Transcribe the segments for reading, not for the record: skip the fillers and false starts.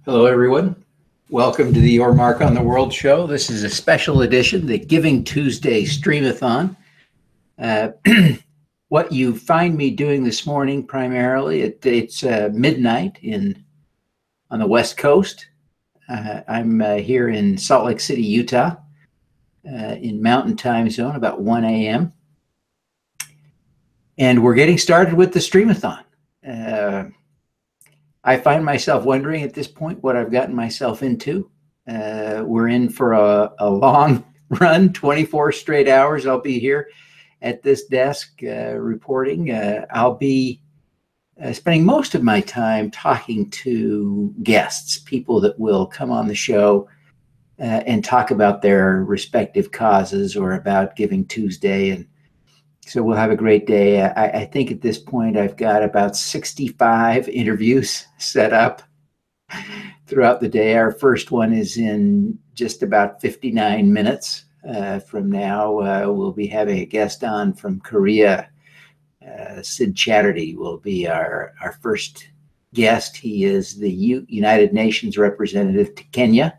Hello, everyone. Welcome to the Your Mark on the World show. This is a special edition, the Giving Tuesday Streamathon. What you find me doing this morning primarily, it's midnight on the West Coast. I'm here in Salt Lake City, Utah, in Mountain Time Zone, about 1 a.m. And we're getting started with the Streamathon. I find myself wondering at this point what I've gotten myself into. We're in for a long run, 24 straight hours. I'll be here at this desk reporting. I'll be spending most of my time talking to guests, people that will come on the show and talk about their respective causes or about Giving Tuesday. And so we'll have a great day. I think at this point I've got about 65 interviews set up throughout the day. Our first one is in just about 59 minutes from now. We'll be having a guest on from Korea. Sid Chatterjee will be our first guest. He is the United Nations representative to Kenya.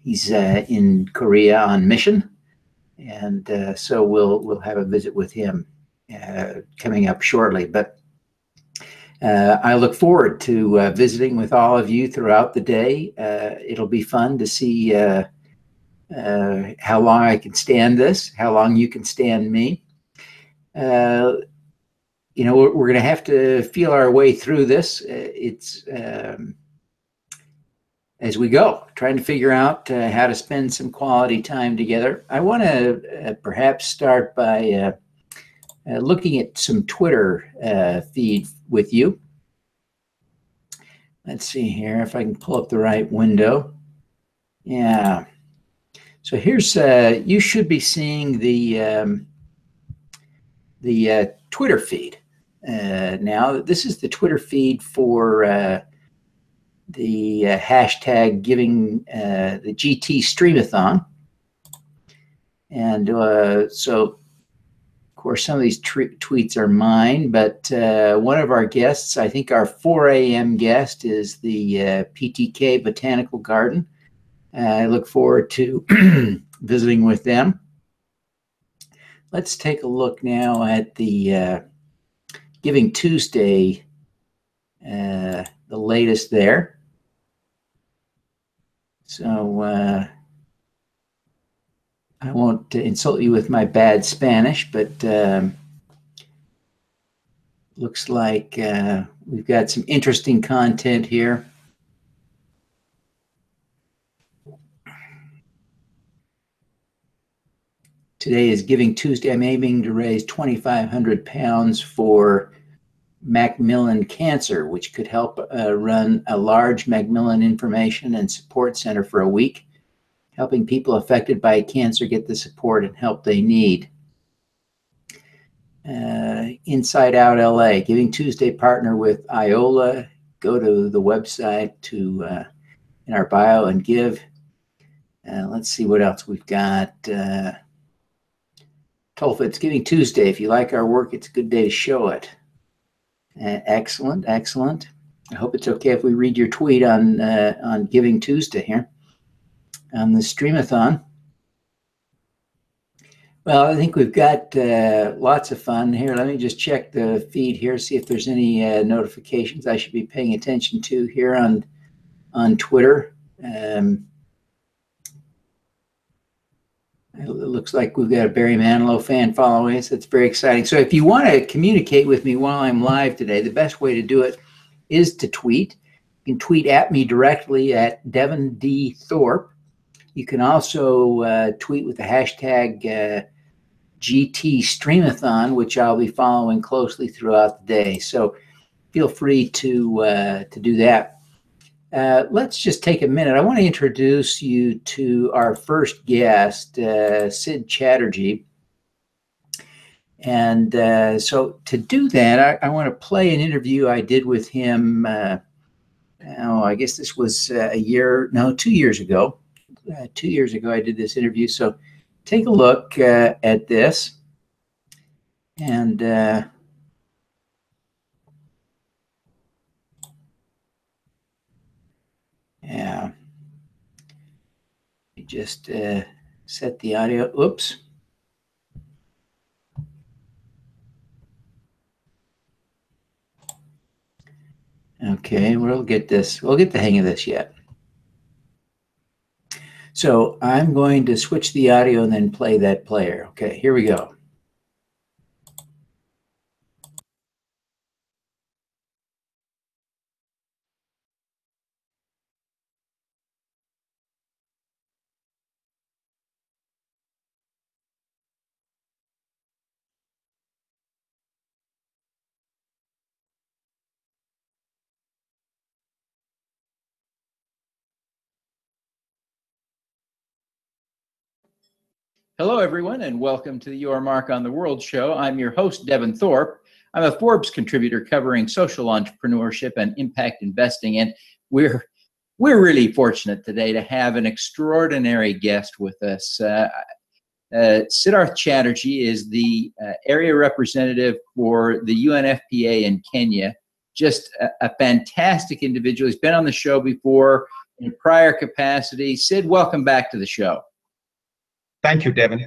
He's in Korea on mission. And so we'll have a visit with him coming up shortly. But I look forward to visiting with all of you throughout the day. It'll be fun to see how long I can stand this, how long you can stand me. We're going to have to feel our way through this. It's as we go, trying to figure out how to spend some quality time together. I want to perhaps start by looking at some Twitter feed with you. Let's see here if I can pull up the right window. Yeah. So here's, you should be seeing the Twitter feed. Now, this is the Twitter feed for the hashtag giving the GT Streamathon. And so, of course, some of these tweets are mine, but one of our guests, I think our 4 a.m. guest, is the PTK Botanical Garden. I look forward to visiting with them. Let's take a look now at the Giving Tuesday, the latest there. So I won't insult you with my bad Spanish, but looks like we've got some interesting content here. Today is Giving Tuesday. I'm aiming to raise 2,500 pounds for Macmillan Cancer, which could help run a large Macmillan information and support center for a week, helping people affected by cancer get the support and help they need. Inside Out LA, Giving Tuesday partner with Iola. Go to the website in our bio and give. Let's see what else we've got. Tolfa, it's Giving Tuesday. If you like our work, it's a good day to show it. Excellent, excellent. I hope it's okay if we read your tweet on Giving Tuesday here on the Streamathon. Well, I think we've got lots of fun here. Let me just check the feed here, see if there's any notifications I should be paying attention to here on Twitter. It looks like we've got a Barry Manilow fan following us. That's very exciting. So if you want to communicate with me while I'm live today, the best way to do it is to tweet. You can tweet at me directly at Devin D. Thorpe. You can also tweet with the hashtag GT Streamathon, which I'll be following closely throughout the day. So feel free to do that. Let's just take a minute. I want to introduce you to our first guest, Sid Chatterjee. And so to do that, I want to play an interview I did with him. I guess this was 2 years ago. 2 years ago, I did this interview. So take a look at this. And me just set the audio. Oops. Okay, we'll get this. We'll get the hang of this yet. So I'm going to switch the audio and then play that player. Okay, here we go. Hello, everyone, and welcome to the Your Mark on the World show. I'm your host, Devin Thorpe. I'm a Forbes contributor covering social entrepreneurship and impact investing, and we're really fortunate today to have an extraordinary guest with us. Sid Chatterjee is the area representative for the UNFPA in Kenya. Just a fantastic individual. He's been on the show before in a prior capacity. Sid, welcome back to the show. Thank you, Devin.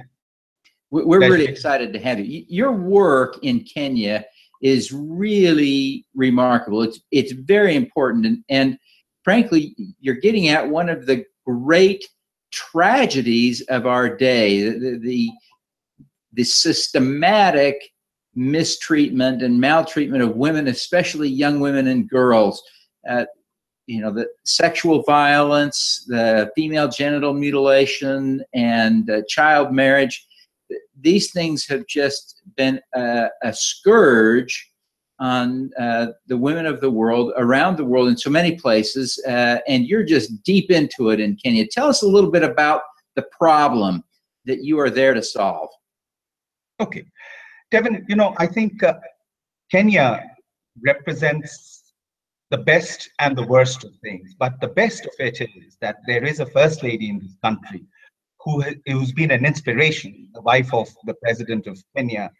We're really excited to have you. Your work in Kenya is really remarkable. It's very important, and frankly, you're getting at one of the great tragedies of our day: the systematic mistreatment and maltreatment of women, especially young women and girls. You know, the sexual violence, the female genital mutilation, and child marriage. These things have just been a scourge on the women of the world, around the world, in so many places, and you're just deep into it in Kenya. Tell us a little bit about the problem that you are there to solve. Okay. Devin, you know, I think Kenya represents the best and the worst of things. But the best of it is that there is a first lady in this country who's been an inspiration, the wife of the president of Kenya,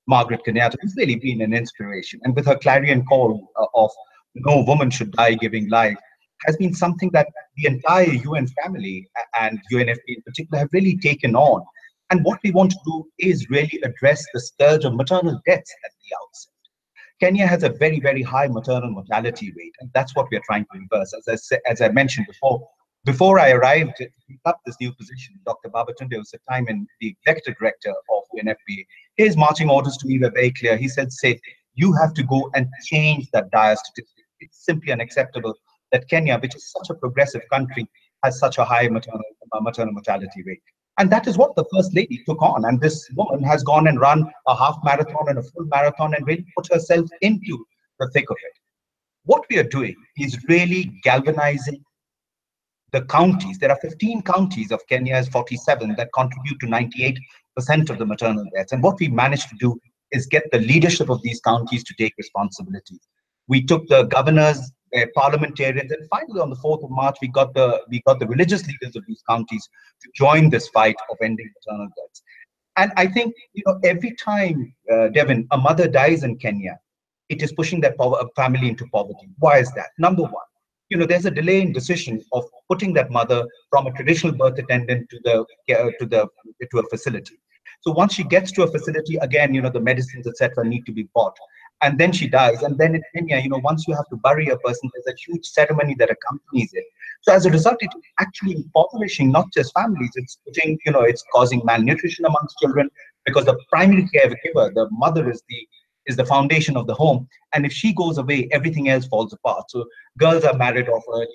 Margaret Kenyatta, who's really been an inspiration. And with her clarion call of no woman should die giving life, has been something that the entire UN family and UNFPA in particular have really taken on. And what we want to do is really address the scourge of maternal deaths at the outset. Kenya has a very, very high maternal mortality rate, and that's what we're trying to reverse. As I mentioned before I arrived to pick up this new position, Dr. Babatunde Usataimon, the executive director of UNFPA, his marching orders to me were very clear. He said, Sid, you have to go and change that dire statistic. It's simply unacceptable that Kenya, which is such a progressive country, has such a high maternal mortality rate. And that is what the First Lady took on. And this woman has gone and run a half marathon and a full marathon and really put herself into the thick of it. What we are doing is really galvanizing the counties. There are 15 counties of Kenya's 47 that contribute to 98% of the maternal deaths. And what we managed to do is get the leadership of these counties to take responsibility. We took the governors, parliamentarians, and finally on the 4th of March, we got the religious leaders of these counties to join this fight of ending maternal deaths. And I think, you know, every time, Devin, a mother dies in Kenya, it is pushing that family into poverty. Why is that? Number one, you know, there's a delay in decision of putting that mother from a traditional birth attendant to a facility. So once she gets to a facility, again, you know, the medicines, etc., need to be bought. And then she dies. And then in Kenya, you know, once you have to bury a person, there's a huge ceremony that accompanies it. So as a result, it's actually impoverishing not just families, it's putting, you know, it's causing malnutrition amongst children, because the primary caregiver, the mother, is the foundation of the home. And if she goes away, everything else falls apart. So girls are married off early,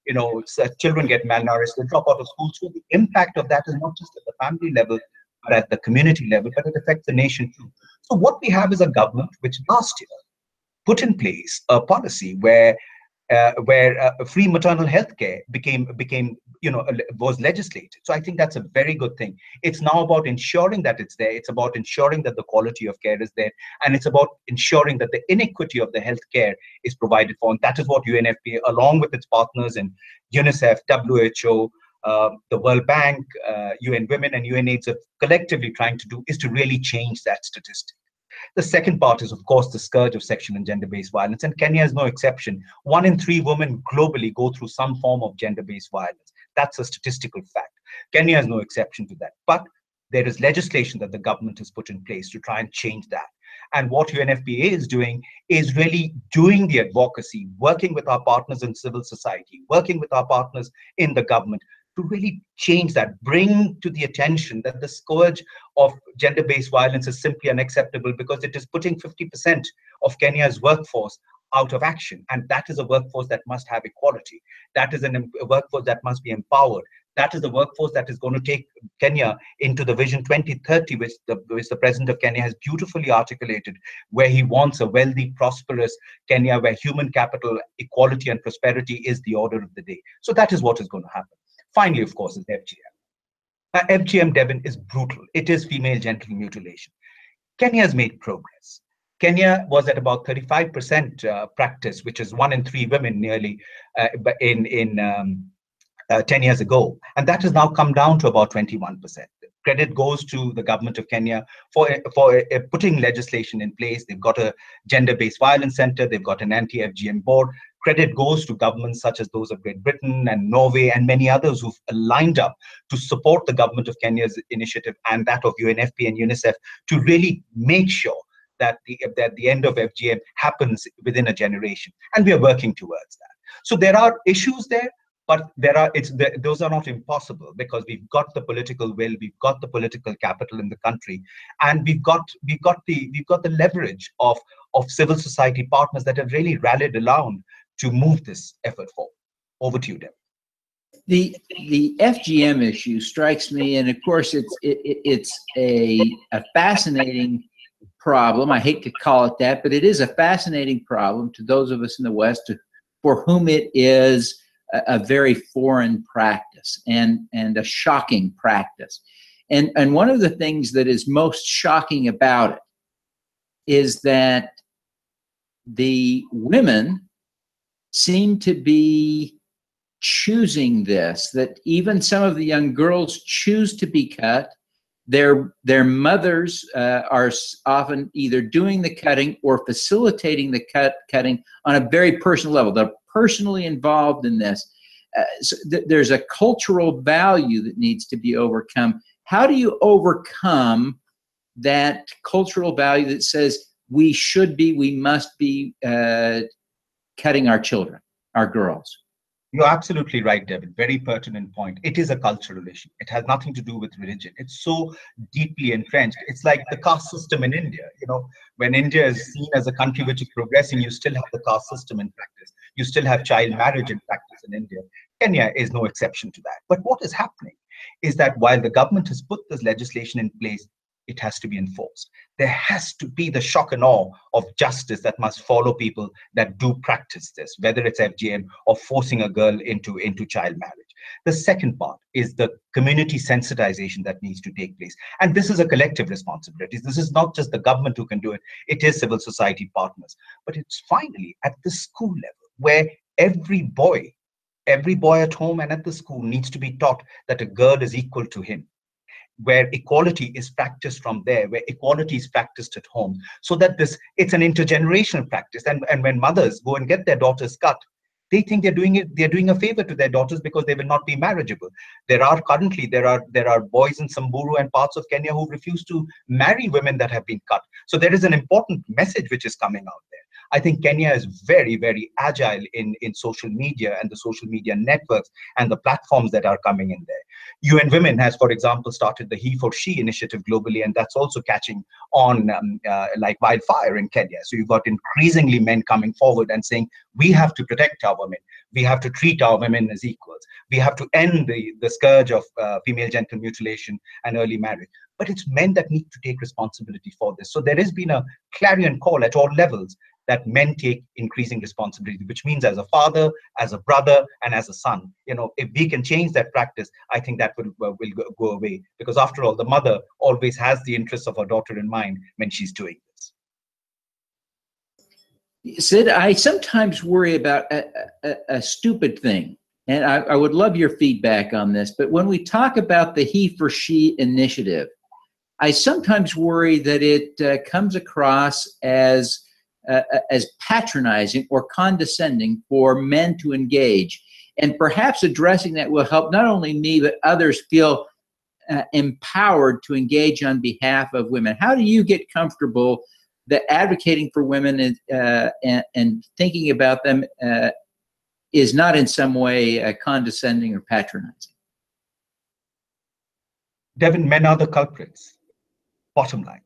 you know, children get malnourished, they drop out of school. So the impact of that is not just at the family level, but at the community level, but it affects the nation too. So what we have is a government which last year put in place a policy where free maternal health care was legislated. So I think that's a very good thing. It's now about ensuring that it's there. It's about ensuring that the quality of care is there. And it's about ensuring that the inequity of the health care is provided for. And that is what UNFPA, along with its partners in UNICEF, WHO, the World Bank, UN Women, and UNAIDS are collectively trying to do, is to really change that statistic. The second part is, of course, the scourge of sexual and gender-based violence, and Kenya is no exception. 1 in 3 women globally go through some form of gender-based violence. That's a statistical fact. Kenya is no exception to that. But there is legislation that the government has put in place to try and change that. And what UNFPA is doing is really doing the advocacy, working with our partners in civil society, working with our partners in the government to really change that, bring to the attention that the scourge of gender-based violence is simply unacceptable because it is putting 50% of Kenya's workforce out of action. And that is a workforce that must have equality. That is a workforce that must be empowered. That is the workforce that is going to take Kenya into the Vision 2030, which the President of Kenya has beautifully articulated, where he wants a wealthy, prosperous Kenya, where human capital, equality, and prosperity is the order of the day. So that is what is going to happen. Finally, of course, is FGM. FGM, Devin, is brutal. It is female genital mutilation. Kenya has made progress. Kenya was at about 35% practice, which is 1 in 3 women nearly in 10 years ago. And that has now come down to about 21%. Credit goes to the government of Kenya for putting legislation in place. They've got a gender-based violence center. They've got an anti-FGM board. Credit goes to governments such as those of Great Britain and Norway and many others who've lined up to support the government of Kenya's initiative and that of UNFPA and UNICEF to really make sure that the end of FGM happens within a generation. And we are working towards that. So there are issues there. But those are not impossible because we've got the political will, we've got the political capital in the country, and we've got the leverage of civil society partners that have really rallied around to move this effort forward. Over to you, Devin. The FGM issue strikes me, and of course it's a fascinating problem. I hate to call it that, but it is a fascinating problem to those of us in the West for whom it is a very foreign practice and a shocking practice. And one of the things that is most shocking about it is that the women seem to be choosing this, that even some of the young girls choose to be cut. Their mothers are often either doing the cutting or facilitating the cutting on a very personal level. They're personally involved in this. So there's a cultural value that needs to be overcome. How do you overcome that cultural value that says we must be cutting our children, our girls? You're absolutely right, Devin. Very pertinent point. It is a cultural issue. It has nothing to do with religion. It's so deeply entrenched. It's like the caste system in India. You know, when India is seen as a country which is progressing, you still have the caste system in practice. You still have child marriage in practice in India. Kenya is no exception to that. But what is happening is that while the government has put this legislation in place, it has to be enforced. There has to be the shock and awe of justice that must follow people that do practice this, whether it's FGM or forcing a girl into child marriage. The second part is the community sensitization that needs to take place. And this is a collective responsibility. This is not just the government who can do it. It is civil society partners. But it's finally at the school level where every boy at home and at the school needs to be taught that a girl is equal to him, where equality is practiced from there, where equality is practiced at home, so that it's an intergenerational practice. And when mothers go and get their daughters cut, they think they're doing a favor to their daughters because they will not be marriageable. There are boys in Samburu and parts of Kenya who refuse to marry women that have been cut. So there is an important message which is coming out there. I think Kenya is very, very agile in social media and the social media networks and the platforms that are coming in there. UN Women has, for example, started the He for She initiative globally, and that's also catching on like wildfire in Kenya. So you've got increasingly men coming forward and saying, we have to protect our women. We have to treat our women as equals. We have to end the scourge of female genital mutilation and early marriage. But it's men that need to take responsibility for this. So there has been a clarion call at all levels that men take increasing responsibility, which means as a father, as a brother, and as a son. You know, if we can change that practice, I think that will go away. Because after all, the mother always has the interests of her daughter in mind when she's doing this. Sid, I sometimes worry about a stupid thing, and I would love your feedback on this. But when we talk about the He for She initiative, I sometimes worry that it comes across as patronizing or condescending for men to engage. And perhaps addressing that will help not only me, but others feel empowered to engage on behalf of women. How do you get comfortable that advocating for women and thinking about them is not in some way condescending or patronizing? Devin, men are the culprits. Bottom line.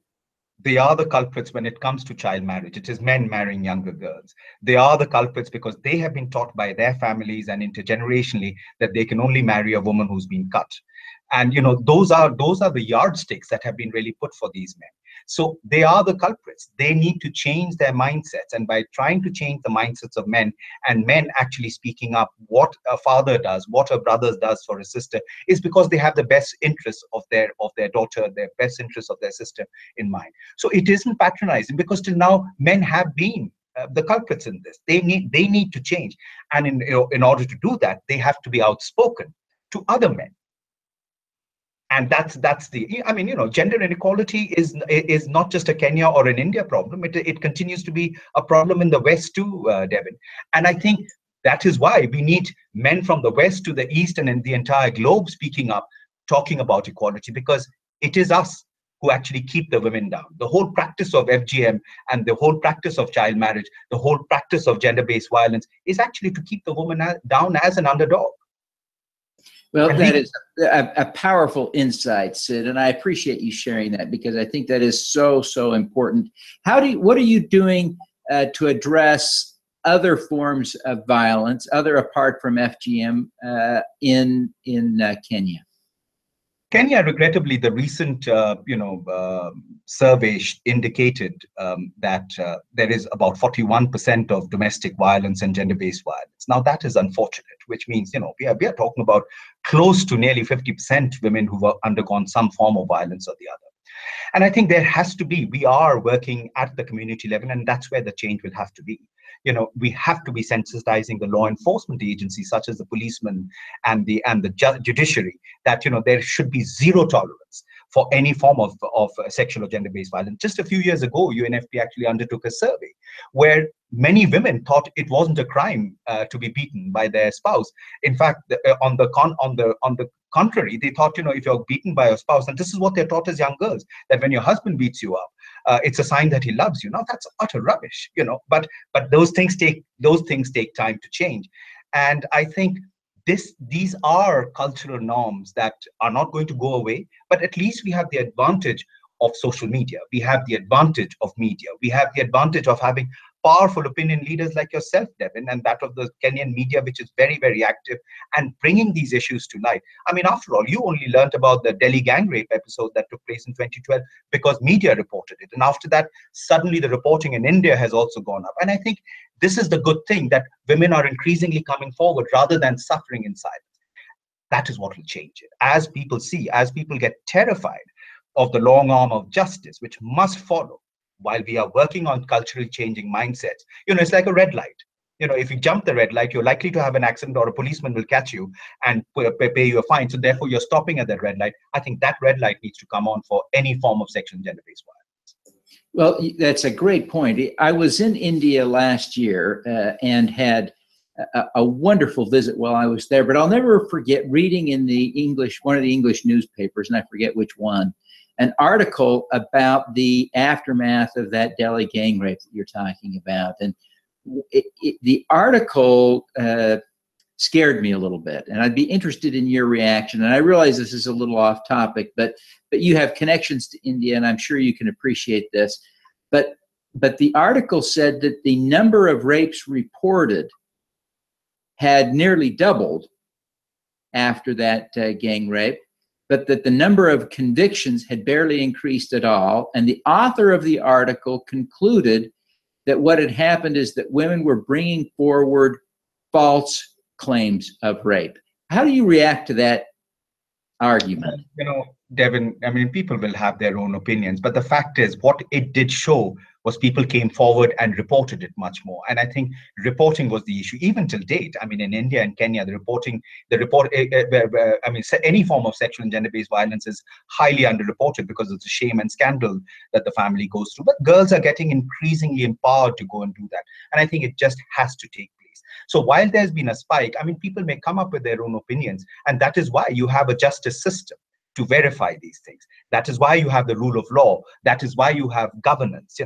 They are the culprits when it comes to child marriage. It is men marrying younger girls. They are the culprits because they have been taught by their families and intergenerationally that they can only marry a woman who's been cut. And those are the yardsticks that have been really put for these men. So they are the culprits. They need to change their mindsets. And by trying to change the mindsets of men, and men actually speaking up what a father does, what a brother does for a sister, is because they have the best interests of their daughter, their best interests of their sister in mind. So it isn't patronizing, because till now men have been the culprits in this. They need to change. And in order to do that, they have to be outspoken to other men. And that's the, gender inequality is not just a Kenya or an India problem. It continues to be a problem in the West too, Devin. And I think that is why we need men from the West to the East and in the entire globe speaking up, talking about equality, because it is us who actually keep the women down. The whole practice of FGM and the whole practice of child marriage, the whole practice of gender-based violence is actually to keep the woman down as an underdog. Well, that is a powerful insight, Sid, and I appreciate you sharing that, because I think that is so important. What are you doing to address other forms of violence, apart from FGM, in Kenya? Kenya, regrettably, the recent survey indicated that there is about 41% of domestic violence and gender-based violence. Now, that is unfortunate, which means we are talking about close to nearly 50% women who have undergone some form of violence or the other. And I think there has to be. We are working at the community level, and that's where the change will have to be. We have to be sensitizing the law enforcement agencies, such as the policemen and the judiciary, that there should be zero tolerance for any form of sexual or gender-based violence. Just a few years ago, UNFP actually undertook a survey where many women thought it wasn't a crime to be beaten by their spouse. In fact, on the contrary, they thought, if you're beaten by your spouse, and this is what they're taught as young girls, that when your husband beats you up, it's a sign that he loves you. Now, that's utter rubbish, but those things take time to change. And I think these are cultural norms that are not going to go away, but at least we have the advantage of social media. We have the advantage of media. We have the advantage of having powerful opinion leaders like yourself, Devin, and that of the Kenyan media, which is very, very active and bringing these issues to light. I mean, after all, you only learned about the Delhi gang rape episode that took place in 2012 because media reported it. And after that, suddenly the reporting in India has also gone up. And I think this is the good thing, that women are increasingly coming forward rather than suffering in silence. That is what will change it. As people see, as people get terrified of the long arm of justice, which must follow, while we are working on culturally changing mindsets. It's like a red light. If you jump the red light, you're likely to have an accident, or a policeman will catch you and pay you a fine. So therefore, you're stopping at that red light. I think that red light needs to come on for any form of sexual and gender-based violence. Well, that's a great point. I was in India last year and had a wonderful visit while I was there, but I'll never forget reading in one of the English newspapers, and I forget which one, an article about the aftermath of that Delhi gang rape that you're talking about. And the article scared me a little bit, and I'd be interested in your reaction. And I realize this is a little off topic, but you have connections to India, and I'm sure you can appreciate this. But the article said that the number of rapes reported had nearly doubled after that gang rape, but that the number of convictions had barely increased at all. And the author of the article concluded that what had happened is that women were bringing forward false claims of rape. How do you react to that argument? Devin, I mean, people will have their own opinions, but the fact is, what it did show was people came forward and reported it much more. And I think reporting was the issue, even till date. I mean, in India and Kenya, any form of sexual and gender-based violence is highly underreported because of the shame and scandal that the family goes through. But girls are getting increasingly empowered to go and do that. And I think it just has to take place. So while there's been a spike, I mean, people may come up with their own opinions, and that is why you have a justice system to verify these things. That is why you have the rule of law. That is why you have governance,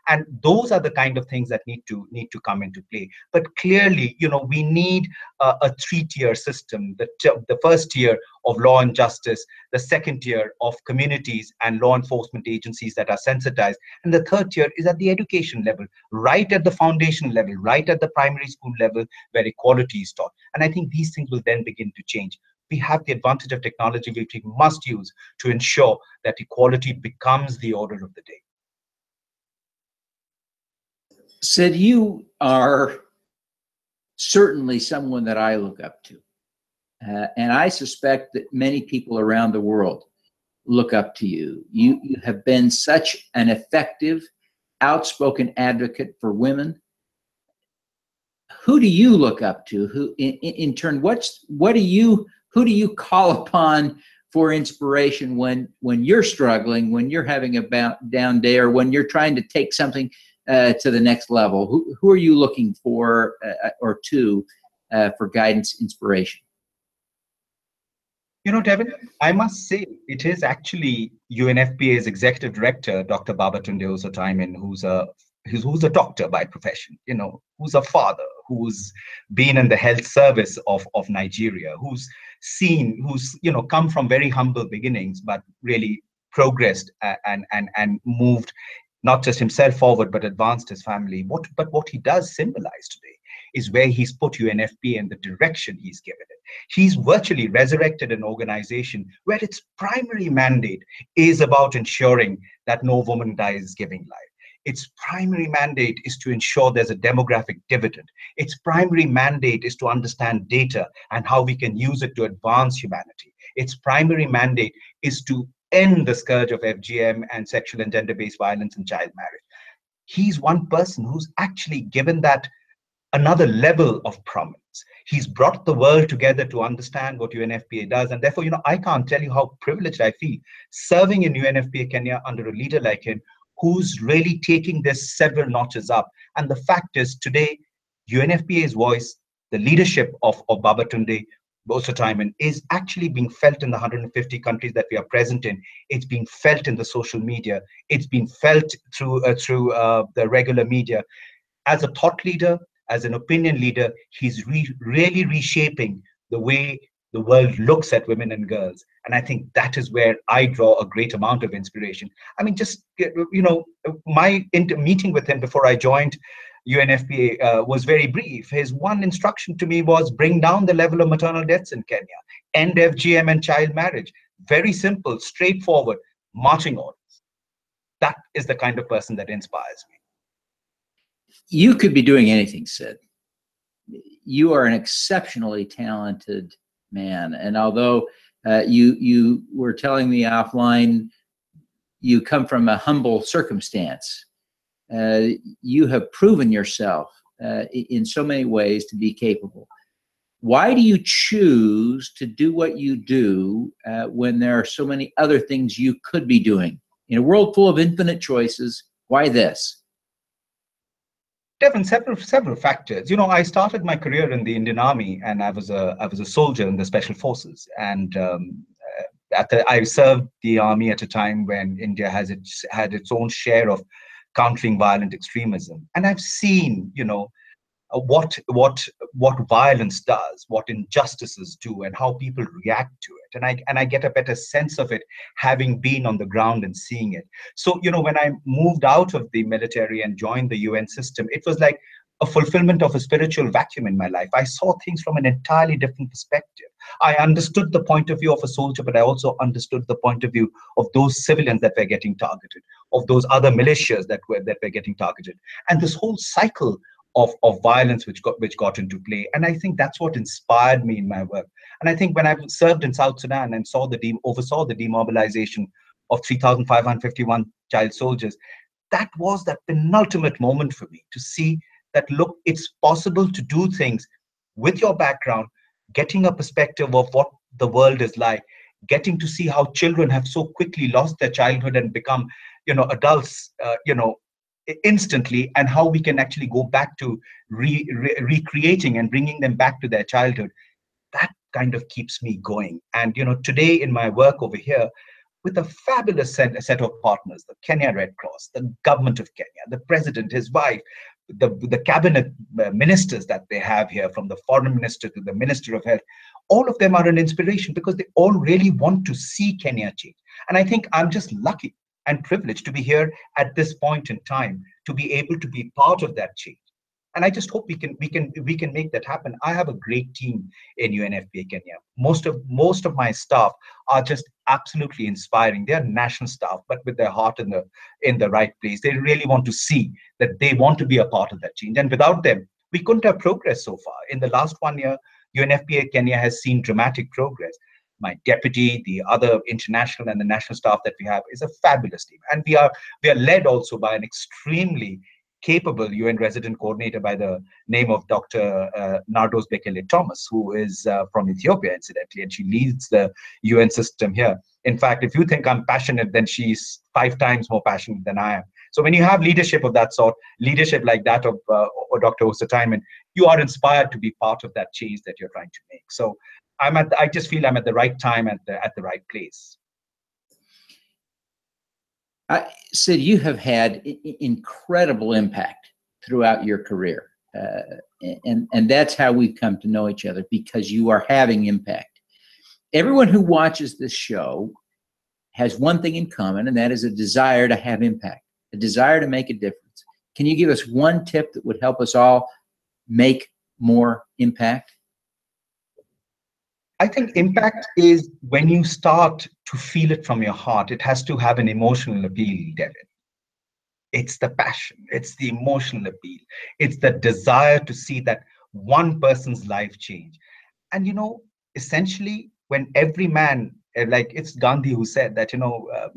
and those are the kind of things that need to come into play. But clearly, we need a three-tier system. The first tier of law and justice, the second tier of communities and law enforcement agencies that are sensitized, and the third tier is at the education level, right at the foundation level, right at the primary school level, where equality is taught. And I think these things will then begin to change. We have the advantage of technology which we must use to ensure that equality becomes the order of the day. Sid, you are certainly someone that I look up to. And I suspect that many people around the world look up to you. You have been such an effective, outspoken advocate for women. Who do you look up to? Who, in turn, who do you call upon for inspiration when you're struggling, when you're having a down day, or when you're trying to take something to the next level? Who are you looking for or to for guidance, inspiration? Devin, I must say it is actually UNFPA's executive director, Dr. Babatunde Osotaimin, who's a doctor by profession, who's a father, who's been in the health service of Nigeria, who's come from very humble beginnings, but really progressed and moved not just himself forward, but advanced his family. But what he does symbolize today is where he's put UNFPA and the direction he's given it. He's virtually resurrected an organization where its primary mandate is about ensuring that no woman dies giving life. Its primary mandate is to ensure there's a demographic dividend. Its primary mandate is to understand data and how we can use it to advance humanity. Its primary mandate is to end the scourge of FGM and sexual and gender-based violence and child marriage. He's one person who's actually given that another level of prominence. He's brought the world together to understand what UNFPA does. And therefore, I can't tell you how privileged I feel serving in UNFPA Kenya under a leader like him, who's really taking this several notches up. And the fact is, today, UNFPA's voice, the leadership of Babatunde Osotaimin, is actually being felt in the 150 countries that we are present in. It's being felt in the social media. It's being felt through the regular media. As a thought leader, as an opinion leader, he's really reshaping the way the world looks at women and girls. And I think that is where I draw a great amount of inspiration. I mean, just, my meeting with him before I joined UNFPA was very brief. His one instruction to me was bring down the level of maternal deaths in Kenya, end FGM and child marriage. Very simple, straightforward, marching orders. That is the kind of person that inspires me. You could be doing anything, Sid. You are an exceptionally talented man. And although you were telling me offline, you come from a humble circumstance, you have proven yourself in so many ways to be capable. Why do you choose to do what you do when there are so many other things you could be doing? In a world full of infinite choices, why this? Devin, several factors. I started my career in the Indian Army, and I was a soldier in the Special Forces. And I served the army at a time when India had its own share of countering violent extremism. And I've seen, what violence does, what injustices do, and how people react to it. And I get a better sense of it having been on the ground and seeing it. So, when I moved out of the military and joined the UN system, it was like a fulfillment of a spiritual vacuum in my life. I saw things from an entirely different perspective. I understood the point of view of a soldier, but I also understood the point of view of those civilians that were getting targeted, of those other militias that were getting targeted. And this whole cycle of violence which got into play. And I think that's what inspired me in my work. And I think when I served in South Sudan and oversaw the demobilization of 3,551 child soldiers, that was that penultimate moment for me to see that, look, it's possible to do things with your background, getting a perspective of what the world is like, getting to see how children have so quickly lost their childhood and become, adults, instantly, and how we can actually go back to recreating and bringing them back to their childhood. That kind of keeps me going. And today in my work over here, with a fabulous set of partners, the Kenya Red Cross, the government of Kenya, the president, his wife, the cabinet ministers that they have here, from the foreign minister to the minister of health, all of them are an inspiration because they all really want to see Kenya change. And I think I'm just lucky and privileged to be here at this point in time, to be able to be part of that change. And I just hope we can make that happen. I have a great team in UNFPA Kenya. Most of my staff are just absolutely inspiring. They are national staff, but with their heart in the right place. They really want to see that they want to be a part of that change. And without them, we couldn't have progressed so far. In the last 1 year, UNFPA Kenya has seen dramatic progress. My deputy, the other international and the national staff that we have is a fabulous team. And we are led also by an extremely capable UN resident coordinator by the name of Dr. Nardos Bekele Thomas, who is from Ethiopia, incidentally, and she leads the UN system here. In fact, if you think I'm passionate, then she's 5 times more passionate than I am. So when you have leadership of that sort, leadership like that of Dr. Osatimon, you are inspired to be part of that change that you're trying to make. So I just feel I'm at the right time, at the right place. Sid, you have had incredible impact throughout your career. And that's how we've come to know each other, because you are having impact. Everyone who watches this show has one thing in common, and that is a desire to have impact, a desire to make a difference. Can you give us one tip that would help us all make more impact? I think impact is when you start to feel it from your heart. It has to have an emotional appeal, Devin. It's the passion, it's the emotional appeal, it's the desire to see that one person's life change. And essentially, when every man, like it's Gandhi who said that,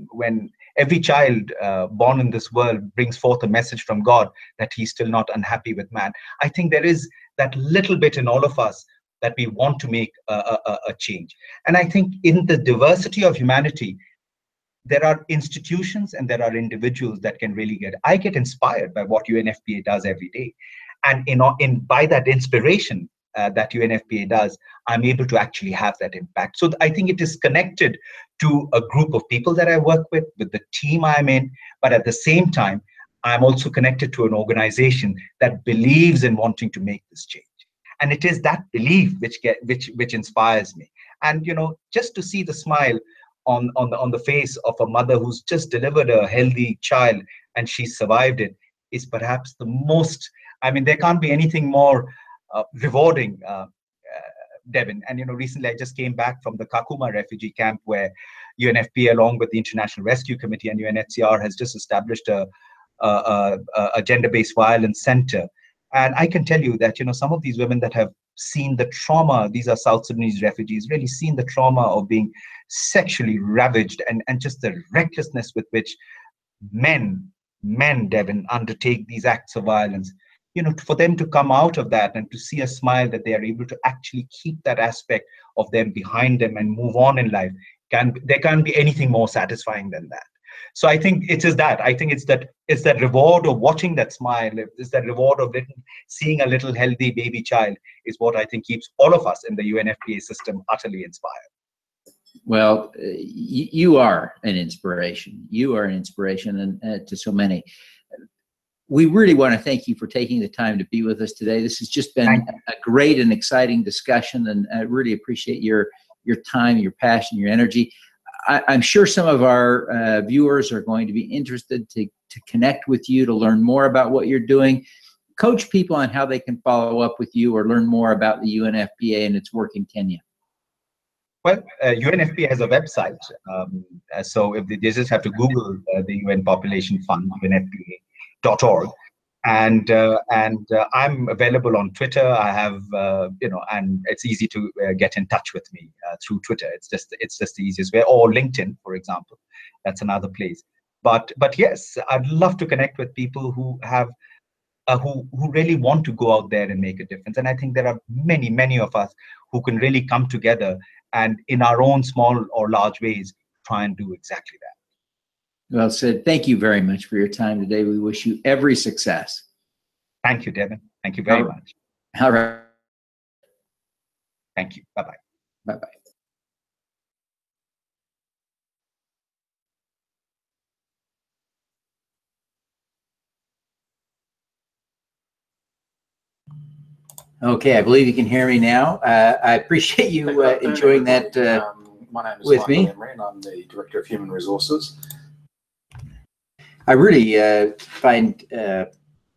when every child born in this world brings forth a message from God that he's still not unhappy with man, I think there is that little bit in all of us that we want to make a change. And I think in the diversity of humanity, there are institutions and there are individuals that can really I get inspired by what UNFPA does every day. And by that inspiration that UNFPA does, I'm able to actually have that impact. So I think it is connected to a group of people that I work with the team I'm in, but at the same time, I'm also connected to an organization that believes in wanting to make this change. And it is that belief which inspires me. And just to see the smile on the face of a mother who's just delivered a healthy child and she survived it is perhaps the most. I mean, there can't be anything more rewarding, Devin. And recently I just came back from the Kakuma refugee camp, where UNFPA, along with the International Rescue Committee and UNHCR, has just established a gender-based violence center. And I can tell you that, some of these women that have seen the trauma, these are South Sudanese refugees, really seen the trauma of being sexually ravaged and just the recklessness with which men, Devin, undertake these acts of violence. For them to come out of that and to see a smile that they are able to actually keep that aspect of them behind them and move on in life, there can't be anything more satisfying than that. So I think it is that. I think it's that reward of watching that smile. It's that reward of seeing a little healthy baby child is what I think keeps all of us in the UNFPA system utterly inspired. Well, you are an inspiration. You are an inspiration to so many. We really want to thank you for taking the time to be with us today. This has just been a great and exciting discussion, and I really appreciate your time, your passion, your energy. I'm sure some of our viewers are going to be interested to connect with you, to learn more about what you're doing. Coach people on how they can follow up with you or learn more about the UNFPA and its work in Kenya. Well, UNFPA has a website. So if they just have to Google the UN Population Fund, UNFPA.org. And I'm available on Twitter. I have, and it's easy to get in touch with me through Twitter. It's just the easiest way. Or LinkedIn, for example. That's another place. But yes, I'd love to connect with people who have, who really want to go out there and make a difference. And I think there are many of us who can really come together and in our own small or large ways try and do exactly that. Well, Sid, thank you very much for your time today. We wish you every success. Thank you, Devin. Thank you very much. All right. Thank you. Bye-bye. Bye-bye. Okay, I believe you can hear me now. I appreciate you enjoying that my name is with me. Emery, and I'm the Director of Human Resources. I really find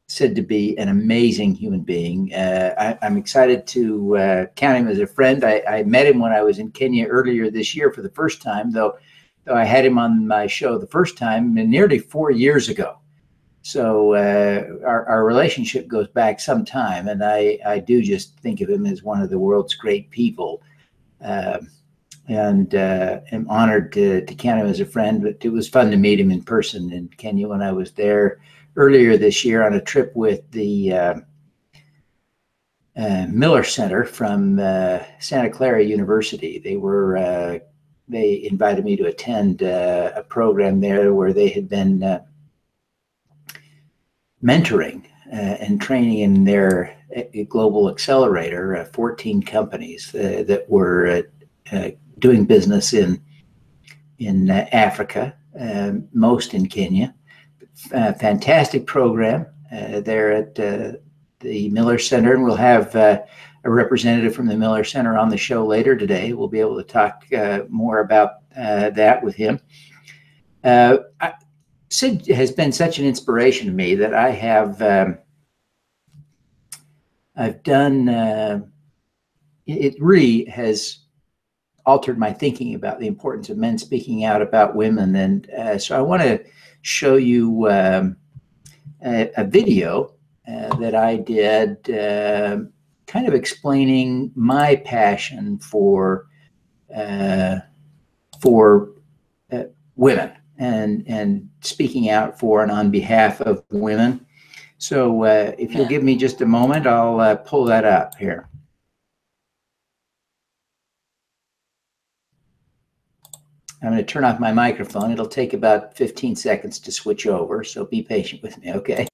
Sid to be an amazing human being. I'm excited to count him as a friend. I met him when I was in Kenya earlier this year for the first time, though I had him on my show the first time nearly 4 years ago. So our relationship goes back some time, and I do just think of him as one of the world's great people, and am honored to count him as a friend. But it was fun to meet him in person in Kenya when I was there earlier this year on a trip with the Miller Center from Santa Clara University. They invited me to attend a program there where they had been mentoring and training in their global accelerator, 14 companies that were doing business in Africa, most in Kenya. Fantastic program there at the Miller Center, and we'll have a representative from the Miller Center on the show later today. We'll be able to talk more about that with him. Sid has been such an inspiration to me that I've done, it really has altered my thinking about the importance of men speaking out about women. And so I want to show you a video that I did kind of explaining my passion for women and speaking out for and on behalf of women. So if you'll give me just a moment, I'll pull that up here. I'm going to turn off my microphone. It'll take about 15 seconds to switch over, so be patient with me, okay?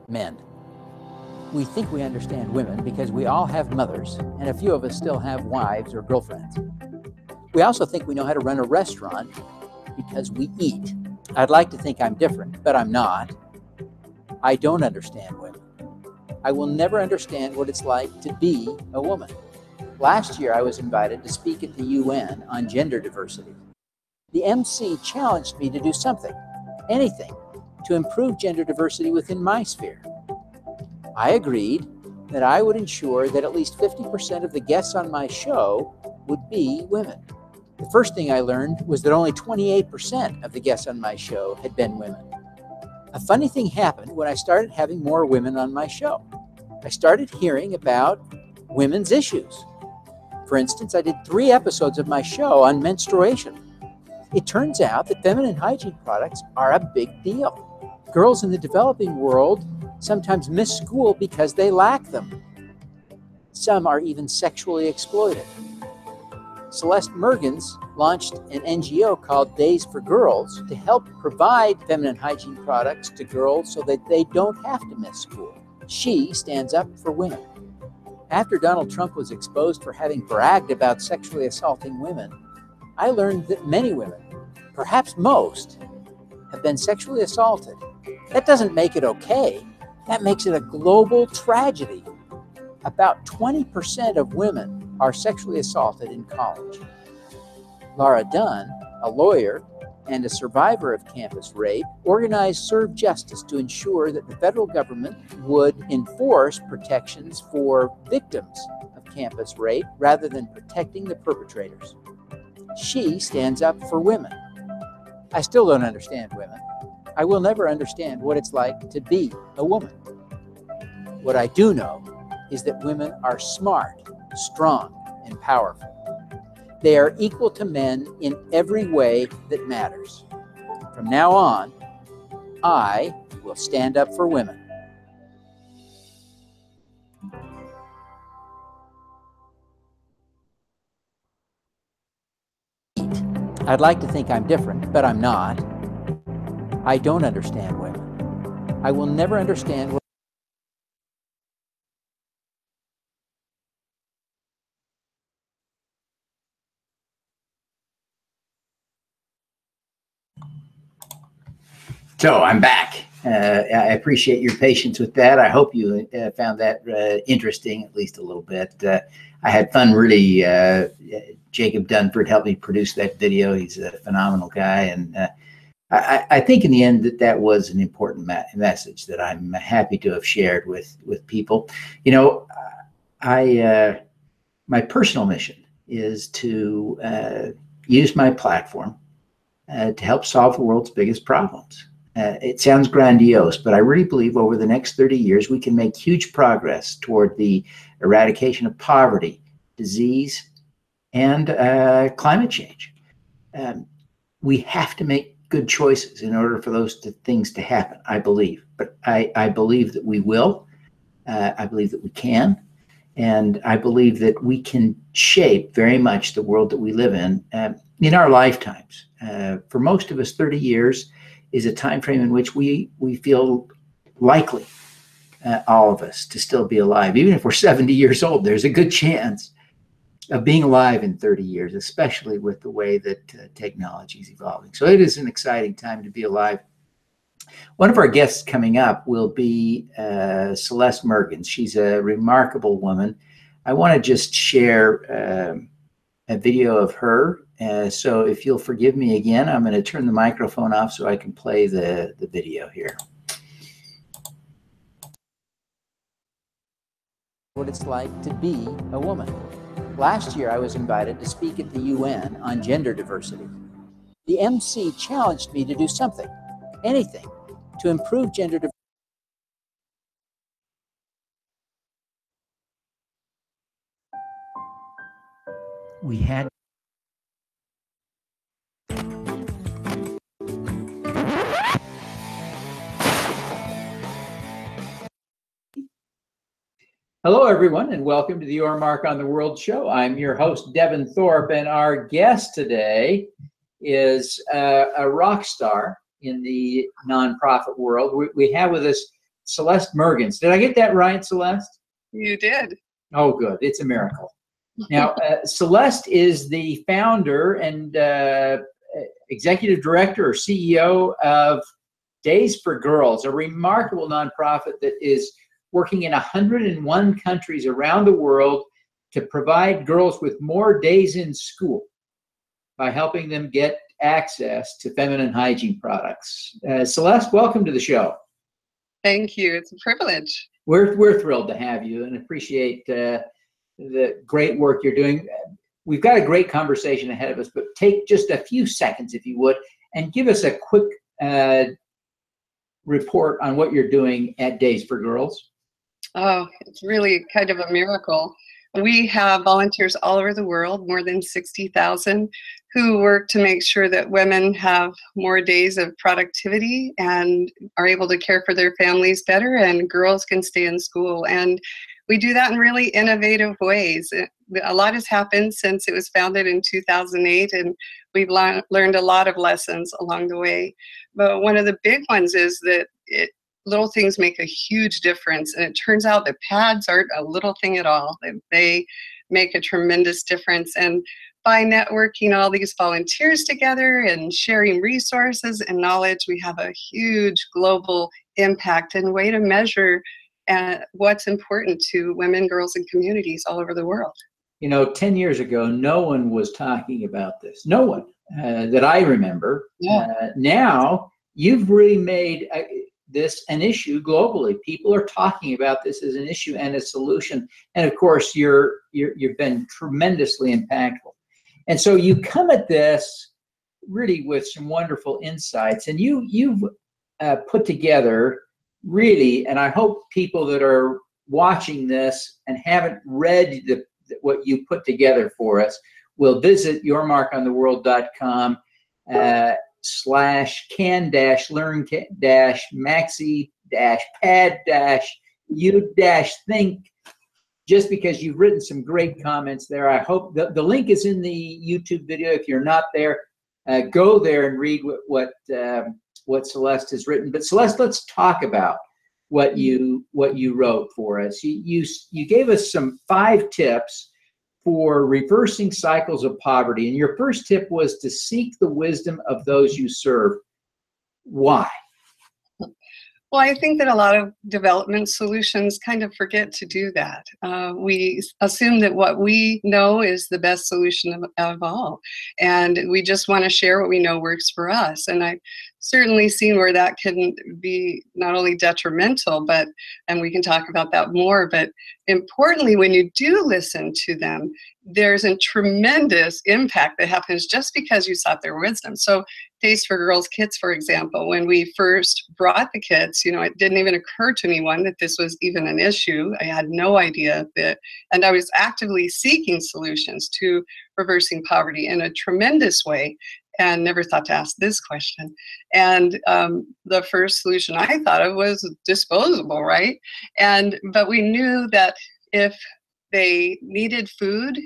Men. We think we understand women because we all have mothers, and a few of us still have wives or girlfriends. We also think we know how to run a restaurant because we eat. I'd like to think I'm different, but I'm not. I don't understand women. I will never understand what it's like to be a woman. Last year, I was invited to speak at the UN on gender diversity. The MC challenged me to do something, anything, to improve gender diversity within my sphere. I agreed that I would ensure that at least 50% of the guests on my show would be women. The first thing I learned was that only 28% of the guests on my show had been women. A funny thing happened when I started having more women on my show. I started hearing about women's issues. For instance, I did 3 episodes of my show on menstruation. It turns out that feminine hygiene products are a big deal. Girls in the developing world sometimes miss school because they lack them. Some are even sexually exploited. Celeste Merkins launched an NGO called Days for Girls to help provide feminine hygiene products to girls so that they don't have to miss school. She stands up for women. After Donald Trump was exposed for having bragged about sexually assaulting women, I learned that many women, perhaps most, have been sexually assaulted. That doesn't make it okay. That makes it a global tragedy. About 20% of women are sexually assaulted in college. Laura Dunn, a lawyer and a survivor of campus rape, organized Serve Justice to ensure that the federal government would enforce protections for victims of campus rape rather than protecting the perpetrators. She stands up for women. I still don't understand women. I will never understand what it's like to be a woman. What I do know is that women are smart, strong, and powerful. They are equal to men in every way that matters. From From now on, I will stand up for women. I'd like to think I'm different, but I'm not. I don't understand women. I will never understand women. So I'm back. I appreciate your patience with that. I hope you found that interesting, at least a little bit. I had fun, really. Jacob Dunford helped me produce that video. He's a phenomenal guy. And I think in the end that was an important message that I'm happy to have shared with people. You know, my personal mission is to use my platform to help solve the world's biggest problems. It sounds grandiose, but I really believe over the next 30 years, we can make huge progress toward the eradication of poverty, disease, and climate change. We have to make good choices in order for those things to happen, I believe. But I believe that we will. I believe that we can. And I believe that we can shape very much the world that we live in our lifetimes. For most of us, 30 years is a time frame in which we feel likely, all of us, to still be alive. Even if we're 70 years old, there's a good chance of being alive in 30 years, especially with the way that technology is evolving. So it is an exciting time to be alive. One of our guests coming up will be Celeste Merkins. She's a remarkable woman. I want to just share a video of her. So if you'll forgive me again, I'm going to turn the microphone off so I can play the video here. What it's like to be a woman. Last year, I was invited to speak at the UN on gender diversity. The MC challenged me to do something, anything, to improve gender diversity. We had Hello, everyone, and welcome to the Your Mark on the World show. I'm your host, Devin Thorpe, and our guest today is a rock star in the nonprofit world. We have with us Celeste Merkins. Did I get that right, Celeste? You did. Oh, good. It's a miracle. Now, Celeste is the founder and executive director or CEO of Days for Girls, a remarkable nonprofit that is working in 101 countries around the world to provide girls with more days in school by helping them get access to feminine hygiene products. Celeste, welcome to the show. Thank you. It's a privilege. We're thrilled to have you and appreciate the great work you're doing. We've got a great conversation ahead of us, but take just a few seconds, if you would, and give us a quick report on what you're doing at Days for Girls. Oh, it's really kind of a miracle. We have volunteers all over the world, more than 60,000, who work to make sure that women have more days of productivity and are able to care for their families better, and girls can stay in school. And we do that in really innovative ways. A lot has happened since it was founded in 2008, and we've learned a lot of lessons along the way. But one of the big ones is that little things make a huge difference. And it turns out that pads aren't a little thing at all. They make a tremendous difference. And by networking all these volunteers together and sharing resources and knowledge, we have a huge global impact and way to measure what's important to women, girls, and communities all over the world. You know, 10 years ago, no one was talking about this. No one that I remember. Yeah. Now, you've really made this an issue globally. People are talking about this as an issue and a solution. And of course, you've been tremendously impactful. And so you come at this really with some wonderful insights, and you've put together really, and I hope people that are watching this and haven't read what you put together for us will visit yourmarkontheworld.com /can-learn-maxi-pad-u-think, just because you've written some great comments there. I hope the link is in the YouTube video. If you're not there, go there and read what Celeste has written. But Celeste, let's talk about what you wrote for us. You gave us some 5 tips for reversing cycles of poverty, and your first tip was to seek the wisdom of those you serve. Why? Well, I think that a lot of development solutions kind of forget to do that. We assume that what we know is the best solution of all, and we just want to share what we know works for us. And I've certainly seen where that can be not only detrimental, and we can talk about that more, but importantly, when you do listen to them, there's a tremendous impact that happens just because you sought their wisdom. So Days for Girls kits, for example, when we first brought the kits, it didn't even occur to me, one, that this was even an issue. I had no idea that, and I was actively seeking solutions to reversing poverty in a tremendous way, and never thought to ask this question. And the first solution I thought of was disposable, right? But we knew that if they needed food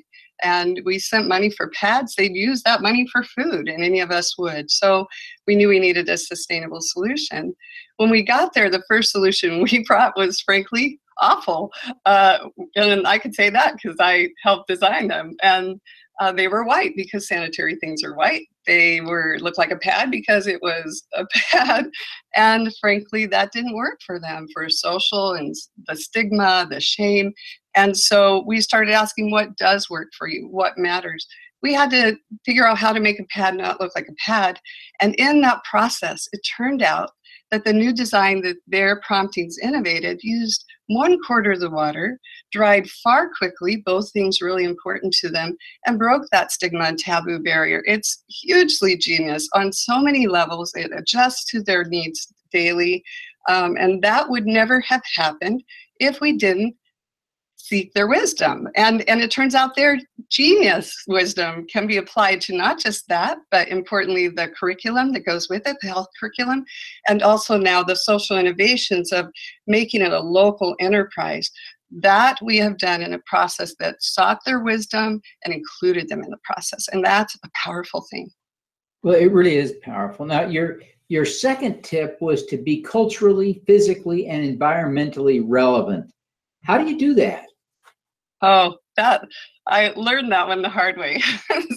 and we sent money for pads, they'd use that money for food, and any of us would. So we knew we needed a sustainable solution. When we got there, the first solution we brought was frankly awful. And I could say that because I helped design them. And they were white because sanitary things are white. They looked like a pad because it was a pad. And frankly, that didn't work for them, for social and the stigma, the shame. And so we started asking, what does work for you? What matters? We had to figure out how to make a pad not look like a pad. And in that process, it turned out that the new design that their promptings innovated used 1/4 of the water, dried far quickly, both things really important to them, and broke that stigma and taboo barrier. It's hugely genius on so many levels. It adjusts to their needs daily. And that would never have happened if we didn't seek their wisdom. And it turns out their genius wisdom can be applied to not just that, but importantly, the curriculum that goes with it, the health curriculum, and also now the social innovations of making it a local enterprise. That we have done in a process that sought their wisdom and included them in the process. And that's a powerful thing. Well, it really is powerful. Now, your second tip was to be culturally, physically, and environmentally relevant. How do you do that? Oh, I learned that one the hard way.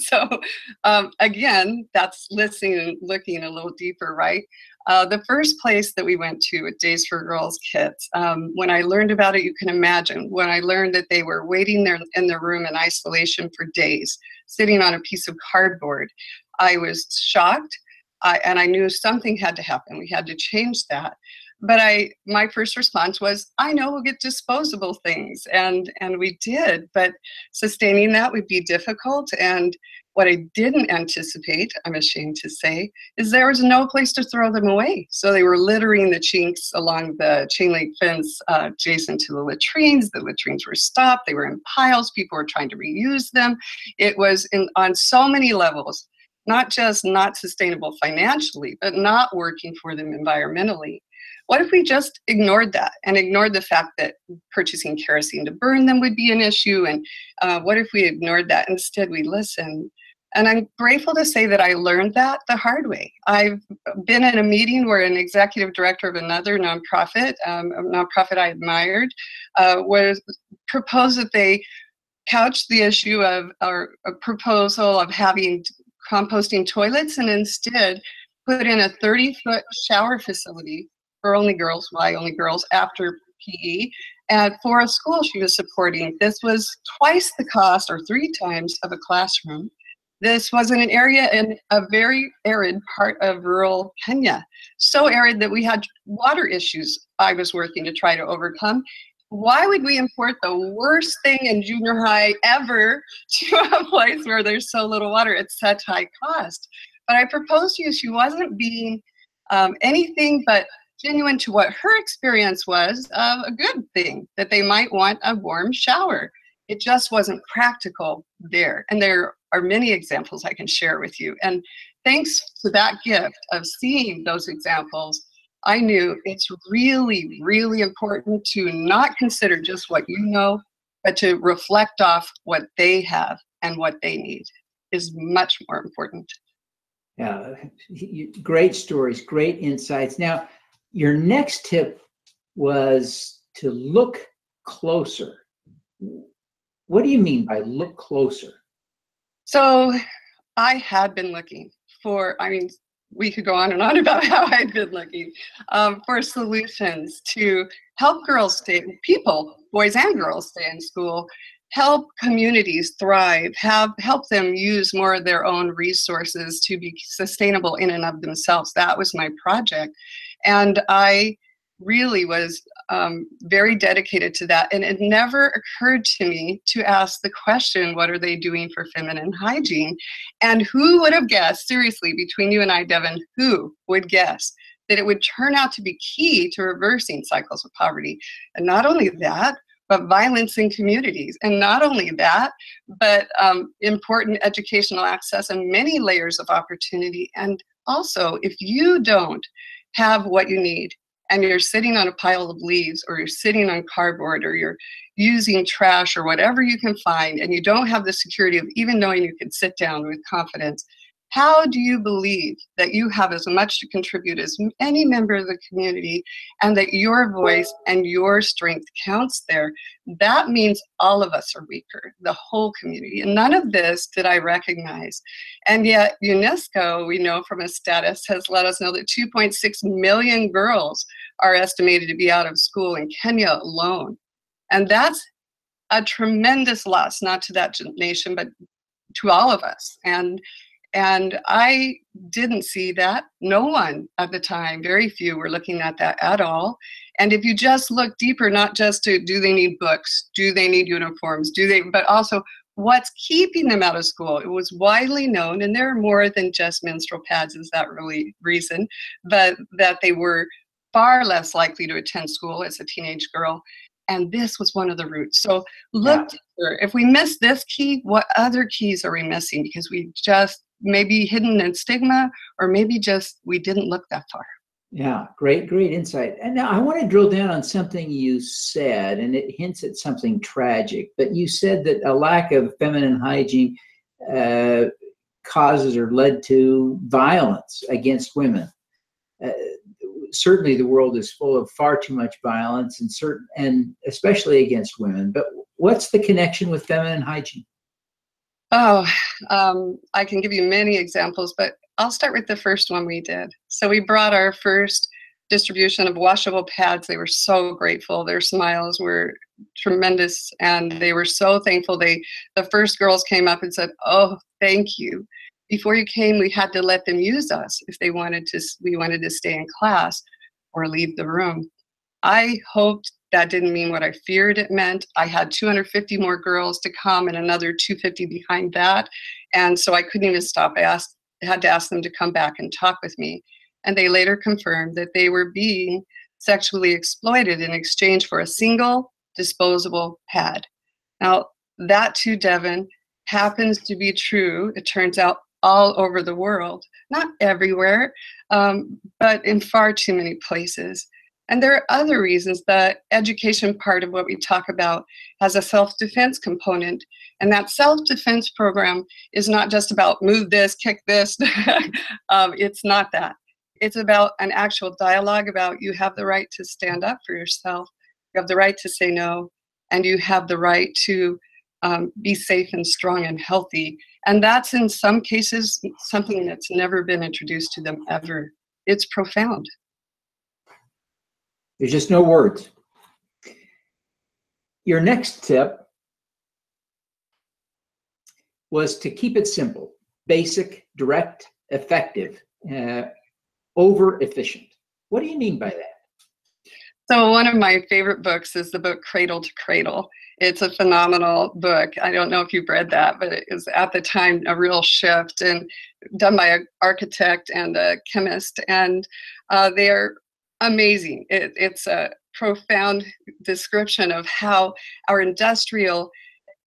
So again, that's listening and looking a little deeper, right? The first place that we went to with Days for Girls kits, when I learned about it, you can imagine, when I learned that they were waiting there in their room in isolation for days, sitting on a piece of cardboard, I was shocked, and I knew something had to happen. We had to change that. But my first response was, I know we'll get disposable things, and we did, but sustaining that would be difficult. And what I didn't anticipate, I'm ashamed to say, is there was no place to throw them away. So they were littering the chinks along the chain link fence adjacent to the latrines. The latrines were stopped. They were in piles. People were trying to reuse them. It was on so many levels, not just not sustainable financially, but not working for them environmentally. What if we just ignored that and ignored the fact that purchasing kerosene to burn them would be an issue? And what if we ignored that? Instead, we listened. And I'm grateful to say that I learned that the hard way. I've been in a meeting where an executive director of another nonprofit, a nonprofit I admired, was proposed that they couch the issue of, or a proposal of having composting toilets, and instead put in a 30-foot shower facility for only girls. Why only girls? After PE, and for a school she was supporting. This was twice the cost, or 3 times, of a classroom. This was in an area in a very arid part of rural Kenya, so arid that we had water issues I was working to try to overcome. Why would we import the worst thing in junior high ever to a place where there's so little water at such high cost? But I proposed to you, she wasn't being anything but genuine to what her experience was of a good thing, that they might want a warm shower. it just wasn't practical there. And there are many examples I can share with you. And thanks to that gift of seeing those examples, I knew it's really, really important to not consider just what you know, but to reflect off what they have and what they need is much more important. Yeah, great stories, great insights. Now, your next tip was to look closer. What do you mean by look closer? So I had been looking for, I mean, we could go on and on about how I'd been looking for solutions to help girls stay, people, boys and girls stay in school, help communities thrive, help them use more of their own resources to be sustainable in and of themselves. That was my project. And I really was very dedicated to that. And it never occurred to me to ask the question, what are they doing for feminine hygiene? And who would have guessed, seriously, between you and I, Devin, who would guess that it would turn out to be key to reversing cycles of poverty? And not only that, but violence in communities. And not only that, but important educational access and many layers of opportunity. And also, if you don't have what you need, and you're sitting on a pile of leaves, or you're sitting on cardboard, or you're using trash or whatever you can find, and you don't have the security of even knowing you can sit down with confidence, how do you believe that you have as much to contribute as any member of the community, and that your voice and your strength counts there? That means all of us are weaker, the whole community. And none of this did I recognize. And yet UNESCO, we know from a status, has let us know that 2.6 million girls are estimated to be out of school in Kenya alone. And that's a tremendous loss, not to that nation, but to all of us. And I didn't see that. No one at the time, very few were looking at that at all. And if you just look deeper, not just to, do they need books? Do they need uniforms? But also, what's keeping them out of school? It was widely known, and there are more than just menstrual pads is that really reason, but that they were far less likely to attend school as a teenage girl. And this was one of the roots. So look, if we miss this key, what other keys are we missing? Because we just maybe hidden in stigma, or maybe just we didn't look that far. Yeah, great insight. And now I want to drill down on something you said, and it hints at something tragic, but you said that a lack of feminine hygiene causes or led to violence against women. Certainly the world is full of far too much violence, and especially against women. But what's the connection with feminine hygiene? Oh, I can give you many examples, but I'll start with the first one we did. So we brought our first distribution of washable pads. They were so grateful. Their smiles were tremendous, and they were so thankful. The first girls came up and said, "Oh, thank you. Before you came, we had to let them use us if we wanted to stay in class or leave the room." I hoped that didn't mean what I feared it meant. I had 250 more girls to come and another 250 behind that. And so I couldn't even stop. I had to ask them to come back and talk with me. And they later confirmed that they were being sexually exploited in exchange for a single disposable pad. Now, that too, Devin, happens to be true, it turns out, all over the world. Not everywhere, but in far too many places. And there are other reasons. The education part of what we talk about has a self-defense component. And that self-defense program is not just about move this, kick this. It's not that. It's about an actual dialogue about you have the right to stand up for yourself. You have the right to say no. And you have the right to be safe and strong and healthy. And that's in some cases something that's never been introduced to them ever. It's profound. There's just no words. Your next tip was to keep it simple, basic, direct, effective, over efficient. What do you mean by that? So one of my favorite books is the book Cradle to Cradle. It's a phenomenal book. I don't know if you've read that, but it was at the time a real shift, and done by an architect and a chemist, and they're amazing. It's a profound description of how our industrial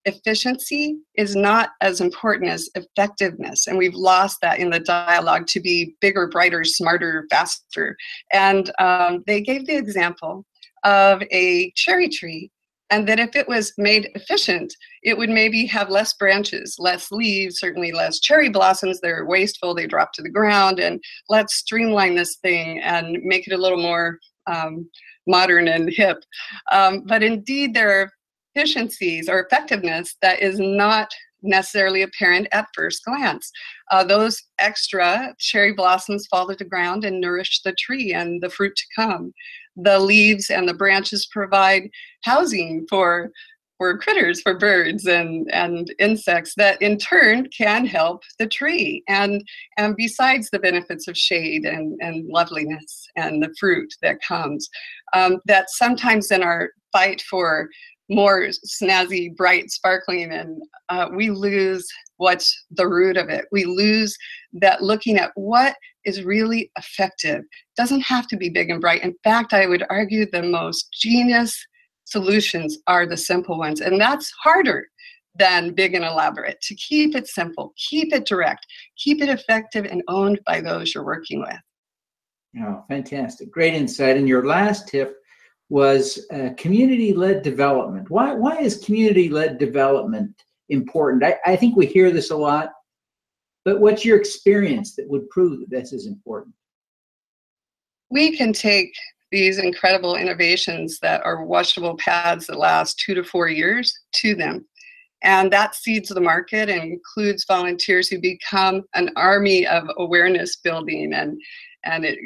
efficiency is not as important as effectiveness. And we've lost that in the dialogue to be bigger, brighter, smarter, faster. And they gave the example of a cherry tree, and that if it was made efficient, it would maybe have less branches, less leaves, certainly less cherry blossoms. They're wasteful, they drop to the ground, and let's streamline this thing and make it a little more modern and hip. But indeed, there are efficiencies or effectiveness that is not necessarily apparent at first glance. Those extra cherry blossoms fall to the ground and nourish the tree and the fruit to come. The leaves and the branches provide housing for critters, for birds and insects that in turn can help the tree. And besides the benefits of shade and loveliness and the fruit that comes, that sometimes in our fight for more snazzy, bright, sparkling, and we lose what's the root of it. We lose that looking at what is really effective. Doesn't have to be big and bright. In fact, I would argue the most genius solutions are the simple ones, and that's harder than big and elaborate. To keep it simple, keep it direct, keep it effective and owned by those you're working with. Oh, fantastic. Great insight. And your last tip was community-led development. Why is community-led development important? I think we hear this a lot, but what's your experience that would prove that this is important? We can take these incredible innovations that are washable pads that last 2 to 4 years to them. And that seeds the market and includes volunteers who become an army of awareness building and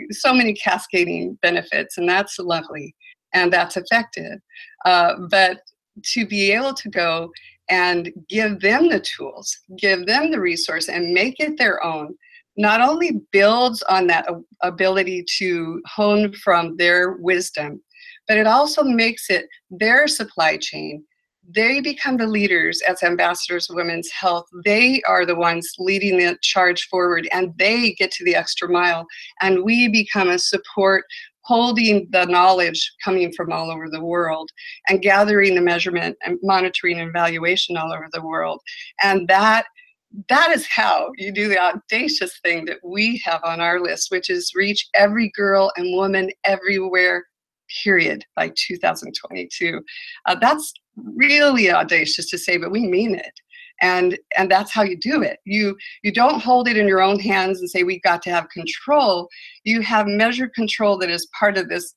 so many cascading benefits, and that's lovely. And that's effective. But to be able to go and give them the tools, give them the resource, and make it their own, not only builds on that ability to hone from their wisdom, but it also makes it their supply chain. They become the leaders as ambassadors of women's health. They are the ones leading the charge forward, and they get to the extra mile. And we become a support, holding the knowledge coming from all over the world and gathering the measurement and monitoring and evaluation all over the world. And that is how you do the audacious thing that we have on our list, which is reach every girl and woman everywhere, period, by 2022. That's really audacious to say, but we mean it. And that's how you do it. You don't hold it in your own hands and say, we've got to have control. You have measured control that is part of this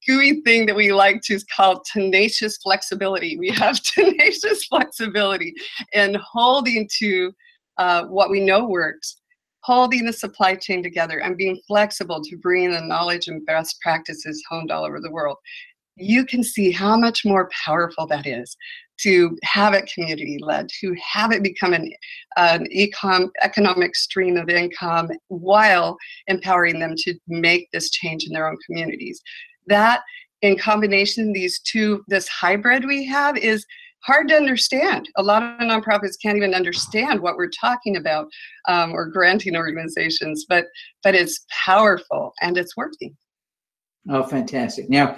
gooey thing that we like to call tenacious flexibility. We have tenacious flexibility in holding to what we know works, holding the supply chain together and being flexible to bring the knowledge and best practices honed all over the world. You can see how much more powerful that is to have it community-led, to have it become an economic stream of income while empowering them to make this change in their own communities. That, in combination, this hybrid we have is hard to understand. A lot of nonprofits can't even understand what we're talking about, or granting organizations, but it's powerful and it's working. Oh, fantastic. Now,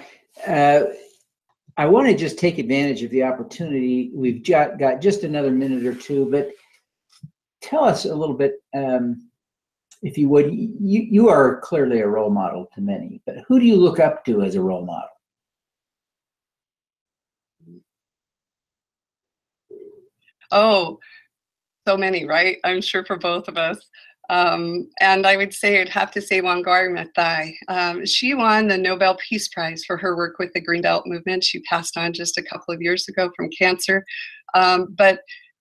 I want to just take advantage of the opportunity. We've got just another minute or two, but tell us a little bit, if you would. You are clearly a role model to many, but who do you look up to as a role model? Oh, so many, right? I'm sure for both of us. And I would say, I'd have to say Wangari Maathai. She won the Nobel Peace Prize for her work with the Green Belt movement. She passed on just a couple of years ago from cancer. But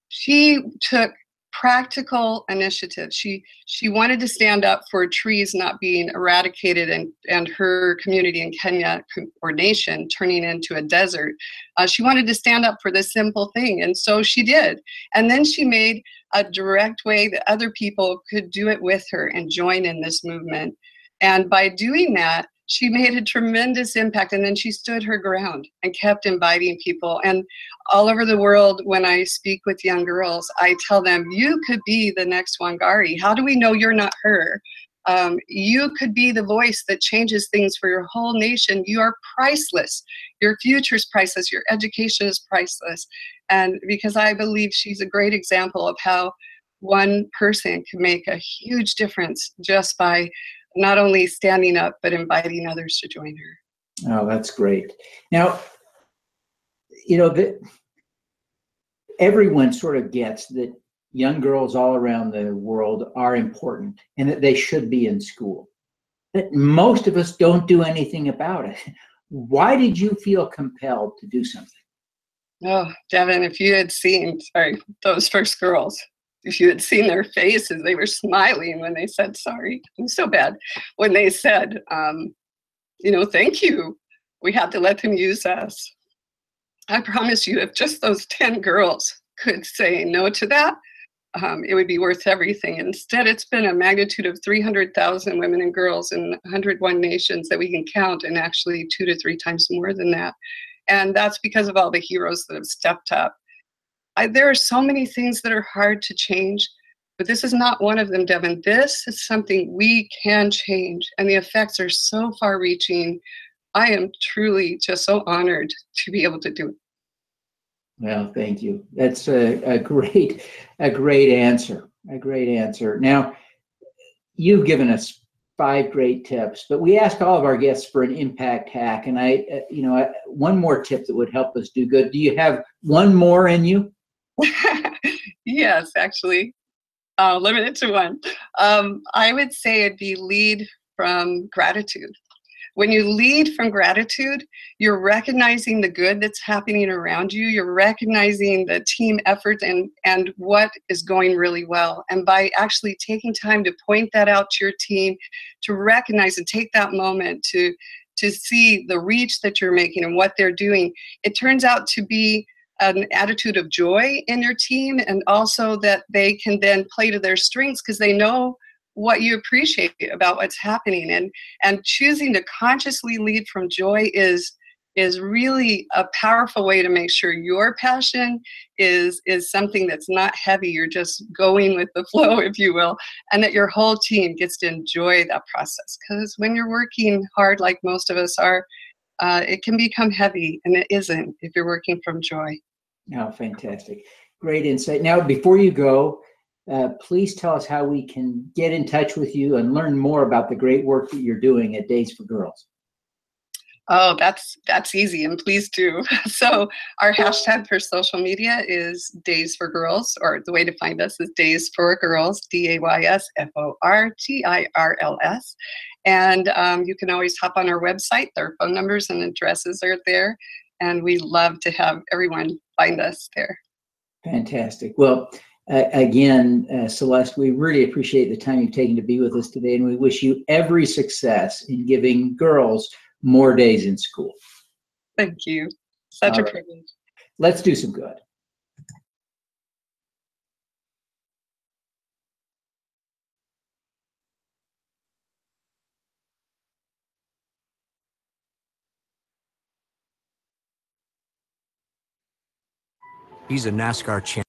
she took practical initiatives. She wanted to stand up for trees not being eradicated and her community in Kenya or nation turning into a desert. She wanted to stand up for this simple thing, and so she did. And then she made a direct way that other people could do it with her and join in this movement. And by doing that, she made a tremendous impact, and then she stood her ground and kept inviting people. And all over the world, when I speak with young girls, I tell them, you could be the next Wangari. How do we know you're not her? You could be the voice that changes things for your whole nation. You are priceless. Your future is priceless. Your education is priceless. And because I believe she's a great example of how one person can make a huge difference just by not only standing up, but inviting others to join her. Oh, that's great. Now, you know, everyone sort of gets that young girls all around the world are important and that they should be in school. But most of us don't do anything about it. Why did you feel compelled to do something? Oh, Devin, if you had seen, those first girls, if you had seen their faces, they were smiling when they said sorry. It was so bad. When they said, thank you, we had to let them use us. I promise you, if just those 10 girls could say no to that, it would be worth everything. Instead, it's been a magnitude of 300,000 women and girls in 101 nations that we can count, and actually 2 to 3 times more than that. And that's because of all the heroes that have stepped up. There are so many things that are hard to change, but this is not one of them, Devin. This is something we can change, and the effects are so far-reaching. I am truly just so honored to be able to do it. Well, thank you. That's a great answer. A great answer. Now, you've given us 5 great tips, but we ask all of our guests for an impact hack, and one more tip that would help us do good. Do you have one more in you? Yes, actually. I'll limit it to one. I would say it'd be lead from gratitude. When you lead from gratitude, you're recognizing the good that's happening around you. You're recognizing the team effort and what is going really well. And by actually taking time to point that out to your team, to recognize and take that moment to see the reach that you're making and what they're doing, it turns out to be an attitude of joy in your team, and also that they can then play to their strengths because they know what you appreciate about what's happening. And choosing to consciously lead from joy is really a powerful way to make sure your passion is something that's not heavy. You're just going with the flow, if you will, and that your whole team gets to enjoy that process. Because when you're working hard, like most of us are, it can become heavy, and it isn't if you're working from joy. Oh, fantastic. Great insight. Now, before you go, please tell us how we can get in touch with you and learn more about the great work that you're doing at Days for Girls. Oh, that's easy, and please do. So our hashtag for social media is Days for Girls, or the way to find us is Days for Girls, DAYSFORTIRLS. And you can always hop on our website. Their phone numbers and addresses are there, and we love to have everyone find us there. Fantastic. Well, again, Celeste, we really appreciate the time you've taken to be with us today, and we wish you every success in giving girls more days in school. Thank you. Such a privilege. Let's do some good. He's a NASCAR champ.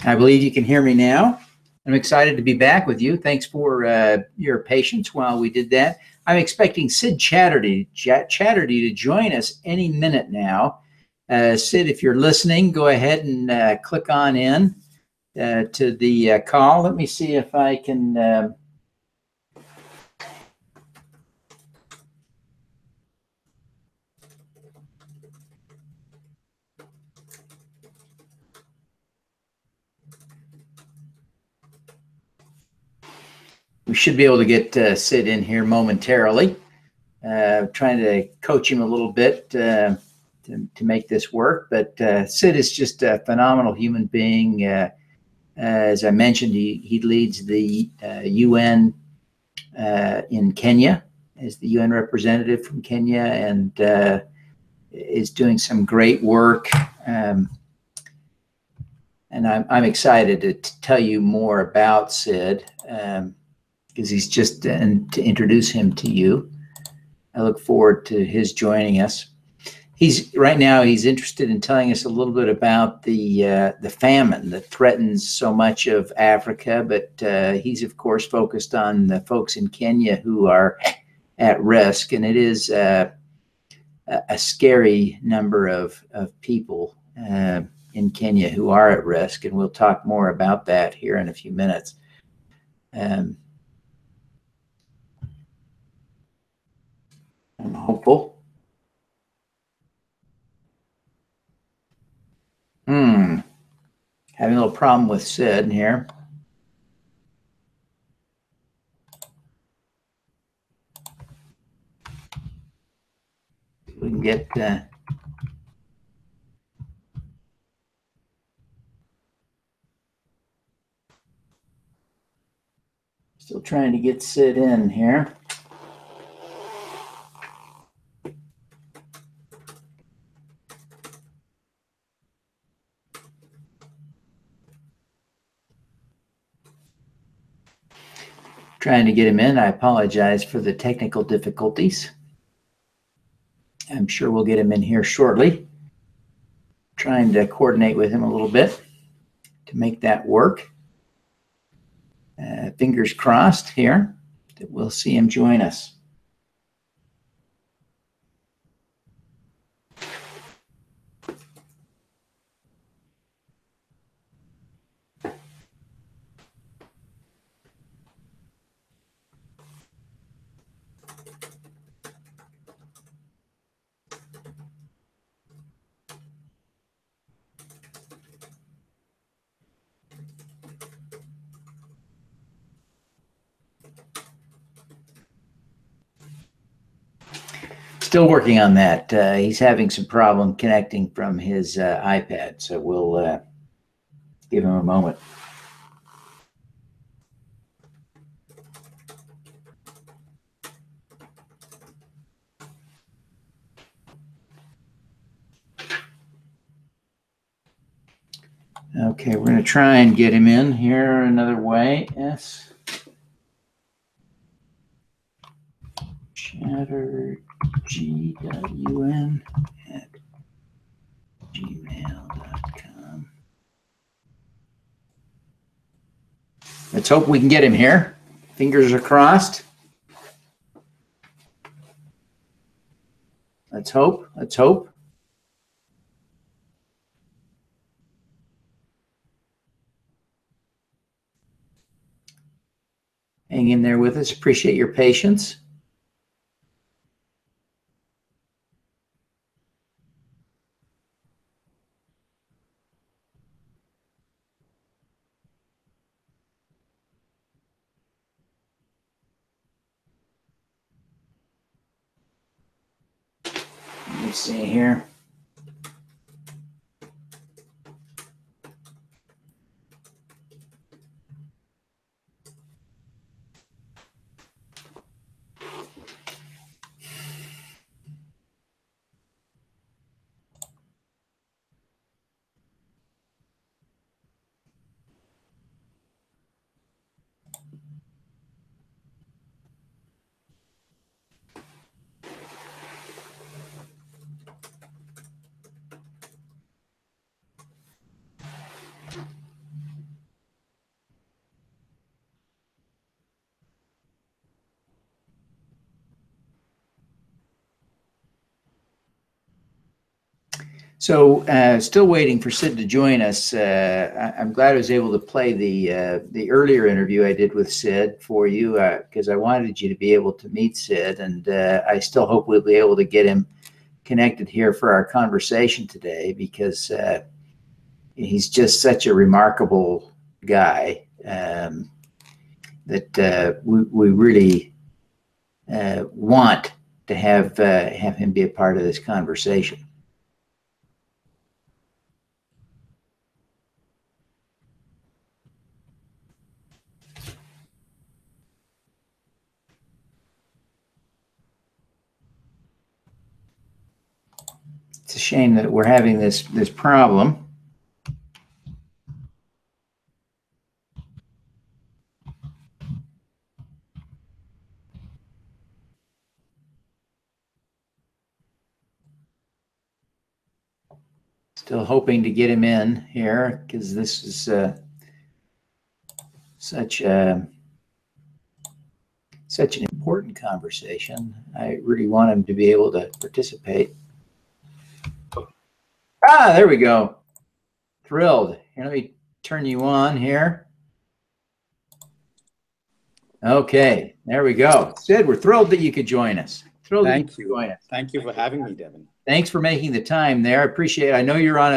I believe you can hear me now. I'm excited to be back with you. Thanks for your patience while we did that. I'm expecting Sid Chatterjee to join us any minute now. Sid, if you're listening, go ahead and click on in to the call. Let me see if I can... We should be able to get Sid in here momentarily. Trying to coach him a little bit to make this work. But Sid is just a phenomenal human being. As I mentioned, he leads the UN in Kenya as the UN representative from Kenya, and is doing some great work. And I'm excited to tell you more about Sid. Because he's just, and to introduce him to you. I look forward to his joining us. right now he's interested in telling us a little bit about the famine that threatens so much of Africa, but he's of course focused on the folks in Kenya who are at risk, and it is a scary number of people in Kenya who are at risk, and we'll talk more about that here in a few minutes. I'm hopeful. Having a little problem with Sid here. We can get still trying to get Sid in here. Trying to get him in. I apologize for the technical difficulties. I'm sure we'll get him in here shortly. Trying to coordinate with him a little bit to make that work. Fingers crossed here that we'll see him join us. Still working on that. He's having some problem connecting from his iPad, so we'll give him a moment. Okay, we're going to try and get him in here another way. Yes. Chatterjee.un@gmail.com. Let's hope we can get him here. Fingers are crossed. Let's hope. Let's hope. Hang in there with us. Appreciate your patience. Let me see here. So still waiting for Sid to join us. I'm glad I was able to play the earlier interview I did with Sid for you because I wanted you to be able to meet Sid, and I still hope we'll be able to get him connected here for our conversation today because he's just such a remarkable guy that we really want to have him be a part of this conversation. It's a shame that we're having this problem. Still hoping to get him in here because this is such an important conversation. I really want him to be able to participate. Ah, there we go. Thrilled. Here, let me turn you on here. Okay, there we go. Sid, we're thrilled that you could join us. Thrilled that you could join us. Thank you for having me, Devin. Thanks for making the time there. I appreciate it. I know you're on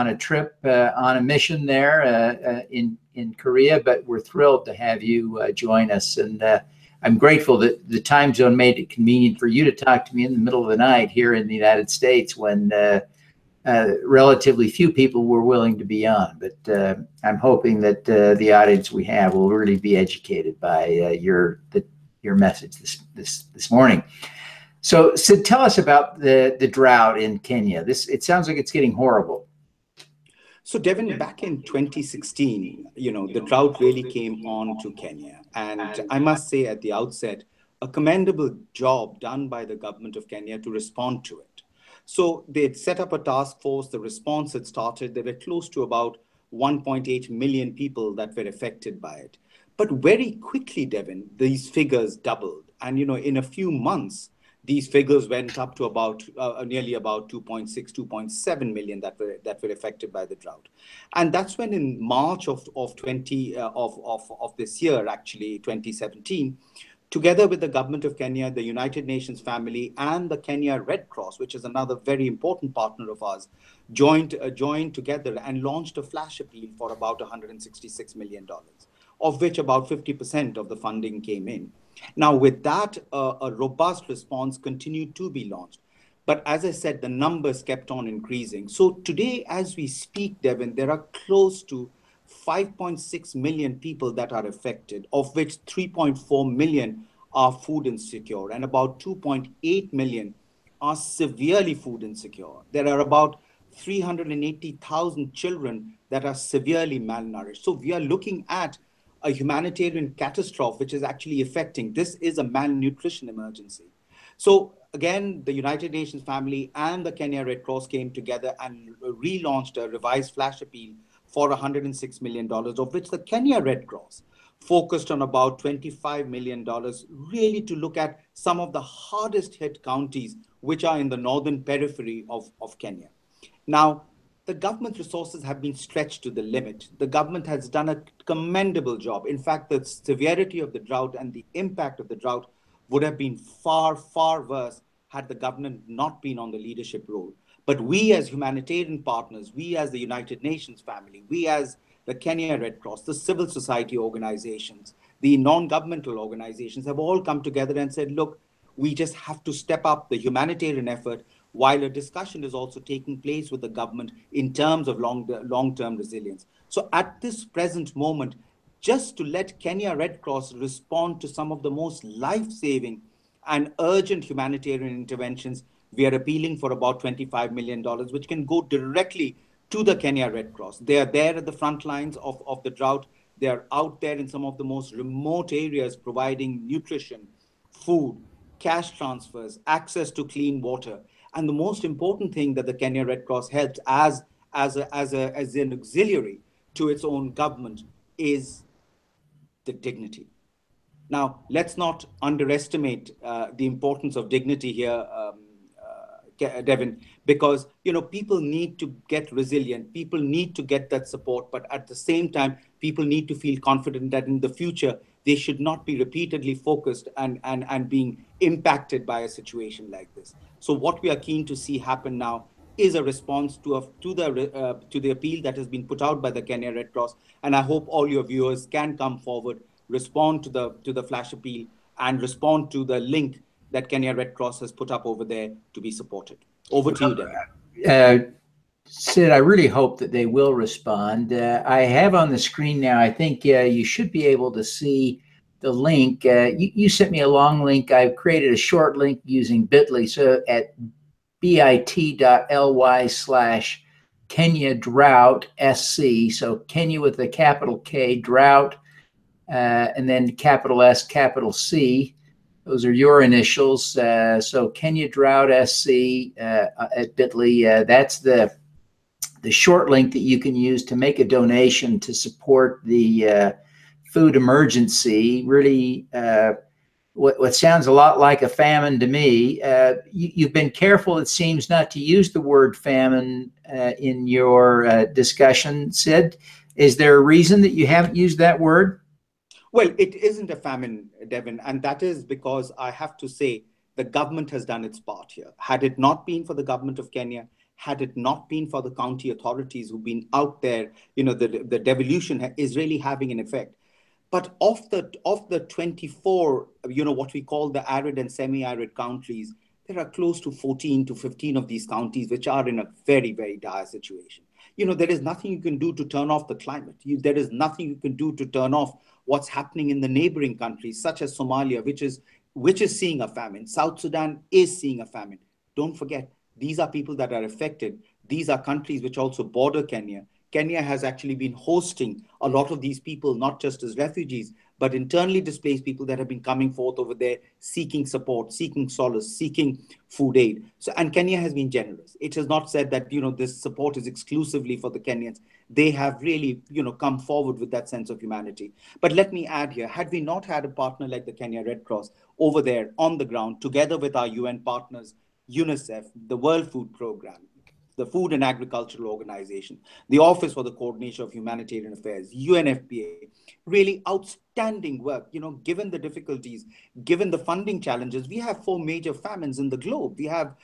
a trip, on a mission there in Korea, but we're thrilled to have you join us. And I'm grateful that the time zone made it convenient for you to talk to me in the middle of the night here in the United States when relatively few people were willing to be on. But I'm hoping that the audience we have will really be educated by your message this morning. So, Sid, tell us about the drought in Kenya. It sounds like it's getting horrible. So, Devin, back in 2016, the drought really came on to Kenya. And I must say at the outset, a commendable job done by the government of Kenya to respond to it. So they'd set up a task force. The response had started. There were close to about 1.8 million people that were affected by it. But very quickly, Devin, these figures doubled. And, in a few months, these figures went up to about nearly about 2.6, 2.7 million that were affected by the drought. And that's when in March of this year, actually 2017, together with the government of Kenya, the United Nations family, and the Kenya Red Cross, which is another very important partner of ours, joined together and launched a flash appeal for about $166 million, of which about 50% of the funding came in. Now, with that, a robust response continued to be launched. But as I said, the numbers kept on increasing. So today, as we speak, Devin, there are close to 5.6 million people that are affected, of which 3.4 million are food insecure, and about 2.8 million are severely food insecure. There are about 380,000 children that are severely malnourished. So we are looking at a humanitarian catastrophe, which is actually affecting. This is a malnutrition emergency. So again, the United Nations family and the Kenya Red Cross came together and relaunched a revised flash appeal for $106 million, of which the Kenya Red Cross focused on about $25 million, really to look at some of the hardest hit counties, which are in the northern periphery of Kenya. Now, the government resources have been stretched to the limit. The government has done a commendable job. In fact, the severity of the drought and the impact of the drought would have been far, far worse had the government not been on the leadership role. But we as humanitarian partners, we as the United Nations family, we as the Kenya Red Cross, the civil society organizations, the non-governmental organizations have all come together and said, look, we just have to step up the humanitarian effort while a discussion is also taking place with the government in terms of long-term resilience. So at this present moment, just to let Kenya Red Cross respond to some of the most life-saving and urgent humanitarian interventions, we are appealing for about $25 million, which can go directly to the Kenya Red Cross. They are there at the front lines of the drought. They are out there in some of the most remote areas providing nutrition, food, cash transfers, access to clean water. And the most important thing that the Kenya Red Cross helped as an auxiliary to its own government is the dignity. Now, let's not underestimate the importance of dignity here, Devin, because people need to get resilient, people need to get that support, but at the same time, people need to feel confident that in the future, they should not be repeatedly focused and being impacted by a situation like this. So what we are keen to see happen now is a response to the appeal that has been put out by the Kenya Red Cross, and I hope all your viewers can come forward, respond to the flash appeal, and respond to the link that Kenya Red Cross has put up over there to be supported. Over to you, Devin. Sid, I really hope that they will respond. I have on the screen now, I think you should be able to see the link. You sent me a long link. I've created a short link using Bit.ly. So at bit.ly/Kenya Drought SC. So Kenya with a capital K, Drought, and then capital S, capital C. Those are your initials. So Kenya Drought SC at Bit.ly. That's the short link that you can use to make a donation to support the food emergency. Really, what sounds a lot like a famine to me. You've been careful, it seems, not to use the word famine in your discussion, Sid. Is there a reason that you haven't used that word? Well, it isn't a famine, Devin, and that is because I have to say the government has done its part here. Had it not been for the government of Kenya, had it not been for the county authorities who've been out there, the devolution is really having an effect. But of the 24, what we call the arid and semi-arid counties, there are close to 14 to 15 of these counties which are in a very, very dire situation. There is nothing you can do to turn off the climate. There is nothing you can do to turn off what's happening in the neighboring countries, such as Somalia, which is seeing a famine. South Sudan is seeing a famine. Don't forget, these are people that are affected. These are countries which also border Kenya. Kenya has actually been hosting a lot of these people, not just as refugees, but internally displaced people that have been coming forth over there, seeking support, seeking solace, seeking food aid. And Kenya has been generous. It has not said that, this support is exclusively for the Kenyans. They have really, come forward with that sense of humanity. But let me add here, had we not had a partner like the Kenya Red Cross over there on the ground, together with our UN partners, UNICEF, the World Food Programme, the Food and Agricultural Organization, the Office for the Coordination of Humanitarian Affairs, UNFPA, really outstanding work. Given the difficulties, given the funding challenges, we have 4 major famines in the globe. We have,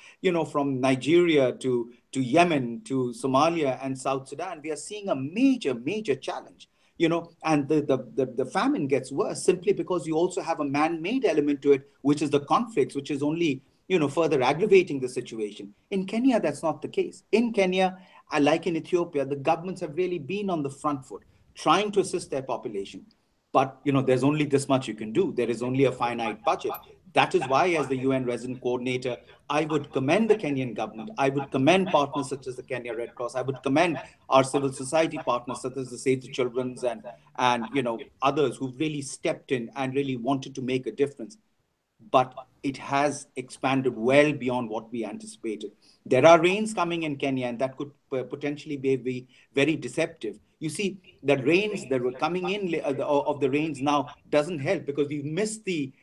from Nigeria to Yemen to Somalia and South Sudan, we are seeing a major, major challenge. And the famine gets worse simply because you also have a man-made element to it, which is the conflicts, which is only further aggravating the situation. In Kenya, that's not the case. In Kenya, like in Ethiopia, the governments have really been on the front foot, trying to assist their population. But, there's only this much you can do. There is only a finite budget. That is why, as the UN resident coordinator, I would commend the Kenyan government. I would commend partners such as the Kenya Red Cross. I would commend our civil society partners such as the Save the Children's and others who've really stepped in and really wanted to make a difference. But it has expanded well beyond what we anticipated. There are rains coming in Kenya, and that could potentially be very deceptive. You see, the rains that were coming in of the rains now doesn't help because we've missed the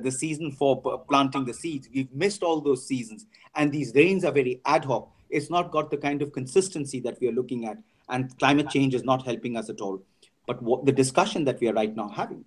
season for planting the seeds. We've missed all those seasons, and these rains are very ad hoc. It's not got the kind of consistency that we are looking at, and climate change is not helping us at all. But what the discussion that we are right now having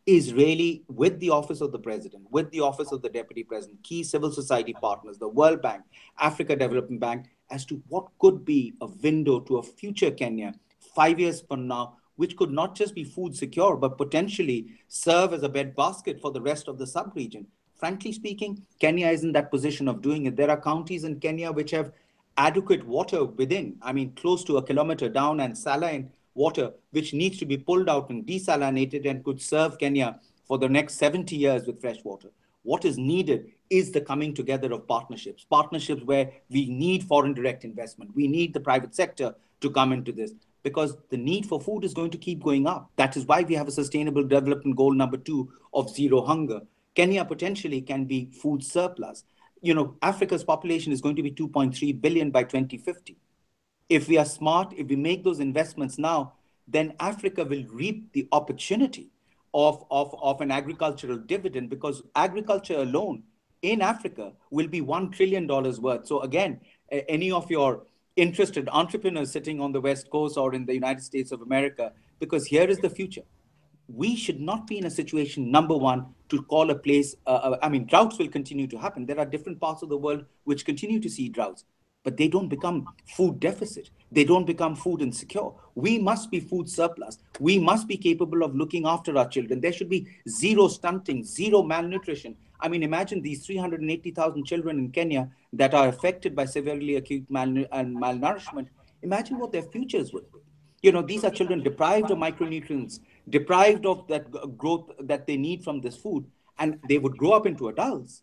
is really with the Office of the President, with the Office of the Deputy President, key civil society partners, the World Bank, Africa Development Bank, as to what could be a window to a future Kenya 5 years from now, which could not just be food secure, but potentially serve as a breadbasket for the rest of the sub-region. Frankly speaking, Kenya is in that position of doing it. There are counties in Kenya which have adequate water within, close to a kilometer down, and saline water, which needs to be pulled out and desalinated and could serve Kenya for the next 70 years with fresh water. What is needed is the coming together of partnerships where we need foreign direct investment. We need the private sector to come into this because the need for food is going to keep going up. That is why we have a sustainable development goal number 2 of zero hunger. Kenya potentially can be food surplus. Africa's population is going to be 2.3 billion by 2050. If we are smart, if we make those investments now, then Africa will reap the opportunity of an agricultural dividend, because agriculture alone in Africa will be $1 trillion worth. So again, any of your interested entrepreneurs sitting on the West Coast or in the United States of America, because here is the future. We should not be in a situation, number one, to call a place, droughts will continue to happen. There are different parts of the world which continue to see droughts, but they don't become food deficit. They don't become food insecure. We must be food surplus. We must be capable of looking after our children. There should be zero stunting, zero malnutrition. Imagine these 380,000 children in Kenya that are affected by severely acute malnourishment. Imagine what their futures would be. These are children deprived of micronutrients, deprived of that growth that they need from this food, and they would grow up into adults,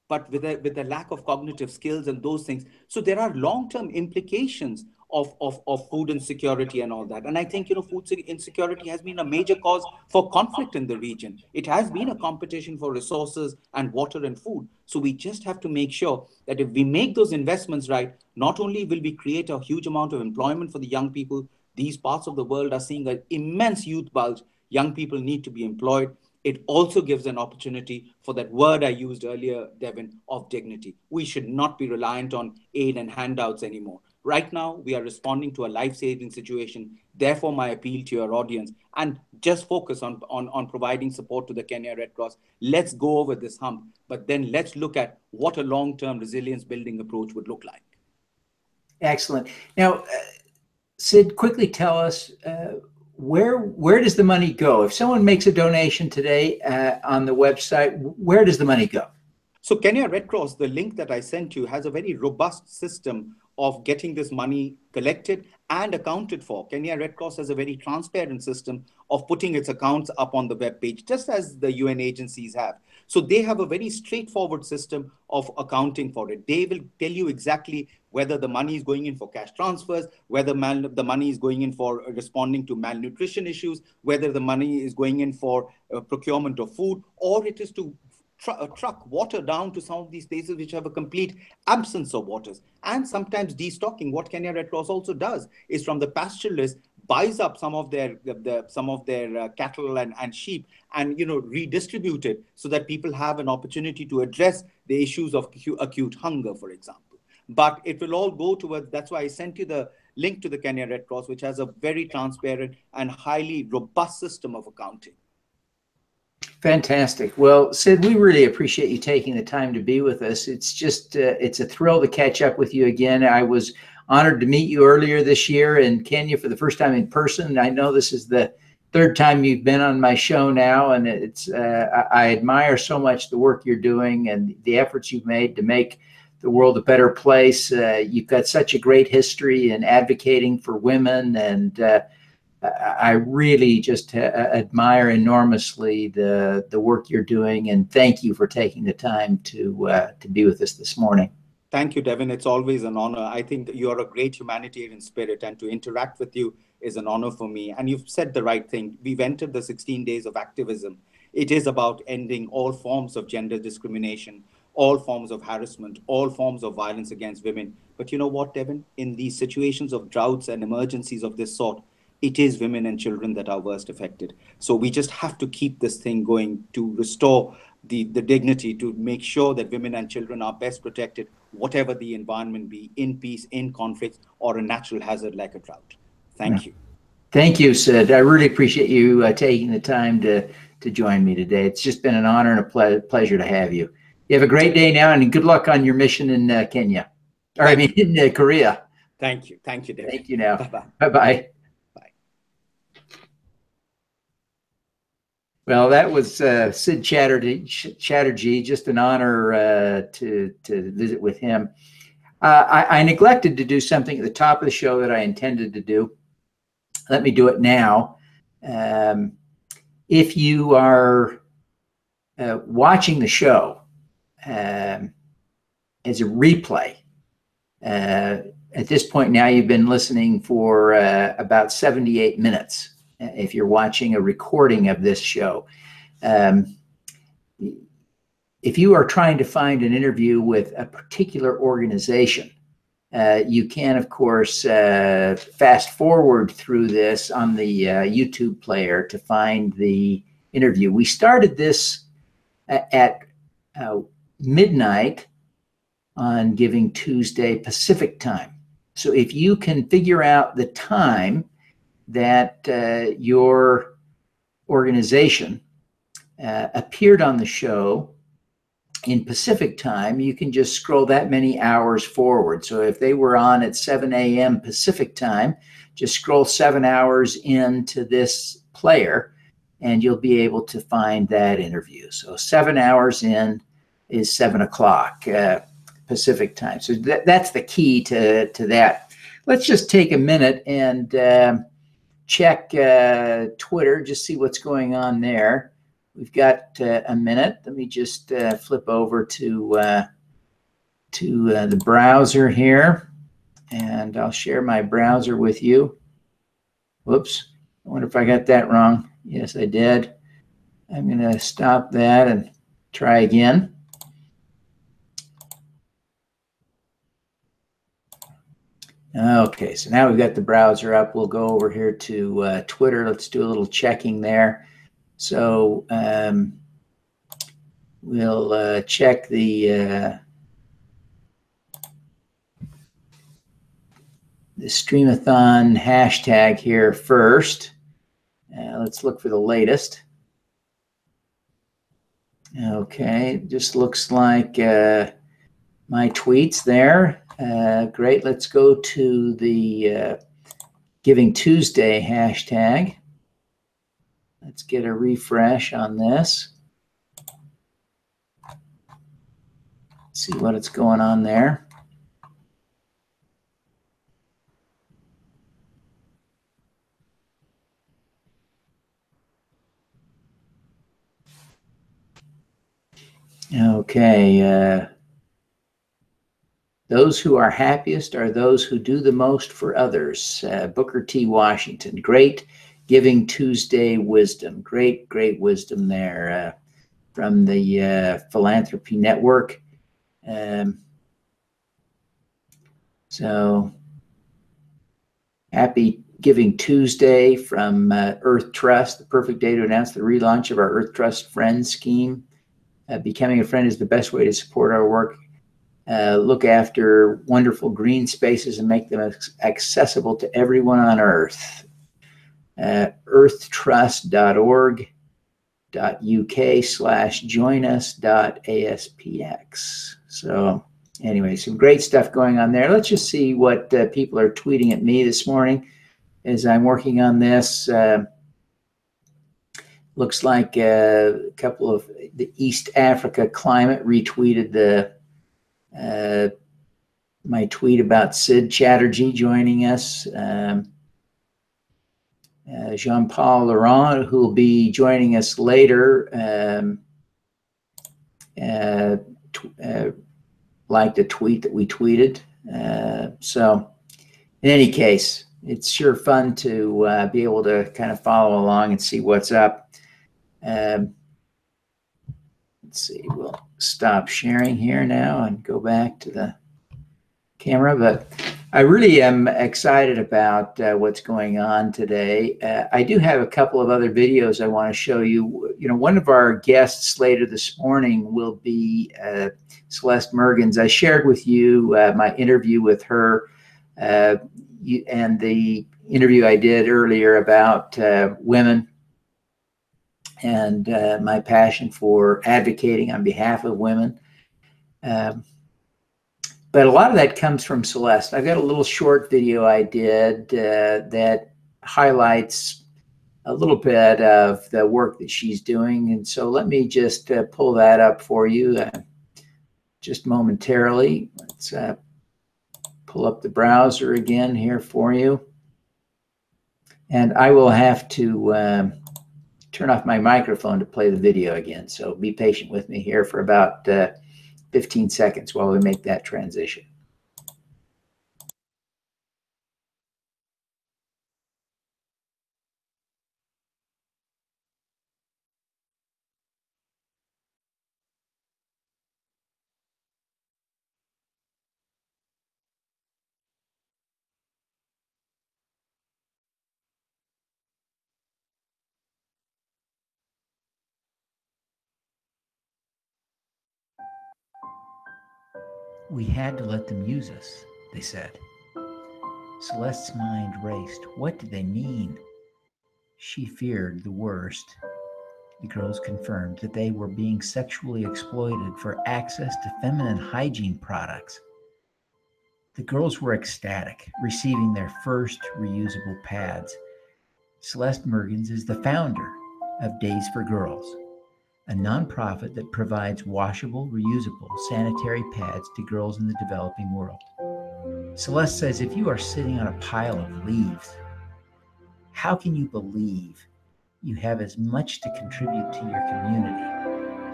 but with a lack of cognitive skills and those things. So there are long-term implications of food insecurity and all that. And I think, food insecurity has been a major cause for conflict in the region. It has been a competition for resources and water and food. So we just have to make sure that if we make those investments right, not only will we create a huge amount of employment for the young people, these parts of the world are seeing an immense youth bulge. Young people need to be employed. It also gives an opportunity for that word I used earlier, Devin, of dignity. We should not be reliant on aid and handouts anymore. Right now, we are responding to a life-saving situation. Therefore, my appeal to your audience, and just focus on providing support to the Kenya Red Cross. Let's go over this hump, but then let's look at what a long-term resilience building approach would look like. Excellent. Now, Sid, quickly tell us, where does the money go? If someone makes a donation today on the website, where does the money go? So Kenya Red Cross, the link that I sent you, has a very robust system of getting this money collected and accounted for. Kenya Red Cross has a very transparent system of putting its accounts up on the web page, just as the UN agencies have. So they have a very straightforward system of accounting for it. They will tell you exactly whether the money is going in for cash transfers, whether the money is going in for responding to malnutrition issues, whether the money is going in for procurement of food, or it is to truck water down to some of these places which have a complete absence of waters. And sometimes destocking. What Kenya Red Cross also does is, from the pastoralists, buys up some of their cattle and sheep and redistribute it so that people have an opportunity to address the issues of acute hunger, for example. But it will all go towards, that's why I sent you the link to the Kenya Red Cross, which has a very transparent and highly robust system of accounting. Fantastic. Well, Sid, we really appreciate you taking the time to be with us. It's just, it's a thrill to catch up with you again. I was honored to meet you earlier this year in Kenya for the first time in person. I know this is the third time you've been on my show now, and it's, I admire so much the work you're doing and the efforts you've made to make the world a better place. You've got such a great history in advocating for women, and I really just admire enormously the work you're doing, and thank you for taking the time to be with us this morning. Thank you, Devin. It's always an honor. I think you're a great humanitarian spirit, and to interact with you is an honor for me. And you've said the right thing. We've entered the 16 days of activism. It is about ending all forms of gender discrimination, all forms of harassment, all forms of violence against women. But you know what, Devin? In these situations of droughts and emergencies of this sort, it is women and children that are worst affected. So we just have to keep this thing going to restore the dignity, to make sure that women and children are best protected, whatever the environment be, in peace, in conflicts, or a natural hazard like a drought. Thank you. Thank you, Sid. I really appreciate you taking the time to join me today. It's just been an honor and a pleasure to have you. You have a great day now, and good luck on your mission in Kenya. Or I mean, in Korea. Thank you. Thank you, David. Thank you now. Bye-bye. Bye-bye. Well, that was Sid Chatterjee. Just an honor to visit with him. I neglected to do something at the top of the show that I intended to do. Let me do it now. If you are watching the show as a replay, at this point now you've been listening for about 78 minutes. If you're watching a recording of this show. If you are trying to find an interview with a particular organization, you can, of course, fast forward through this on the YouTube player to find the interview. We started this at midnight on Giving Tuesday Pacific time. So if you can figure out the time that your organization appeared on the show in Pacific time, you can just scroll that many hours forward. So if they were on at 7 a.m. Pacific time, just scroll 7 hours into this player and you'll be able to find that interview. So 7 hours in is 7 o'clock Pacific time. So that's the key to that. Let's just take a minute and check Twitter, just see what's going on there. We've got a minute. Let me just flip over to the browser here and I'll share my browser with you. Whoops, I wonder if I got that wrong. Yes, I did. I'm going to stop that and try again. Okay, so now we've got the browser up. We'll go over here to Twitter. Let's do a little checking there. So we'll check the Streamathon hashtag here first. Let's look for the latest. Okay, just looks like my tweets there. Great, let's go to the GivingTuesday hashtag. Let's get a refresh on this. See what's going on there. Okay, those who are happiest are those who do the most for others. Booker T. Washington, great GivingTuesday wisdom. Great wisdom there from the Philanthropy Network. So happy GivingTuesday from Earth Trust, the perfect day to announce the relaunch of our Earth Trust Friends scheme. Becoming a friend is the best way to support our work. Look after wonderful green spaces and make them accessible to everyone on Earth. earthrust.org.uk/joinus.aspx. So anyway, some great stuff going on there. Let's just see what people are tweeting at me this morning as I'm working on this. Looks like a couple of the East Africa Climate retweeted my tweet about Sid Chatterjee joining us. Jean-Paul Laurent, who will be joining us later, liked a tweet that we tweeted. So in any case, it's sure fun to be able to kind of follow along and see what's up. Let's see, we'll stop sharing here now and go back to the camera, but I really am excited about what's going on today. I do have a couple of other videos I want to show you. You know, one of our guests later this morning will be Celeste Merkins. I shared with you my interview with her and the interview I did earlier about women and my passion for advocating on behalf of women. But a lot of that comes from Celeste. I've got a little short video I did that highlights a little bit of the work that she's doing. And so let me just pull that up for you just momentarily. Let's pull up the browser again here for you. And I will have to turn off my microphone to play the video again. So be patient with me here for about 15 seconds while we make that transition. We had to let them use us, they said. Celeste's mind raced. What did they mean? She feared the worst. The girls confirmed that they were being sexually exploited for access to feminine hygiene products. The girls were ecstatic, receiving their first reusable pads. Celeste Merkins is the founder of Days for Girls, a nonprofit that provides washable, reusable sanitary pads to girls in the developing world. Celeste says, if you are sitting on a pile of leaves, how can you believe you have as much to contribute to your community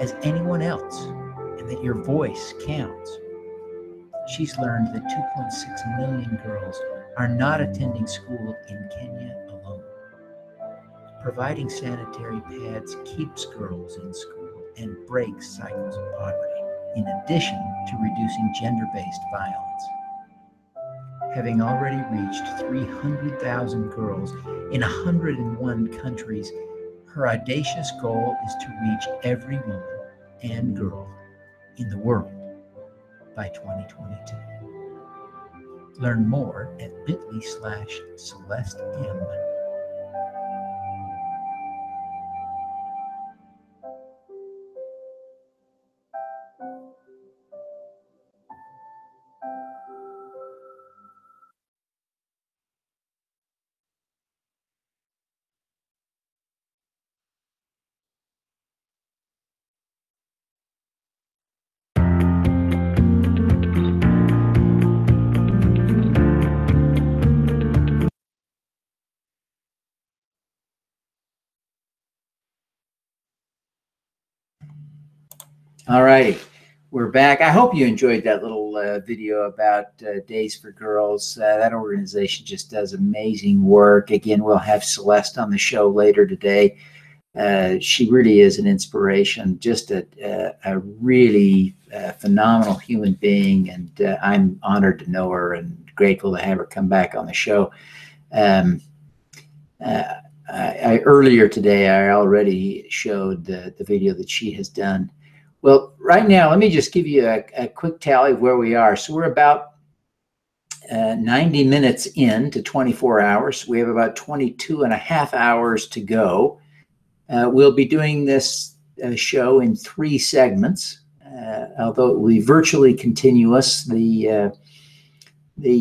as anyone else, and that your voice counts? she's learned that 2.6 million girls are not attending school in Kenya alone. Providing sanitary pads keeps girls in school and breaks cycles of poverty, in addition to reducing gender-based violence. Having already reached 300,000 girls in 101 countries, her audacious goal is to reach every woman and girl in the world by 2022. Learn more at bit.ly/CelesteM. All righty, we're back. I hope you enjoyed that little video about Days for Girls. That organization just does amazing work. Again, we'll have Celeste on the show later today. She really is an inspiration, just a really phenomenal human being, and I'm honored to know her and grateful to have her come back on the show. Earlier today, I already showed the video that she has done. Well, right now, let me just give you a quick tally of where we are. So we're about 90 minutes into 24 hours. We have about 22 and a half hours to go. We'll be doing this show in 3 segments, although it will be virtually continuous. The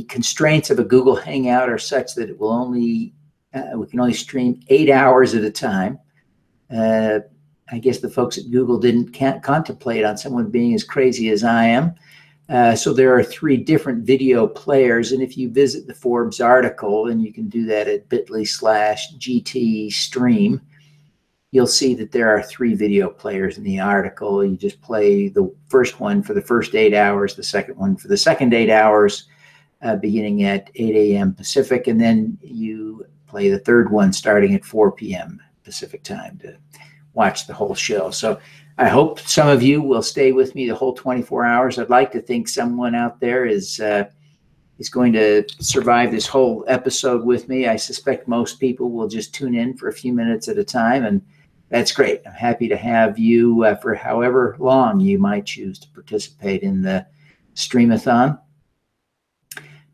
constraints of a Google Hangout are such that it will only we can only stream 8 hours at a time. I guess the folks at Google can't contemplate on someone being as crazy as I am. So there are 3 different video players. And if you visit the Forbes article, and you can do that at bit.ly/GT stream, you'll see that there are 3 video players in the article. You just play the first one for the first 8 hours, the second one for the second 8 hours, beginning at 8 a.m. Pacific, and then you play the third one starting at 4 p.m. Pacific time to watch the whole show. So I hope some of you will stay with me the whole 24 hours. I'd like to think someone out there is going to survive this whole episode with me. I suspect most people will just tune in for a few minutes at a time, and that's great. I'm happy to have you for however long you might choose to participate in the Streamathon.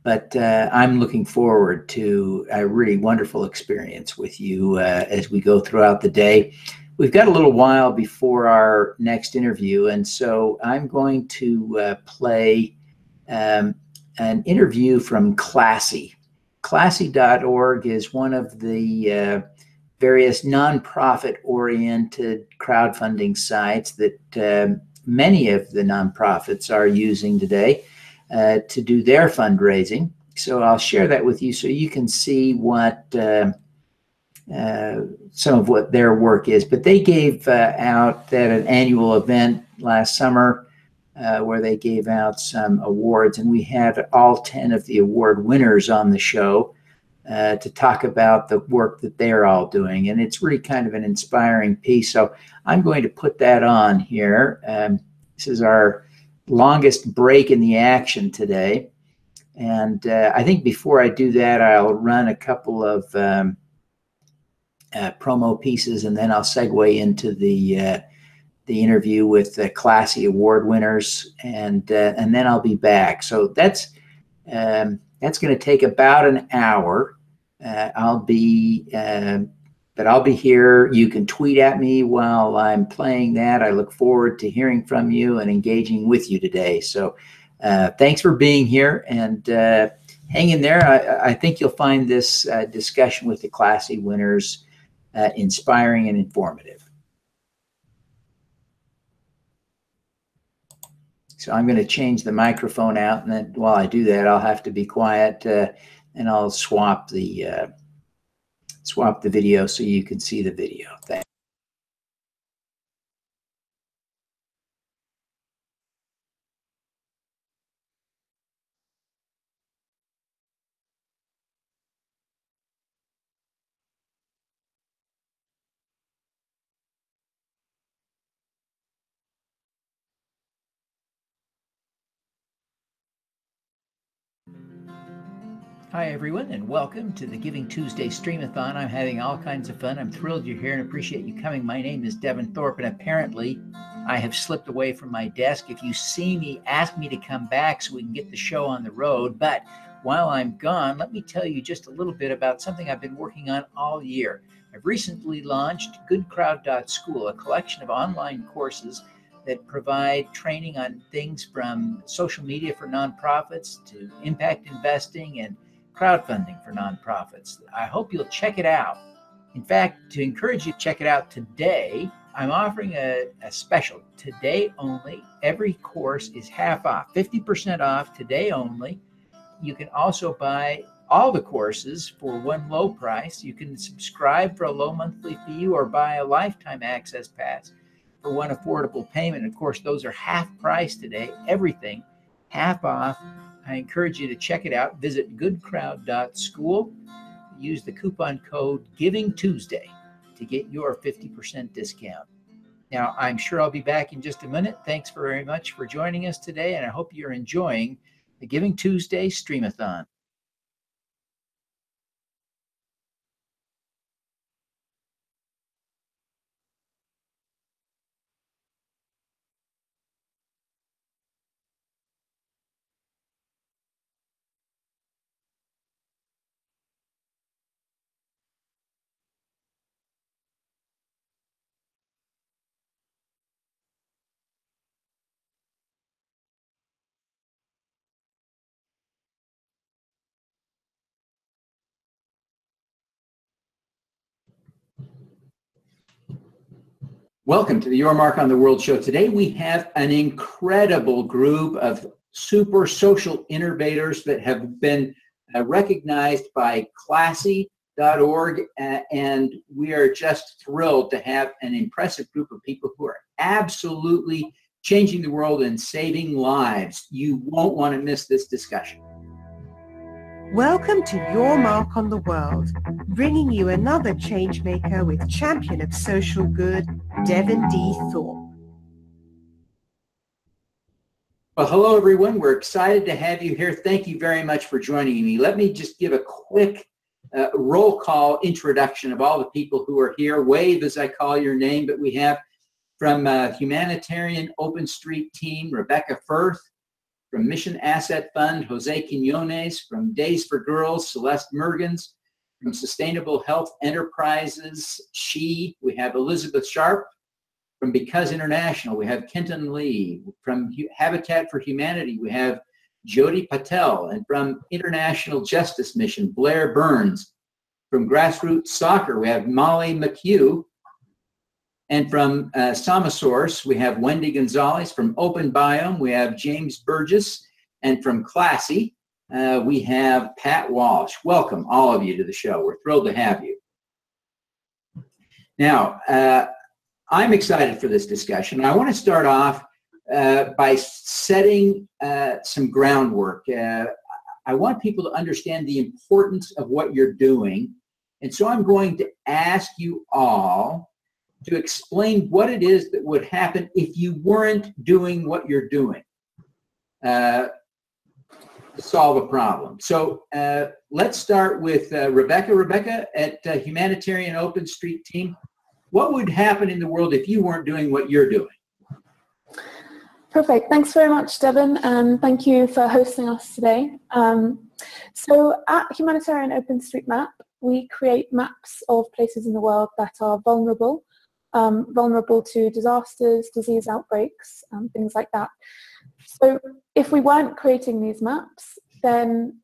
But I'm looking forward to a really wonderful experience with you as we go throughout the day. We've got a little while before our next interview, and so I'm going to play an interview from Classy. Classy.org is one of the various nonprofit-oriented crowdfunding sites that many of the nonprofits are using today to do their fundraising. So I'll share that with you so you can see what some of what their work is. But they gave out at an annual event last summer where they gave out some awards, and we had all 10 of the award winners on the show to talk about the work that they're all doing. And it's really kind of an inspiring piece. So I'm going to put that on here. This is our longest break in the action today. And I think before I do that, I'll run a couple of promo pieces, and then I'll segue into the interview with the Classy award winners, and then I'll be back. So that's going to take about an hour. I'll be here. You can tweet at me while I'm playing that. I look forward to hearing from you and engaging with you today. So thanks for being here, and hang in there. I think you'll find this discussion with the Classy winners inspiring and informative. So I'm going to change the microphone out, and then while I do that, I'll have to be quiet, and I'll swap the video so you can see the video. Thanks. Hi, everyone, and welcome to the Giving Tuesday Streamathon. I'm having all kinds of fun. I'm thrilled you're here and appreciate you coming. My name is Devin Thorpe, and apparently I have slipped away from my desk. If you see me, ask me to come back so we can get the show on the road. But while I'm gone, let me tell you just a little bit about something I've been working on all year. I've recently launched GoodCrowd.school, a collection of online courses that provide training on things from social media for nonprofits to impact investing and crowdfunding for nonprofits. I hope you'll check it out. In fact, to encourage you to check it out today, I'm offering a special today only. Every course is half off, 50% off today only. You can also buy all the courses for one low price. You can subscribe for a low monthly fee or buy a lifetime access pass for one affordable payment. Of course, those are half price today, everything half off. I encourage you to check it out. Visit goodcrowd.school. Use the coupon code GivingTuesday to get your 50% discount. Now, I'm sure I'll be back in just a minute. Thanks very much for joining us today, and I hope you're enjoying the Giving Tuesday Streamathon. Welcome to the Your Mark on the World show. Today we have an incredible group of super social innovators that have been recognized by classy.org, and we are just thrilled to have an impressive group of people who are absolutely changing the world and saving lives. You won't want to miss this discussion. Welcome to Your Mark on the World, bringing you another change maker with champion of social good, Devin D. Thorpe. Well, hello, everyone. We're excited to have you here. Thank you very much for joining me. Let me just give a quick roll call introduction of all the people who are here. Wave as I call your name, but we have from Humanitarian Open Street Team, Rebecca Firth. From Mission Asset Fund, Jose Quinones. From Days for Girls, Celeste Merkins. From Sustainable Health Enterprises, we have Elizabeth Sharp. From Because International, we have Kenton Lee. From Habitat for Humanity, we have Jody Patel. And from International Justice Mission, Blair Burns. From Grassroots Soccer, we have Molly McHugh. And from Samasource, we have Wendy Gonzalez. From Open Biome, we have James Burgess. And from Classy, we have Pat Walsh. Welcome, all of you, to the show. We're thrilled to have you. Now, I'm excited for this discussion. I want to start off by setting some groundwork. I want people to understand the importance of what you're doing. And so I'm going to ask you all to explain what it is that would happen if you weren't doing what you're doing to solve a problem. So let's start with Rebecca. Rebecca, at Humanitarian Open Street Team, what would happen in the world if you weren't doing what you're doing? Perfect. Thanks very much, Devin, and thank you for hosting us today. So at Humanitarian OpenStreetMap, we create maps of places in the world that are vulnerable to disasters, disease outbreaks, things like that. So if we weren't creating these maps, then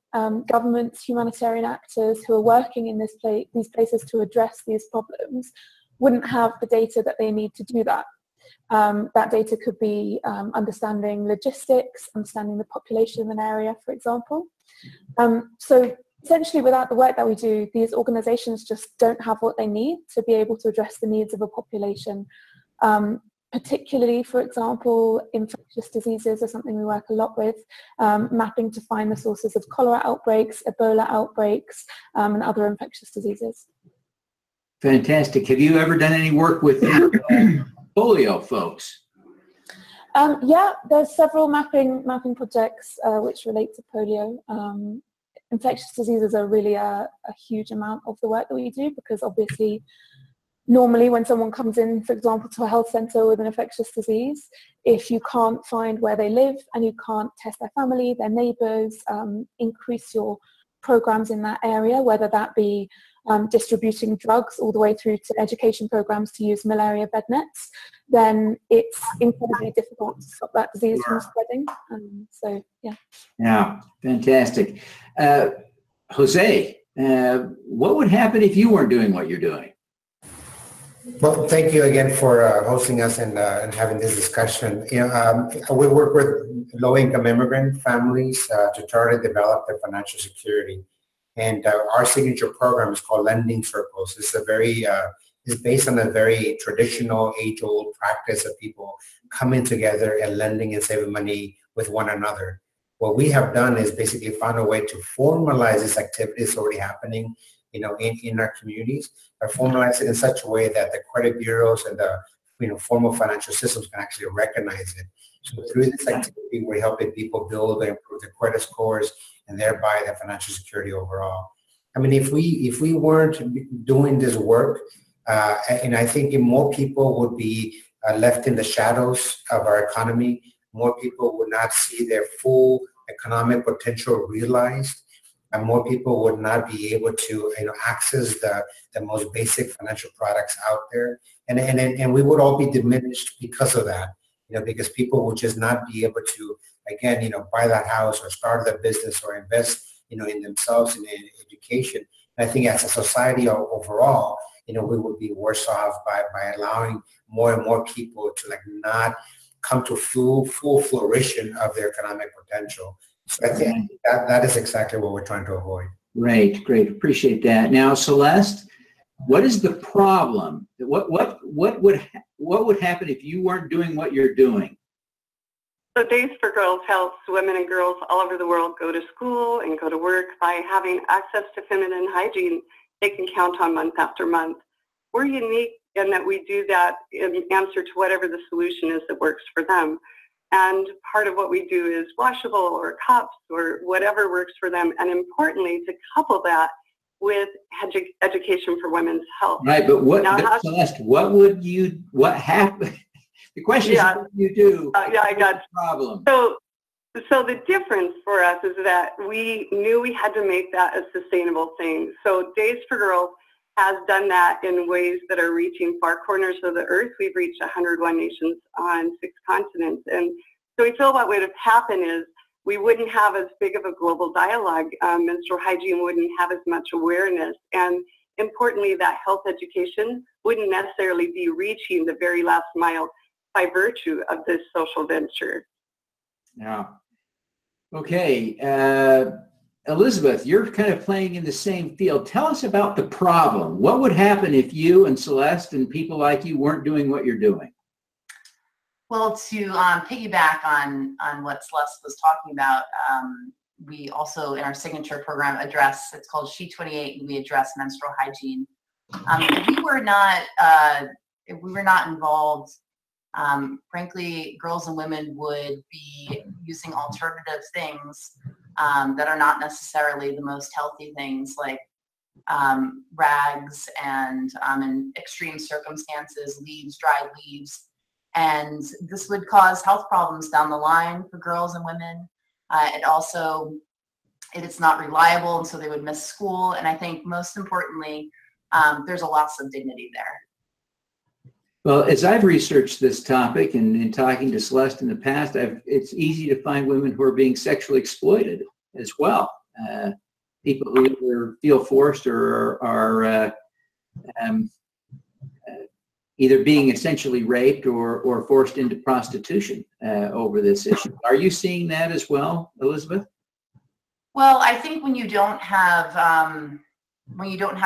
governments, humanitarian actors who are working in these places to address these problems wouldn't have the data that they need to do that. That data could be understanding logistics, understanding the population of an area, for example. So essentially, without the work that we do, these organizations just don't have what they need to be able to address the needs of a population. Particularly, for example, infectious diseases are something we work a lot with, mapping to find the sources of cholera outbreaks, Ebola outbreaks, and other infectious diseases. Fantastic. Have you ever done any work with polio folks? Yeah, there's several mapping projects which relate to polio. infectious diseases are really a huge amount of the work that we do, because obviously normally when someone comes in, for example, to a health centre with an infectious disease, if you can't find where they live and you can't test their family, their neighbours, increase your programs in that area, whether that be distributing drugs all the way through to education programs to use malaria bed nets, then it's incredibly difficult to stop that disease from spreading. So, yeah. Yeah, fantastic. Jose, what would happen if you weren't doing what you're doing? Well, thank you again for hosting us and having this discussion. We work with low-income immigrant families to try to develop their financial security. And our signature program is called Lending Circles. It's based on a very traditional, age-old practice of people coming together and lending and saving money with one another. What we have done is basically found a way to formalize this activity that's already happening, in our communities, but formalize it in such a way that the credit bureaus and the formal financial systems can actually recognize it. So through this activity, we're helping people build and improve their credit scores and thereby their financial security overall. I mean, if we weren't doing this work, and I think more people would be left in the shadows of our economy, more people would not see their full economic potential realized, and more people would not be able to access the most basic financial products out there, and we would all be diminished because of that, because people would just not be able to, again, buy that house or start their business or invest in themselves and in education. And I think as a society overall, we would be worse off by allowing more and more people to not come to full flourishing of their economic potential. So I think that is exactly what we're trying to avoid. Great. Appreciate that. Now, Celeste, what is the problem? What would happen if you weren't doing what you're doing? So Days for Girls helps women and girls all over the world go to school and go to work by having access to feminine hygiene they can count on month after month. We're unique in that we do that in answer to whatever the solution is that works for them. And part of what we do is washable or cups or whatever works for them. And importantly, to couple that with education for women's health. Right, but Celeste, what happened? The question is, what do you do? I got the problem. So the difference for us is that we knew we had to make that a sustainable thing. So Days for Girls has done that in ways that are reaching far corners of the earth. We've reached 101 nations on 6 continents. And so we feel what would have happened is we wouldn't have as big of a global dialogue. Menstrual hygiene wouldn't have as much awareness. And importantly, that health education wouldn't necessarily be reaching the very last mile by virtue of this social venture. Yeah. Okay. Elizabeth, you're kind of playing in the same field. Tell us about the problem. What would happen if you and Celeste and people like you weren't doing what you're doing? Well, to piggyback on what Celeste was talking about, we also in our signature program address, it's called She 28, and we address menstrual hygiene. If we were not involved, frankly, girls and women would be using alternative things that are not necessarily the most healthy things, like rags and in extreme circumstances, dried leaves. And this would cause health problems down the line for girls and women. It's not reliable, and so they would miss school. And I think most importantly, there's a loss of dignity there. Well, as I've researched this topic and in talking to Celeste in the past, it's easy to find women who are being sexually exploited as well. People who either feel forced or are either being essentially raped or forced into prostitution over this issue. Are you seeing that as well, Elizabeth? Well, I think when you don't have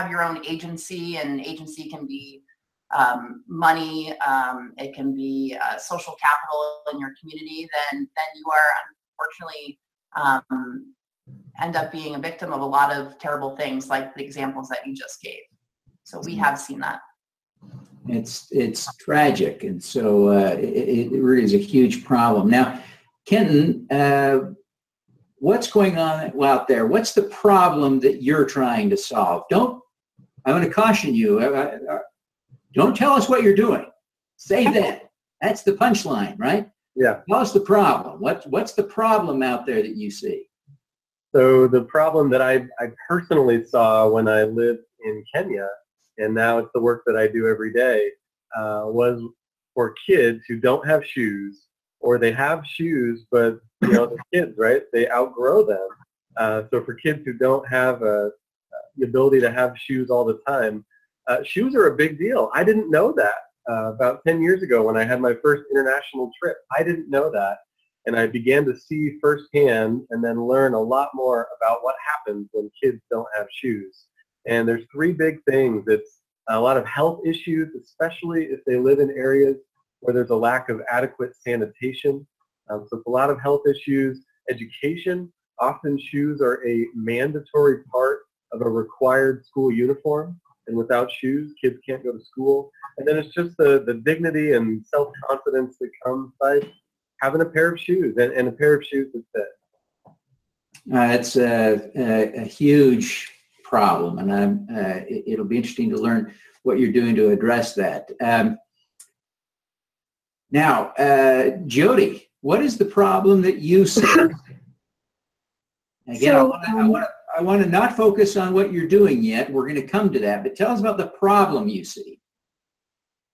your own agency, and agency can be money, it can be social capital in your community, then you are unfortunately end up being a victim of a lot of terrible things like the examples that you just gave. So we have seen that. It's tragic, and so it really is a huge problem. Now, Kenton, what's going on out there? What's the problem that you're trying to solve? I want to caution you. Don't tell us what you're doing. Say that. That's the punchline, right? Yeah. Tell us the problem. What's the problem out there that you see? So the problem that I personally saw when I lived in Kenya, and now it's the work that I do every day, was for kids who don't have shoes, or they have shoes, but they're kids, right? They outgrow them. So for kids who don't have the ability to have shoes all the time, shoes are a big deal. I didn't know that about 10 years ago when I had my first international trip. I didn't know that. And I began to see firsthand and then learn a lot more about what happens when kids don't have shoes. And there's three big things. It's a lot of health issues, especially if they live in areas where there's a lack of adequate sanitation. So it's a lot of health issues. Education. Often shoes are a mandatory part of a required school uniform. And without shoes, kids can't go to school. And then it's just the dignity and self-confidence that comes by having a pair of shoes and a pair of shoes that fit. It's a huge problem, and it'll be interesting to learn what you're doing to address that. Now, Jody, what is the problem that you see? Again, I want to not focus on what you're doing yet. We're going to come to that, but tell us about the problem you see.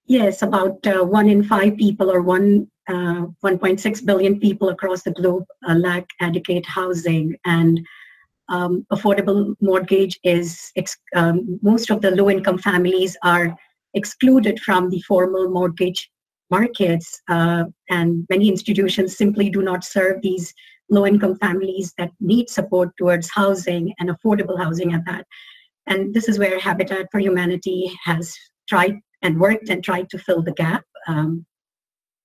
Yes, about 1 in 5 people, or 1.6 billion people across the globe lack adequate housing, and affordable mortgage is, most of the low-income families are excluded from the formal mortgage markets, and many institutions simply do not serve these low-income families that need support towards housing and affordable housing at that. And this is where Habitat for Humanity has tried and worked and tried to fill the gap.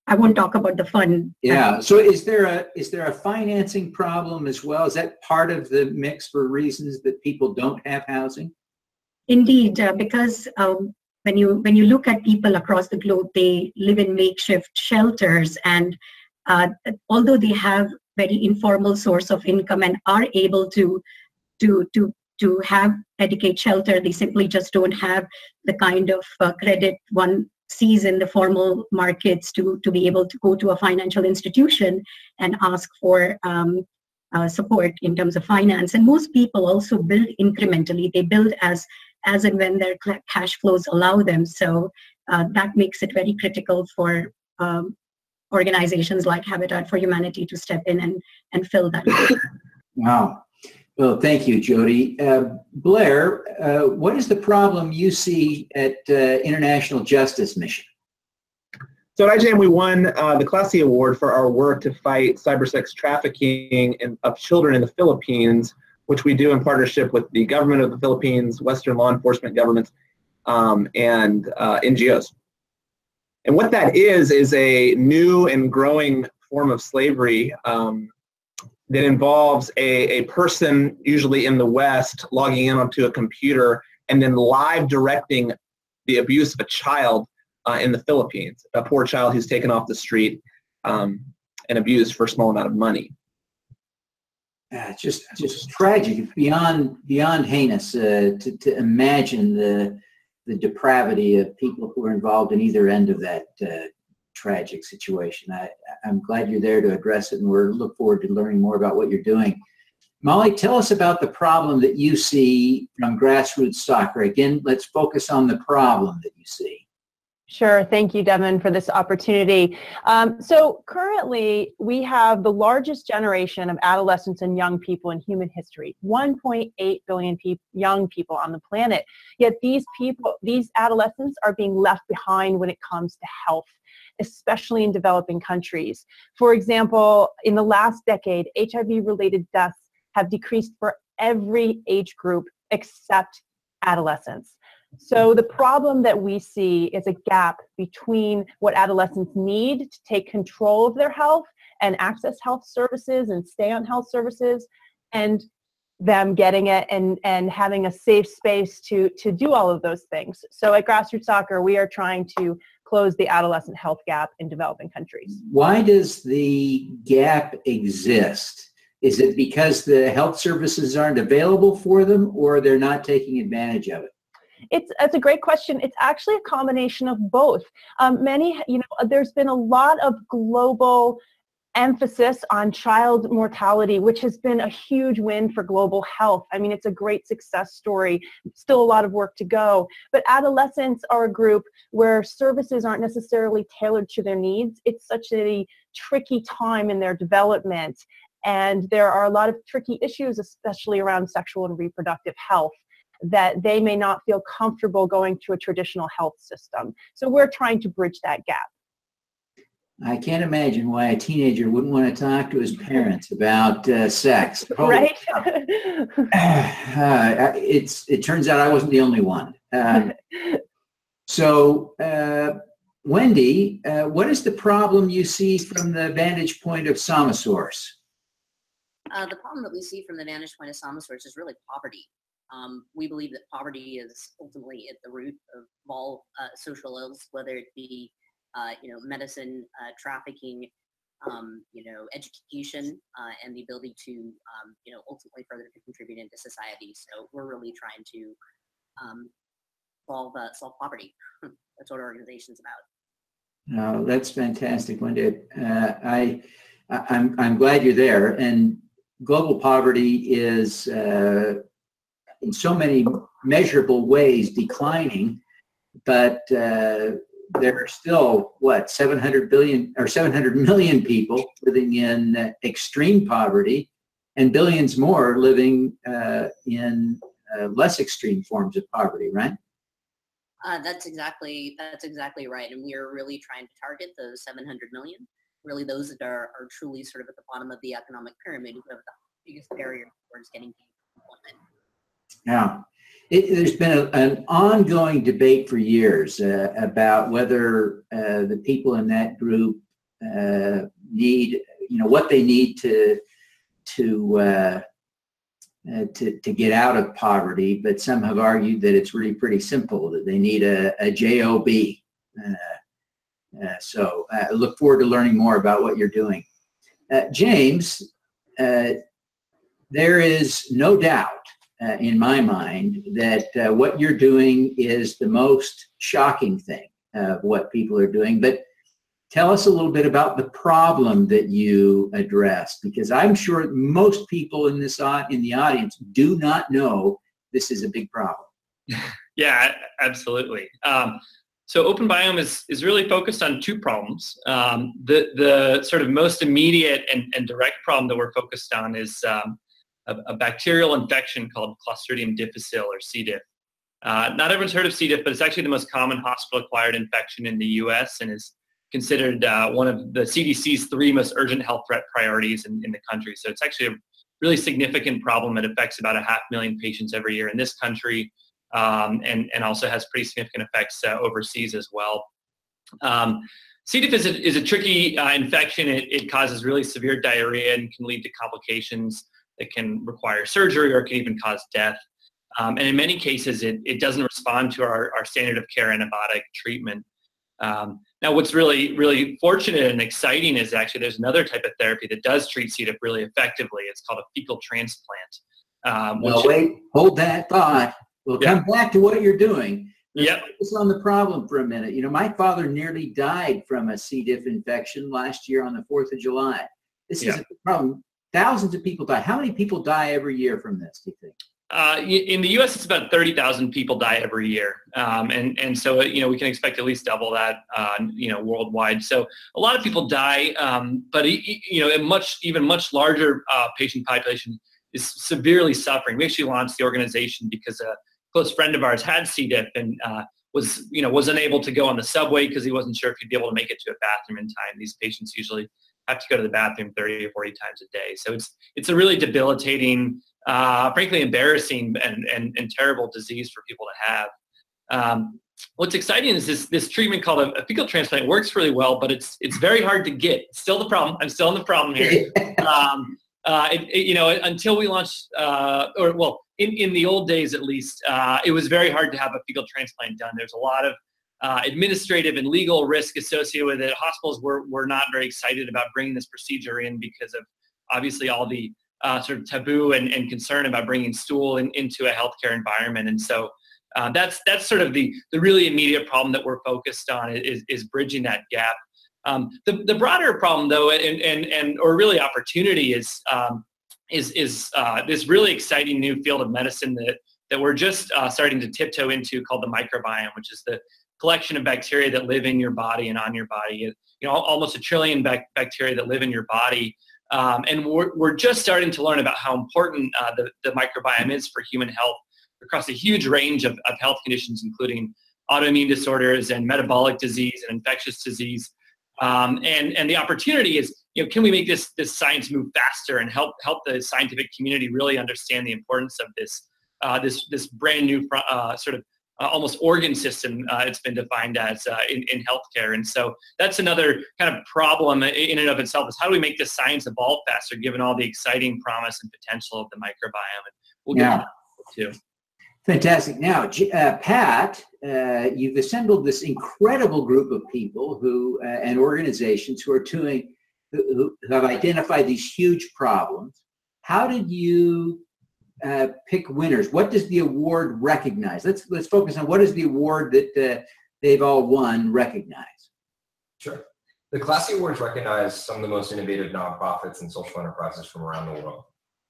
I won't talk about the fund. Yeah. So is there a financing problem as well? Is that part of the mix for reasons that people don't have housing? Indeed, because when you look at people across the globe, they live in makeshift shelters, and although they have very informal source of income and are able to have adequate shelter, they simply just don't have the kind of credit one sees in the formal markets to be able to go to a financial institution and ask for support in terms of finance. And most people also build incrementally. They build as and when their cash flows allow them. So that makes it very critical for organizations like Habitat for Humanity to step in and fill that gap. Wow. Well, thank you, Jody. Blair, what is the problem you see at International Justice Mission? So at IJM, we won the Class C award for our work to fight cybersex trafficking of children in the Philippines, which we do in partnership with the government of the Philippines, Western law enforcement governments, and NGOs. And what that is a new and growing form of slavery that involves a person, usually in the West, logging in onto a computer and then live directing the abuse of a child in the Philippines, a poor child who's taken off the street and abused for a small amount of money. Just tragic. It's beyond heinous to imagine the depravity of people who are involved in either end of that tragic situation. I'm glad you're there to address it, and we're look forward to learning more about what you're doing. Molly, tell us about the problem that you see from grassroots soccer. Again, let's focus on the problem that you see. Sure. Thank you, Devin, for this opportunity. So currently, we have the largest generation of adolescents and young people in human history, 1.8 billion young people on the planet. Yet these adolescents are being left behind when it comes to health, especially in developing countries. For example, in the last decade, HIV-related deaths have decreased for every age group except adolescents. So the problem that we see is a gap between what adolescents need to take control of their health and access health services and stay on health services, and them getting it and having a safe space to do all of those things. So at Grassroots Soccer, we are trying to close the adolescent health gap in developing countries. Why does the gap exist? Is it because the health services aren't available for them, or they're not taking advantage of it? It's a great question. It's actually a combination of both. There's been a lot of global emphasis on child mortality, which has been a huge win for global health. I mean, it's a great success story. Still a lot of work to go. But adolescents are a group where services aren't necessarily tailored to their needs. It's such a tricky time in their development. And there are a lot of tricky issues, especially around sexual and reproductive health, that they may not feel comfortable going to a traditional health system. So we're trying to bridge that gap. I can't imagine why a teenager wouldn't want to talk to his parents about sex. Right? It turns out I wasn't the only one. So, Wendy, what is the problem you see from the vantage point of Somasource? The problem that we see from the vantage point of Somasource is really poverty. We believe that poverty is ultimately at the root of all social ills, whether it be medicine, trafficking, education, and the ability to, ultimately further contribute into society. So we're really trying to solve poverty. That's what our organization's about. Oh, that's fantastic, Wendy. I'm glad you're there. And global poverty is, in so many measurable ways, declining, but there are still, 700 million people living in extreme poverty, and billions more living in less extreme forms of poverty, right? That's exactly right. And we are really trying to target those 700 million, really those that are truly sort of at the bottom of the economic pyramid, who have the biggest barrier towards getting employment. Yeah. There's been an ongoing debate for years about whether the people in that group need, what they need to get out of poverty. But some have argued that it's really pretty simple, that they need a job. So I look forward to learning more about what you're doing. James, there is no doubt in my mind that what you're doing is the most shocking thing of what people are doing. But tell us a little bit about the problem that you address, because I'm sure most people in the audience do not know this is a big problem. Yeah, absolutely. So OpenBiome is really focused on two problems. The sort of most immediate and direct problem that we're focused on is a bacterial infection called Clostridium Difficile, or C. diff. Not everyone's heard of C. diff, but it's actually the most common hospital-acquired infection in the U.S. and is considered one of the CDC's 3 most urgent health threat priorities in the country. So it's actually a really significant problem. It affects about 500,000 patients every year in this country, and also has pretty significant effects overseas as well. C. diff is a tricky infection. It causes really severe diarrhea and can lead to complications that can require surgery or can even cause death. And in many cases, it doesn't respond to our standard of care antibiotic treatment. Now, what's really, really fortunate and exciting is actually there's another type of therapy that does treat C. diff really effectively. It's called a fecal transplant. Well, wait, hold that thought. We'll come back to what you're doing. Let's focus on the problem for a minute. My father nearly died from a C. diff infection last year on the 4th of July. This is a problem. Thousands of people die. How many people die every year from this, do you think? In the U.S., it's about 30,000 people die every year, and so we can expect at least double that, worldwide. So a lot of people die, but a much larger patient population is severely suffering. We actually launched the organization because a close friend of ours had C. diff and was unable to go on the subway because he wasn't sure if he'd be able to make it to a bathroom in time. These patients usually have to go to the bathroom 30 or 40 times a day. So it's a really debilitating, frankly embarrassing and terrible disease for people to have. What's exciting is this treatment called a fecal transplant works really well, but it's very hard to get. It's still the problem. I'm still in the problem here. Until we launched, in the old days at least, it was very hard to have a fecal transplant done. There's a lot of administrative and legal risk associated with it. Hospitals were not very excited about bringing this procedure in because of obviously all the sort of taboo and concern about bringing stool into a healthcare environment. And so that's sort of the really immediate problem that we're focused on is bridging that gap. The broader problem, though, or really opportunity is this really exciting new field of medicine that we're just starting to tiptoe into, called the microbiome, which is the collection of bacteria that live in your body and on your body. Almost 1 trillion bacteria that live in your body. And we're just starting to learn about how important the microbiome is for human health across a huge range of health conditions, including autoimmune disorders and metabolic disease and infectious disease. And the opportunity is, can we make this science move faster and help the scientific community really understand the importance of this brand new sort of almost organ system it's been defined as in healthcare. And so that's another kind of problem in and of itself, is how do we make this science evolve faster given all the exciting promise and potential of the microbiome? And we'll get to that too. Fantastic. Now, Pat, you've assembled this incredible group of people and organizations who have identified these huge problems. How did you pick winners? What does the award recognize? Let's focus on what does the award that they've all won recognize? Sure. The Classy Awards recognize some of the most innovative nonprofits and social enterprises from around the world.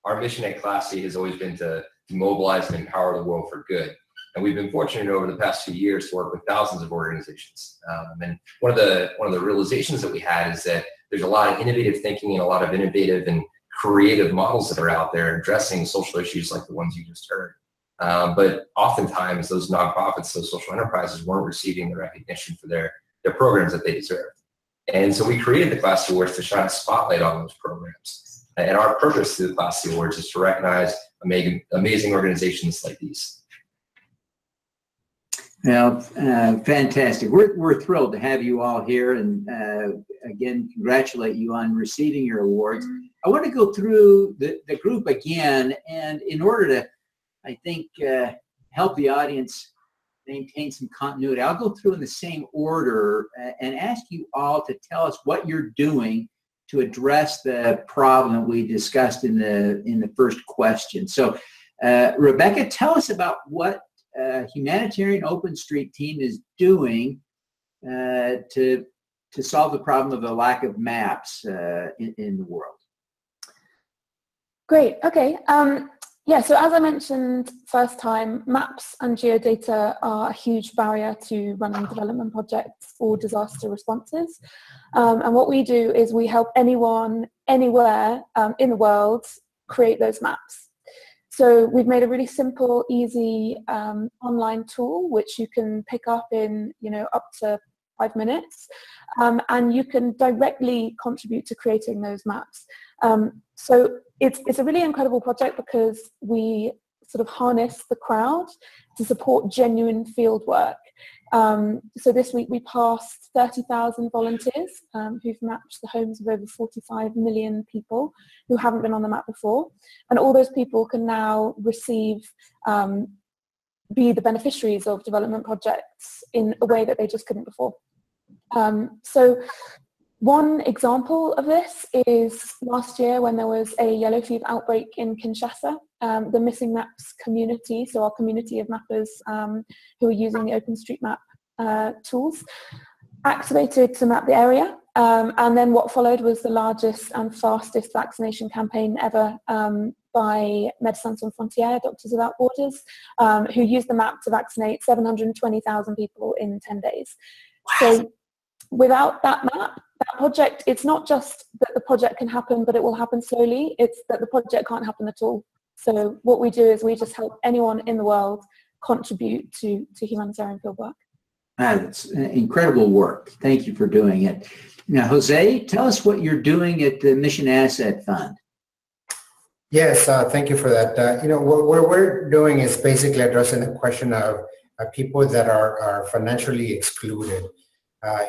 Our mission at Classy has always been to mobilize and empower the world for good. And we've been fortunate over the past few years to work with thousands of organizations. And one of the realizations that we had is that there's a lot of innovative thinking and a lot of innovative and creative models that are out there addressing social issues like the ones you just heard. But oftentimes those nonprofits, those social enterprises weren't receiving the recognition for their programs that they deserve. And so we created the Classy Awards to shine a spotlight on those programs. And our purpose through the Classy Awards is to recognize amazing organizations like these. Well, fantastic. We're thrilled to have you all here, and again, congratulate you on receiving your awards. I want to go through the group again, and in order to, I think, help the audience maintain some continuity, I'll go through in the same order and ask you all to tell us what you're doing to address the problem we discussed in the first question. So, Rebecca, tell us about what Humanitarian Open Street team is doing to solve the problem of the lack of maps in the world. Great. Okay. Yeah, so as I mentioned first time, maps and geodata are a huge barrier to running development projects or disaster responses. And what we do is we help anyone, anywhere in the world create those maps. So we've made a really simple, easy online tool which you can pick up in, up to 5 minutes, and you can directly contribute to creating those maps. So it's a really incredible project because we sort of harness the crowd to support genuine field work. So this week we passed 30,000 volunteers who've mapped the homes of over 45 million people who haven't been on the map before. And all those people can now be the beneficiaries of development projects in a way that they just couldn't before. So one example of this is last year when there was a yellow fever outbreak in Kinshasa. The Missing Maps community, so our community of mappers who are using the OpenStreetMap tools, activated to map the area. And then what followed was the largest and fastest vaccination campaign ever by Médecins Sans Frontières, Doctors Without Borders, who used the map to vaccinate 720,000 people in 10 days. Wow. So without that map, that project, it's not just that the project can happen, but it will happen slowly. It's that the project can't happen at all. So what we do is we just help anyone in the world contribute to humanitarian field work. That's incredible work. Thank you for doing it. Now, Jose, tell us what you're doing at the Mission Asset Fund. Yes, thank you for that. What we're doing is basically addressing the question of people that are financially excluded.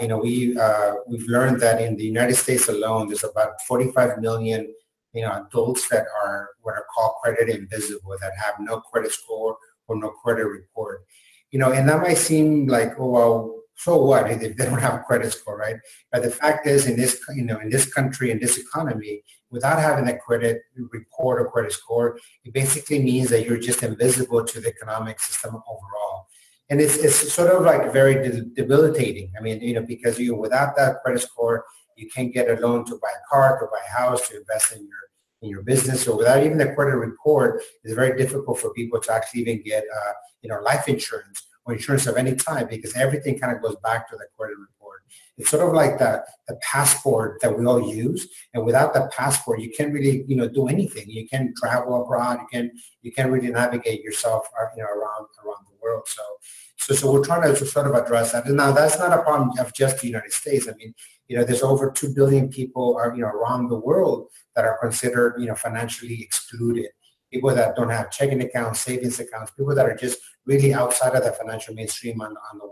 We've learned that in the United States alone, there's about 45 million, adults that are what are called credit invisible, that have no credit score or no credit report. And that might seem like, oh, well, so what if they don't have a credit score, right? But the fact is, in this, in this country, in this economy, without having a credit report or credit score, it basically means that you're just invisible to the economic system overall. And it's sort of like very debilitating. I mean, because without that credit score, you can't get a loan to buy a car, to buy a house, to invest in your business. So without even a credit report, it's very difficult for people to actually even get life insurance or insurance of any type, because everything kind of goes back to the credit report. It's sort of like the passport that we all use, and without the passport, you can't really do anything. You can't travel abroad. You can't really navigate yourself around the world. So we're trying to sort of address that. And now that's not a problem of just the United States. I mean, there's over 2 billion people around the world that are considered financially excluded. People that don't have checking accounts, savings accounts, people that are just really outside of the financial mainstream on the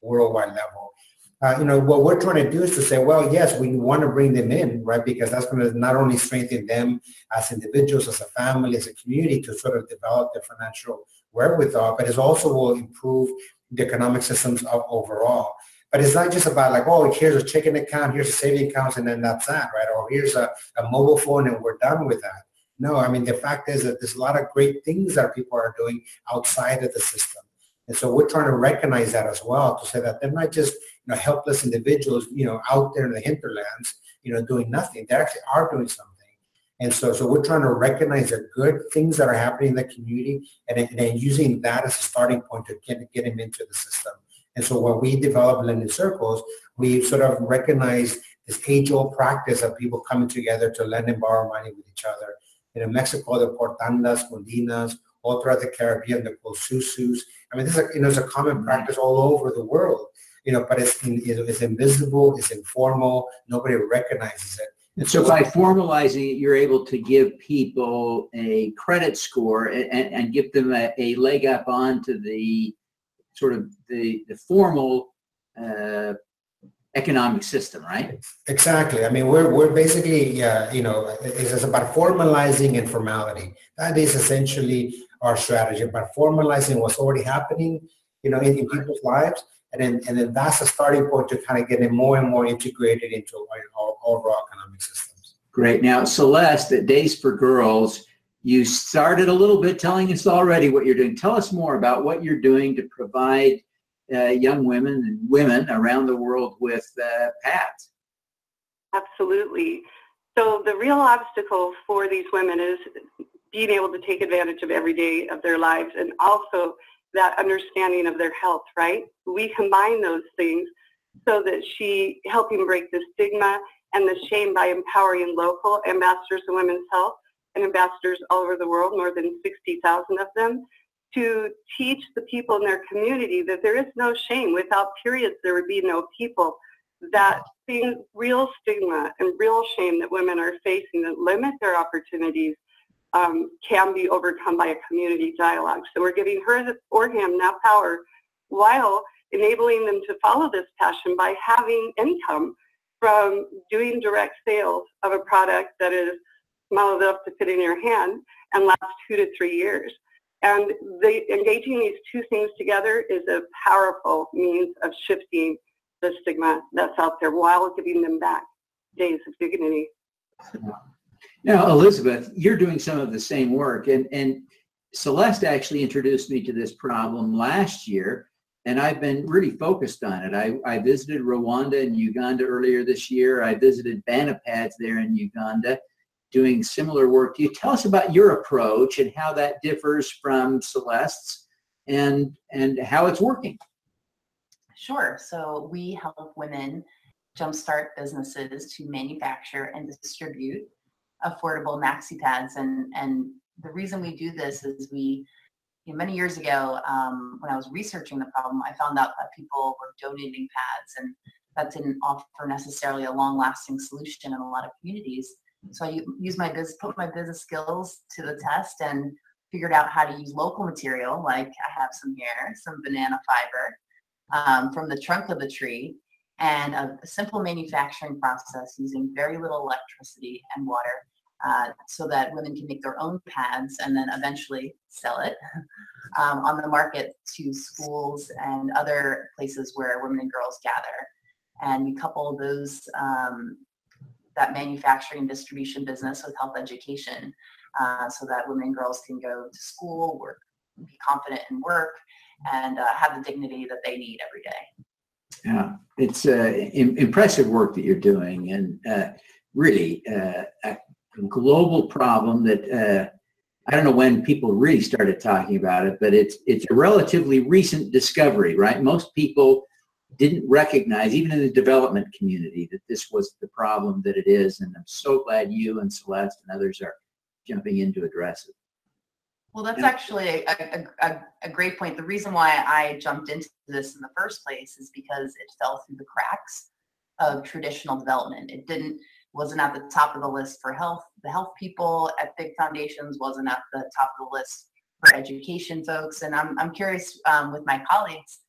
worldwide level. What we're trying to do is to say, well, yes, we want to bring them in, right? Because that's going to not only strengthen them as individuals, as a family, as a community, to sort of develop their financial wherewithal, but it also will improve the economic systems overall. But it's not just about like, oh, here's a checking account, here's a saving account, and then that's that, right? Or here's a mobile phone and we're done with that. No, I mean, the fact is that there's a lot of great things that people are doing outside of the system. And so we're trying to recognize that as well, to say that they're not just helpless individuals, out there in the hinterlands, doing nothing. They actually are doing something. And so we're trying to recognize the good things that are happening in the community, and then using that as a starting point to get them into the system. And so when we develop lending circles, we sort of recognize this age-old practice of people coming together to lend and borrow money with each other. In Mexico, the portandas, condinas, all throughout the Caribbean, the susus. I mean, this is a common practice all over the world. But it's invisible, it's informal, nobody recognizes it. And so by formalizing it, you're able to give people a credit score and give them a leg up onto the sort of the formal economic system, right? Exactly. I mean, we're basically, it's about formalizing informality. That is essentially our strategy, about formalizing what's already happening, in people's lives. And then that's a starting point to kind of get it more and more integrated into our overall economic systems. Great. Now, Celeste, at Days for Girls, you started a little bit telling us already what you're doing. Tell us more about what you're doing to provide young women and women around the world with pads. Absolutely. So the real obstacle for these women is being able to take advantage of every day of their lives, and also that understanding of their health, right? We combine those things so that she helping break the stigma and the shame by empowering local ambassadors of women's health and ambassadors all over the world, more than 60,000 of them, to teach the people in their community that there is no shame. Without periods, there would be no people. That real stigma and real shame that women are facing that limit their opportunities can be overcome by a community dialogue. So we're giving her or him now power while enabling them to follow this passion by having income from doing direct sales of a product that is small enough to fit in your hand and lasts 2 to 3 years. And engaging these two things together is a powerful means of shifting the stigma that's out there while giving them back days of dignity. Now, Elizabeth, you're doing some of the same work, and Celeste actually introduced me to this problem last year, and I've been really focused on it. I visited Rwanda and Uganda earlier this year. I visited Banapads there in Uganda, doing similar work. Can you tell us about your approach and how that differs from Celeste's and how it's working? Sure. So we help women jumpstart businesses to manufacture and distribute affordable maxi pads. And the reason we do this is many years ago, when I was researching the problem, I found out that people were donating pads, and that didn't offer necessarily a long-lasting solution in a lot of communities. So I put my business skills to the test and figured out how to use local material, like I have some here, some banana fiber from the trunk of the tree, and a simple manufacturing process using very little electricity and water, so that women can make their own pads and then eventually sell it on the market to schools and other places where women and girls gather. And we couple those that manufacturing distribution business with health education, so that women and girls can go to school, work, be confident in work, and have the dignity that they need every day. Yeah, it's impressive work that you're doing, and really a global problem that I don't know when people really started talking about it, but it's a relatively recent discovery, right? Most people didn't recognize, even in the development community, that this was the problem that it is, and I'm so glad you and Celeste and others are jumping in to address it. Well, that's actually a great point. The reason why I jumped into this in the first place is because it fell through the cracks of traditional development. It wasn't at the top of the list for health. The health people at big foundations wasn't at the top of the list for education folks. And I'm curious with my colleagues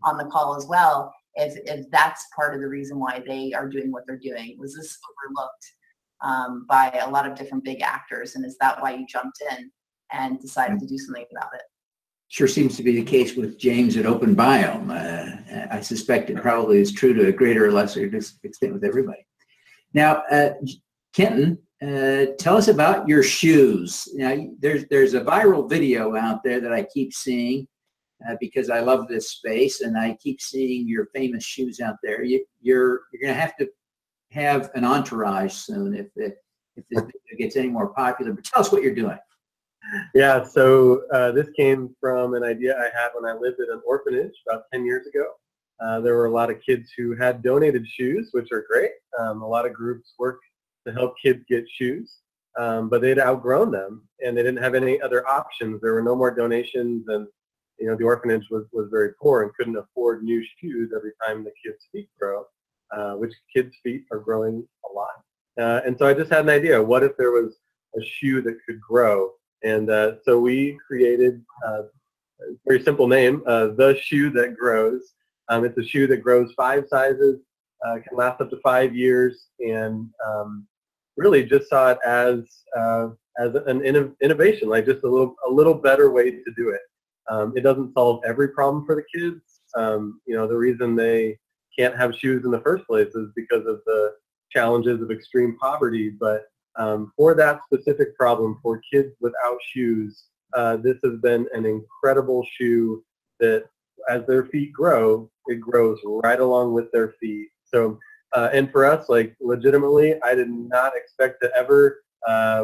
on the call as well, if that's part of the reason why they are doing what they're doing. Was this overlooked by a lot of different big actors? And is that why you jumped in and decided to do something about it? Sure seems to be the case with James at Open Biome. I suspect it probably is true to a greater or lesser extent with everybody. Now, Kenton, tell us about your shoes. Now, there's a viral video out there that I keep seeing because I love this space, and I keep seeing your famous shoes out there. You're going to have an entourage soon if this video gets any more popular. But tell us what you're doing. Yeah, so this came from an idea I had when I lived at an orphanage about 10 years ago. There were a lot of kids who had donated shoes, which are great. A lot of groups work to help kids get shoes, but they'd outgrown them and they didn't have any other options. There were no more donations, and the orphanage was very poor and couldn't afford new shoes every time the kids' feet grow, which kids' feet are growing a lot. And so I just had an idea. What if there was a shoe that could grow? And so we created a very simple name, The Shoe That Grows. It's a shoe that grows 5 sizes, can last up to 5 years, and really just saw it as an innovation, like just a little better way to do it. It doesn't solve every problem for the kids. The reason they can't have shoes in the first place is because of the challenges of extreme poverty, but for that specific problem, for kids without shoes, this has been an incredible shoe that, as their feet grow, it grows right along with their feet. So, and for us, like legitimately, I did not expect to ever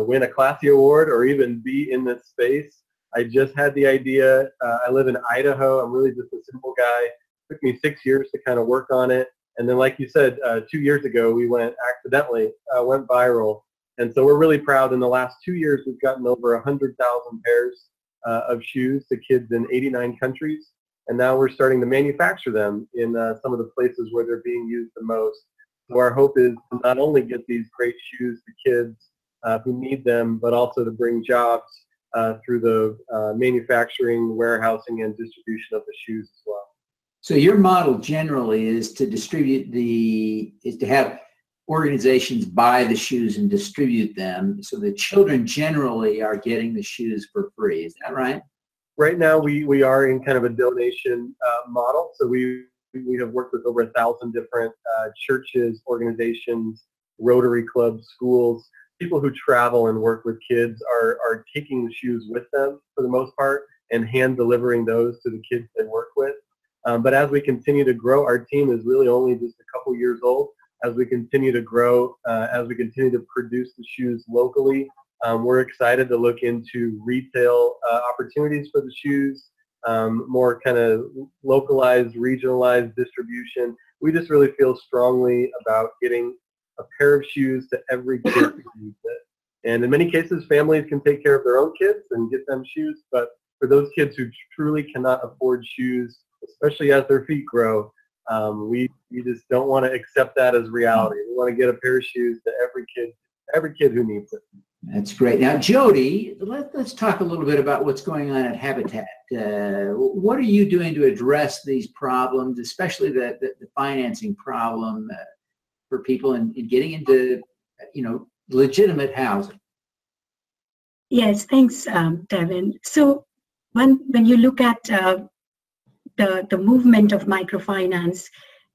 win a Classy Award or even be in this space. I just had the idea. I live in Idaho. I'm really just a simple guy. It took me 6 years to kind of work on it. And then, like you said, 2 years ago, we went viral. And so we're really proud. In the last 2 years, we've gotten over 100,000 pairs of shoes to kids in 89 countries. And now we're starting to manufacture them in some of the places where they're being used the most. So our hope is to not only get these great shoes to kids who need them, but also to bring jobs through the manufacturing, warehousing, and distribution of the shoes as well. So your model generally is to have organizations buy the shoes and distribute them, so the children generally are getting the shoes for free. Is that right? Right now, we are in kind of a donation model. So we have worked with over 1,000 different churches, organizations, Rotary clubs, schools. People who travel and work with kids are taking the shoes with them for the most part and hand delivering those to the kids they work with. But as we continue to grow, our team is really only just a couple years old. As we continue to grow, as we continue to produce the shoes locally, we're excited to look into retail opportunities for the shoes, more kind of localized, regionalized distribution. We just really feel strongly about getting a pair of shoes to every kid who needs it. And in many cases, families can take care of their own kids and get them shoes, but for those kids who truly cannot afford shoes, especially as their feet grow, we just don't want to accept that as reality. We want to get a pair of shoes to every kid who needs it. That's great. Now, Jody, let's talk a little bit about what's going on at Habitat. What are you doing to address these problems, especially the financing problem for people in getting into, legitimate housing? Yes, thanks, Devin. So when you look at the movement of microfinance,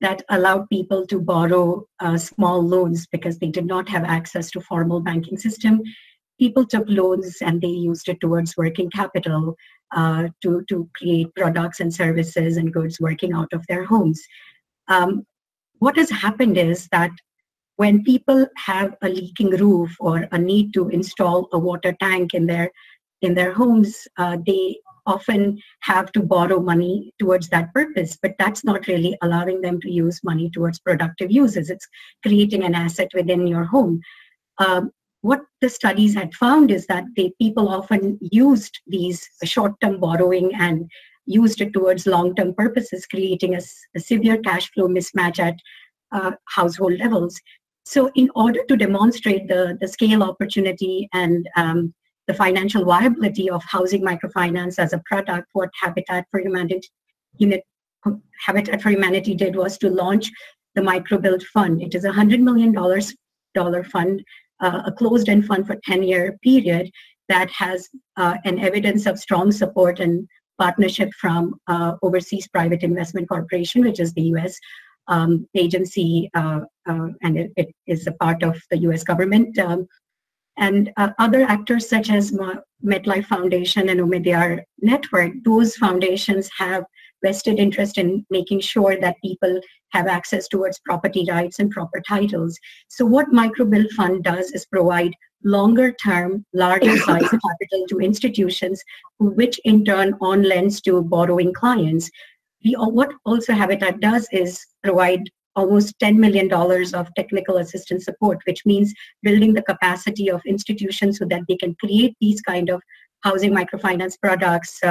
that allowed people to borrow small loans because they did not have access to formal banking system. People took loans and they used it towards working capital to create products and services and goods working out of their homes. What has happened is that when people have a leaking roof or a need to install a water tank in their homes, they often have to borrow money towards that purpose, but that's not really allowing them to use money towards productive uses. It's creating an asset within your home. What the studies had found is that people often used these short-term borrowing and used it towards long-term purposes, creating a severe cash flow mismatch at household levels. So in order to demonstrate the scale opportunity and the financial viability of housing microfinance as a product, what Habitat for Humanity did was to launch the Microbuild Fund. It is a $100 million fund, a closed-end fund for 10-year period that has an evidence of strong support and partnership from Overseas Private Investment Corporation, which is the U.S. Agency, and it is a part of the U.S. government. And other actors such as MetLife Foundation and Omidyar Network, those foundations have vested interest in making sure that people have access towards property rights and proper titles. So what Microbuild Fund does is provide longer term, larger size capital to institutions, which in turn on lends to borrowing clients. What also Habitat does is provide almost $10 million of technical assistance support, which means building the capacity of institutions so that they can create these kind of housing microfinance products.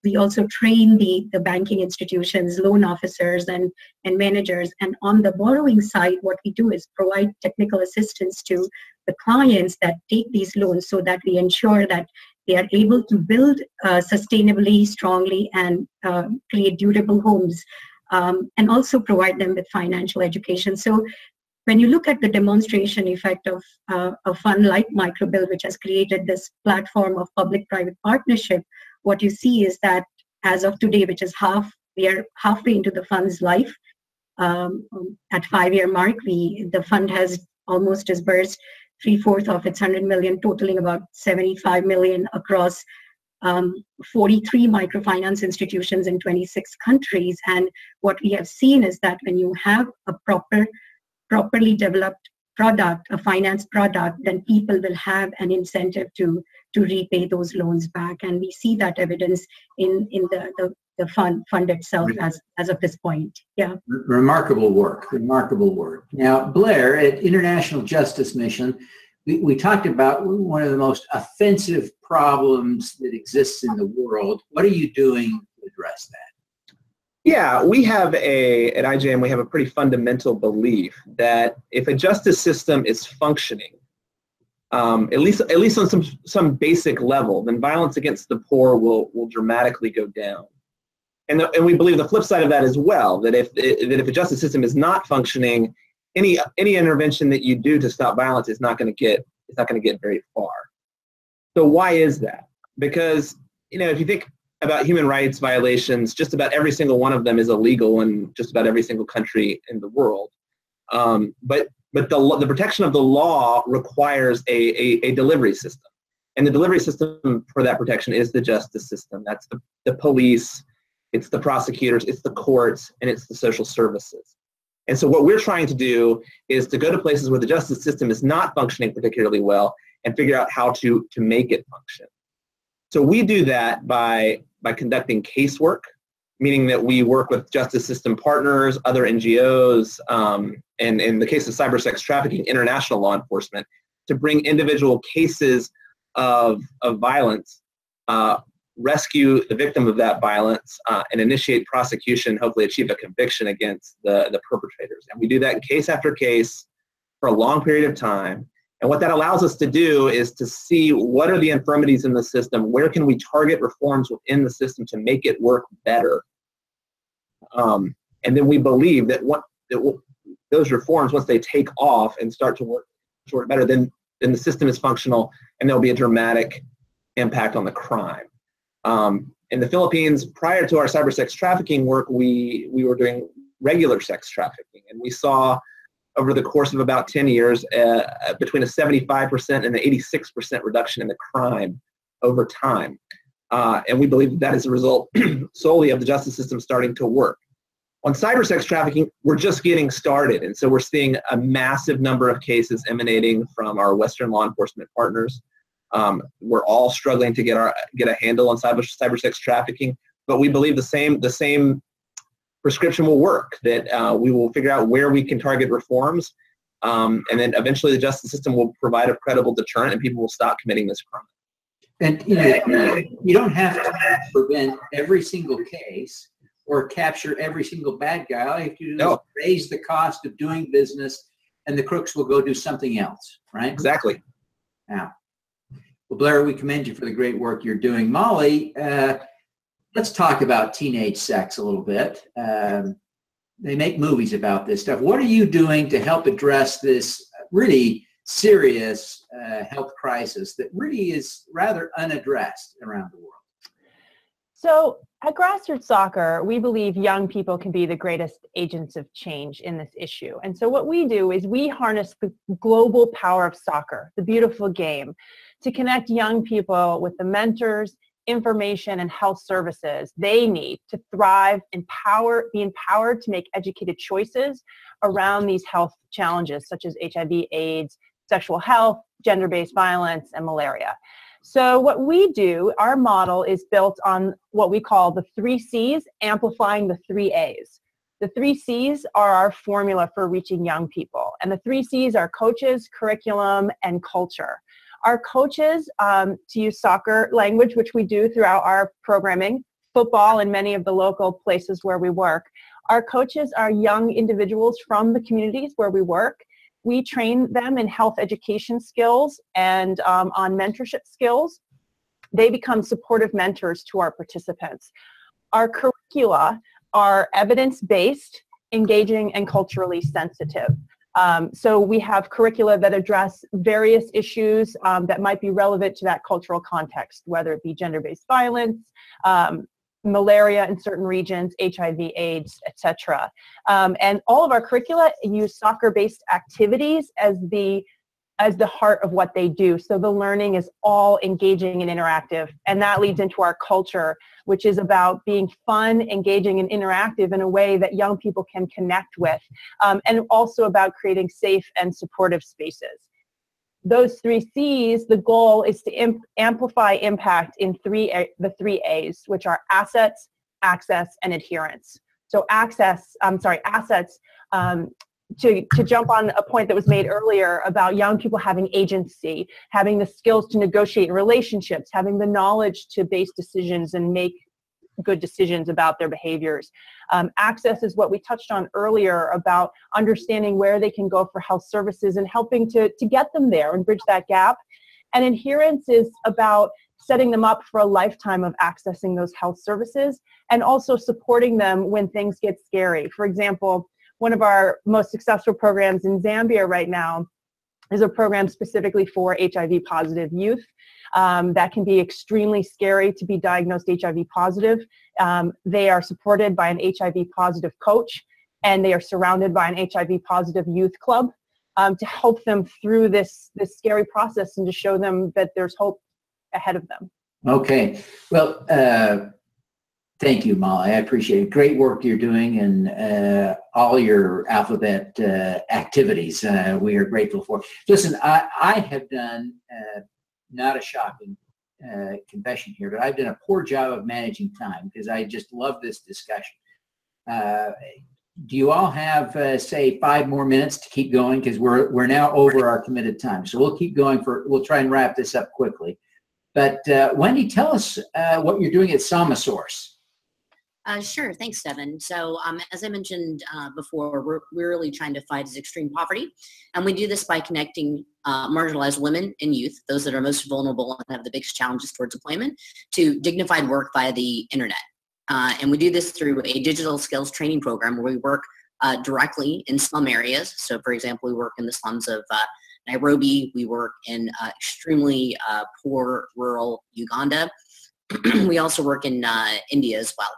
We also train the banking institutions, loan officers, and managers. And on the borrowing side, what we do is provide technical assistance to the clients that take these loans so that we ensure that they are able to build sustainably, strongly, and create durable homes. And also provide them with financial education. So when you look at the demonstration effect of a fund like Microbuild, which has created this platform of public-private partnership, what you see is that as of today, which is we are halfway into the fund's life, at 5-year mark, the fund has almost disbursed 3/4 of its 100 million, totaling about 75 million across 43 microfinance institutions in 26 countries. And what we have seen is that when you have a properly developed product, a finance product, then people will have an incentive to repay those loans back. And we see that evidence in the fund itself as of this point. Yeah. Remarkable work. Now, Blair, at International Justice Mission, we talked about one of the most offensive problems that exists in the world. What are you doing to address that? Yeah, we have at IJM, we have a pretty fundamental belief that if a justice system is functioning, at least on some basic level, then violence against the poor will dramatically go down. And we believe the flip side of that as well, that if a justice system is not functioning, any intervention that you do to stop violence is not going to get very far. So why is that? Because if you think about human rights violations, just about every single one of them is illegal in just about every single country in the world. But the protection of the law requires a delivery system, and the delivery system for that protection is the justice system. That's the police, it's the prosecutors, it's the courts, and it's the social services. And so what we're trying to do is to go to places where the justice system is not functioning particularly well and figure out how to make it function. So we do that by conducting casework, meaning that we work with justice system partners, other NGOs, and in the case of cyber sex trafficking, international law enforcement, to bring individual cases of violence, rescue the victim of that violence, and initiate prosecution, hopefully achieve a conviction against the perpetrators. And we do that case after case for a long period of time. And what that allows us to do is to see what are the infirmities in the system, where can we target reforms within the system to make it work better. And then we believe that those reforms, once they take off and start to work better, then the system is functional and there'll be a dramatic impact on the crime. In the Philippines, prior to our cyber sex trafficking work, we were doing regular sex trafficking. And we saw over the course of about 10 years between a 75% and an 86% reduction in the crime over time. And we believe that is a result solely of the justice system starting to work. On cyber sex trafficking, we're just getting started. And so we're seeing a massive number of cases emanating from our Western law enforcement partners. We're all struggling to get a handle on cyber sex trafficking, but we believe the same prescription will work, that we will figure out where we can target reforms, and then eventually the justice system will provide a credible deterrent and people will stop committing this crime. And you don't have to prevent every single case or capture every single bad guy. All you have to do is raise the cost of doing business, and the crooks will go do something else, right? Exactly. Now, well, Blair, we commend you for the great work you're doing. Molly, let's talk about teenage sex a little bit. They make movies about this stuff. What are you doing to help address this really serious health crisis that really is rather unaddressed around the world? So at Grassroots Soccer, we believe young people can be the greatest agents of change in this issue. And so what we do is we harness the global power of soccer, the beautiful game, to connect young people with the mentors, information, and health services they need to thrive, be empowered to make educated choices around these health challenges such as HIV, AIDS, sexual health, gender-based violence, and malaria. So what we do, our model is built on what we call the 3 C's, amplifying the 3 A's. The 3 C's are our formula for reaching young people. And the 3 C's are coaches, curriculum, and culture. Our coaches, to use soccer language, which we do throughout our programming, football, and many of the local places where we work, our coaches are young individuals from the communities where we work. We train them in health education skills and on mentorship skills. They become supportive mentors to our participants. Our curricula are evidence-based, engaging, and culturally sensitive. So we have curricula that address various issues that might be relevant to that cultural context, whether it be gender-based violence, malaria in certain regions, HIV, AIDS, etc. And all of our curricula use soccer-based activities as the heart of what they do. So the learning is all engaging and interactive. And that leads into our culture, which is about being fun, engaging, and interactive in a way that young people can connect with, and also about creating safe and supportive spaces. Those 3 C's, the goal is to amplify impact in the 3 A's, which are assets, access, and adherence. So assets, to jump on a point that was made earlier about young people having agency, having the skills to negotiate relationships, having the knowledge to base decisions and make good decisions about their behaviors. Access is what we touched on earlier about understanding where they can go for health services and helping to get them there and bridge that gap. And adherence is about setting them up for a lifetime of accessing those health services and also supporting them when things get scary. For example, one of our most successful programs in Zambia right now is a program specifically for HIV positive youth. That can be extremely scary to be diagnosed HIV positive. They are supported by an HIV positive coach, and they are surrounded by an HIV positive youth club to help them through this scary process and to show them that there's hope ahead of them. Okay. Well, thank you, Molly. I appreciate it. Great work you're doing and all your alphabet activities. We are grateful for. Listen, I have done, not a shocking confession here, but I've done a poor job of managing time because I just love this discussion. Do you all have, say, 5 more minutes to keep going? Because we're now over our committed time. So we'll keep going we'll try and wrap this up quickly. But Wendy, tell us what you're doing at Somasource. Sure. Thanks, Devin. So as I mentioned before, we're really trying to fight extreme poverty. And we do this by connecting marginalized women and youth, those that are most vulnerable and have the biggest challenges towards employment, to dignified work via the internet. And we do this through a digital skills training program where we work directly in slum areas. So for example, we work in the slums of Nairobi. We work in extremely poor rural Uganda. We also work in India as well.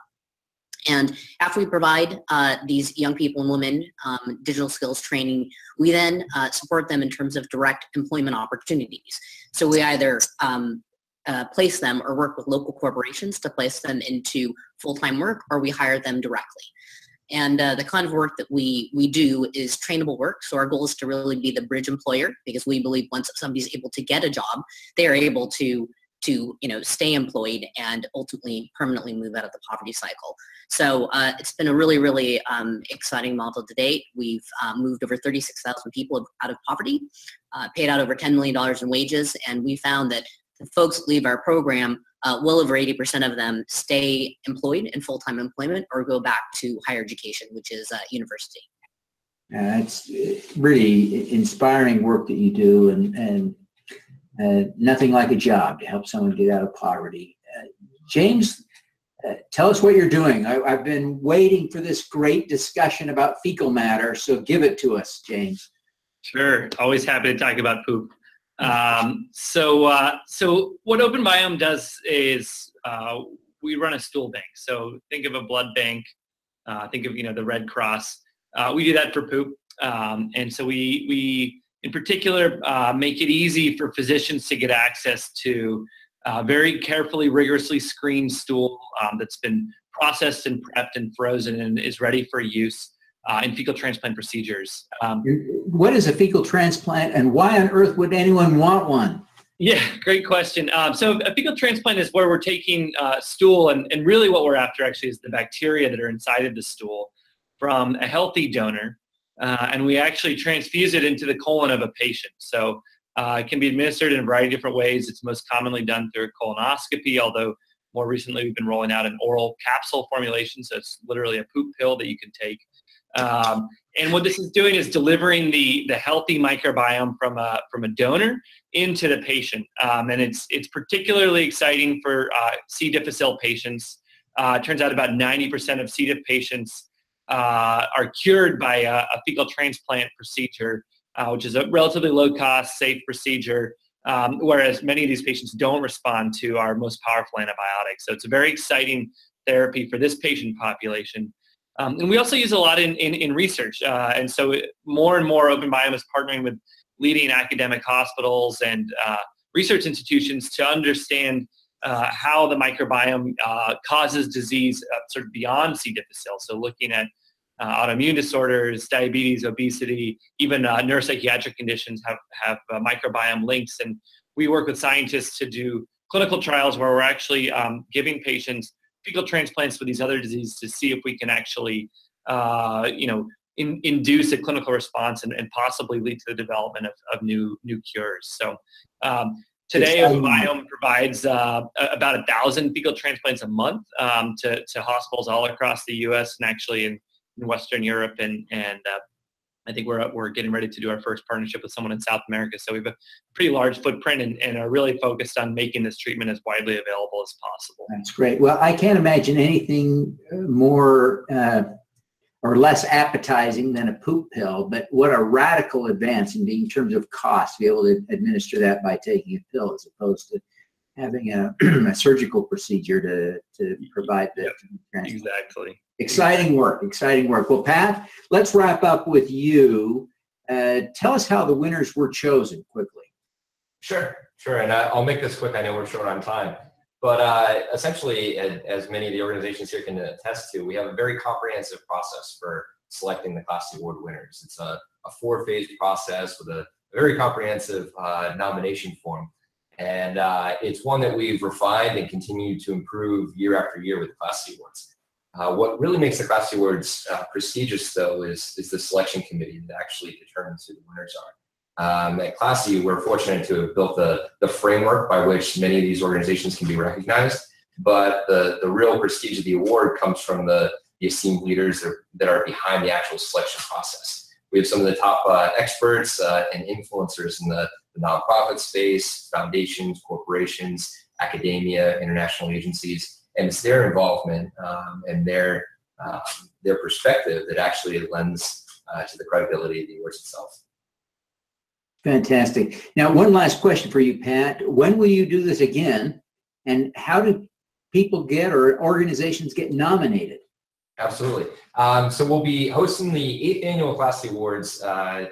And after we provide these young people and women digital skills training, we then support them in terms of direct employment opportunities. So we either place them or work with local corporations to place them into full-time work, or we hire them directly. And the kind of work that we do is trainable work. So our goal is to really be the bridge employer, because we believe once somebody's able to get a job, they are able to stay employed and ultimately permanently move out of the poverty cycle. So it's been a really, really exciting model to date. We've moved over 36,000 people out of poverty, paid out over $10 million in wages, and we found that the folks that leave our program, well over 80% of them stay employed in full-time employment or go back to higher education, which is university. It's really inspiring work that you do, and nothing like a job to help someone get out of poverty. James, tell us what you're doing. I've been waiting for this great discussion about fecal matter, so give it to us, James. Sure, always happy to talk about poop. So what OpenBiome does is we run a stool bank. So think of a blood bank, think of the Red Cross. We do that for poop, and so we in particular make it easy for physicians to get access to very carefully, rigorously screened stool that's been processed and prepped and frozen and is ready for use in fecal transplant procedures. What is a fecal transplant, and why on earth would anyone want one? Yeah, great question. So a fecal transplant is where we're taking stool, and really what we're after actually is the bacteria that are inside of the stool from a healthy donor, and we actually transfuse it into the colon of a patient. So it can be administered in a variety of different ways. It's most commonly done through a colonoscopy, although more recently we've been rolling out an oral capsule formulation, so it's literally a poop pill that you can take. And what this is doing is delivering the healthy microbiome from a donor into the patient, and it's particularly exciting for C. difficile patients. It turns out about 90% of C. diff patients are cured by a fecal transplant procedure, which is a relatively low-cost, safe procedure, whereas many of these patients don't respond to our most powerful antibiotics. So it's a very exciting therapy for this patient population. And we also use a lot in research. And so more and more OpenBiome is partnering with leading academic hospitals and research institutions to understand how the microbiome causes disease sort of beyond C. difficile. So looking at autoimmune disorders, diabetes, obesity, even neuropsychiatric conditions have microbiome links. And we work with scientists to do clinical trials where we're actually giving patients fecal transplants for these other diseases to see if we can actually, induce a clinical response and possibly lead to the development of new cures. So today, OpenBiome provides about 1,000 fecal transplants a month to hospitals all across the U.S. and actually in Western Europe, and I think we're getting ready to do our first partnership with someone in South America. So we have a pretty large footprint and are really focused on making this treatment as widely available as possible. That's great. Well, I can't imagine anything more or less appetizing than a poop pill, but what a radical advance in terms of cost to be able to administer that by taking a pill as opposed to having a surgical procedure to provide the transplant. Exactly. Exciting work, exciting work. Well, Pat, let's wrap up with you. Tell us how the winners were chosen quickly. Sure. And I'll make this quick. I know we're short on time. But essentially, as many of the organizations here can attest to, we have a very comprehensive process for selecting the Classy Award winners. It's a 4-phase process with a very comprehensive nomination form. And it's one that we've refined and continue to improve year after year with the Classy Awards. What really makes the Classy Awards prestigious, though, is the selection committee that actually determines who the winners are. At Classy, we're fortunate to have built the framework by which many of these organizations can be recognized, but the real prestige of the award comes from the esteemed leaders that are behind the actual selection process. We have some of the top experts and influencers in the nonprofit space, foundations, corporations, academia, international agencies, and it's their involvement and their perspective that actually lends to the credibility of the awards itself. Fantastic. Now, one last question for you, Pat. When will you do this again, and how do people get or organizations get nominated? Absolutely. So we'll be hosting the 8th Annual Classy Awards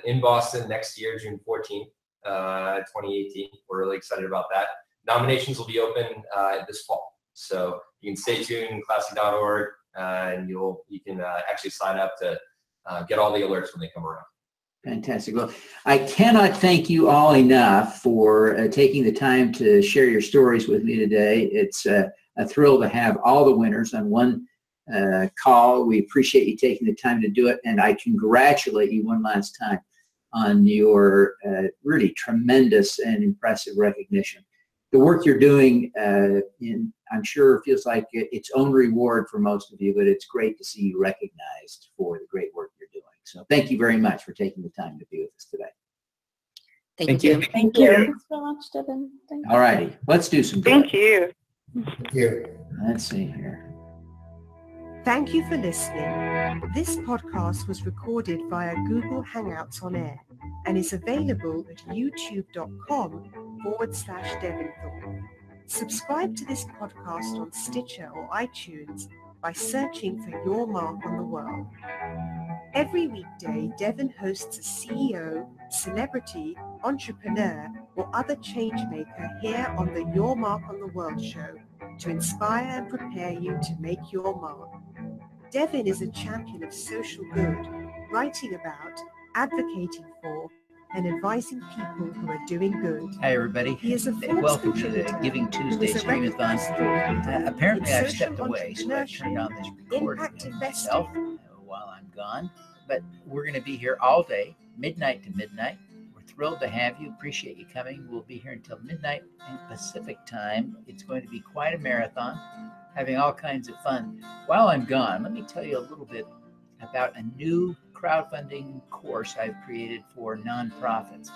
in Boston next year, June 14th, 2018. We're really excited about that. Nominations will be open this fall. So you can stay tuned, classy.org, and you can actually sign up to get all the alerts when they come around. Fantastic. Well, I cannot thank you all enough for taking the time to share your stories with me today. It's a thrill to have all the winners on one call. We appreciate you taking the time to do it, and I congratulate you one last time on your really tremendous and impressive recognition. The work you're doing, I'm sure feels like its own reward for most of you, but it's great to see you recognized for the great work you're doing. So thank you very much for taking the time to be with us today. Thank you. Thank you. Thanks so much, Devin. Thank you. All righty, let's do some. Thank you. Thank you. Let's see here. Thank you for listening. This podcast was recorded via Google Hangouts on Air and is available at youtube.com/Devin Thorpe. Subscribe to this podcast on Stitcher or iTunes by searching for Your Mark on the World. Every weekday, Devin hosts a CEO, celebrity, entrepreneur, or other change maker here on the Your Mark on the World show to inspire and prepare you to make your mark. Devin is a champion of social good, writing about, advocating for, and advising people who are doing good. Hi, everybody. He is a Welcome to the Giving Tuesday Streamathon. Apparently, I've stepped away, so I've turned on this recording myself while I'm gone. But we're going to be here all day, midnight to midnight. We're thrilled to have you. Appreciate you coming. We'll be here until midnight in Pacific time. It's going to be quite a marathon, having all kinds of fun. While I'm gone, let me tell you a little bit about a new crowdfunding course I've created for nonprofits.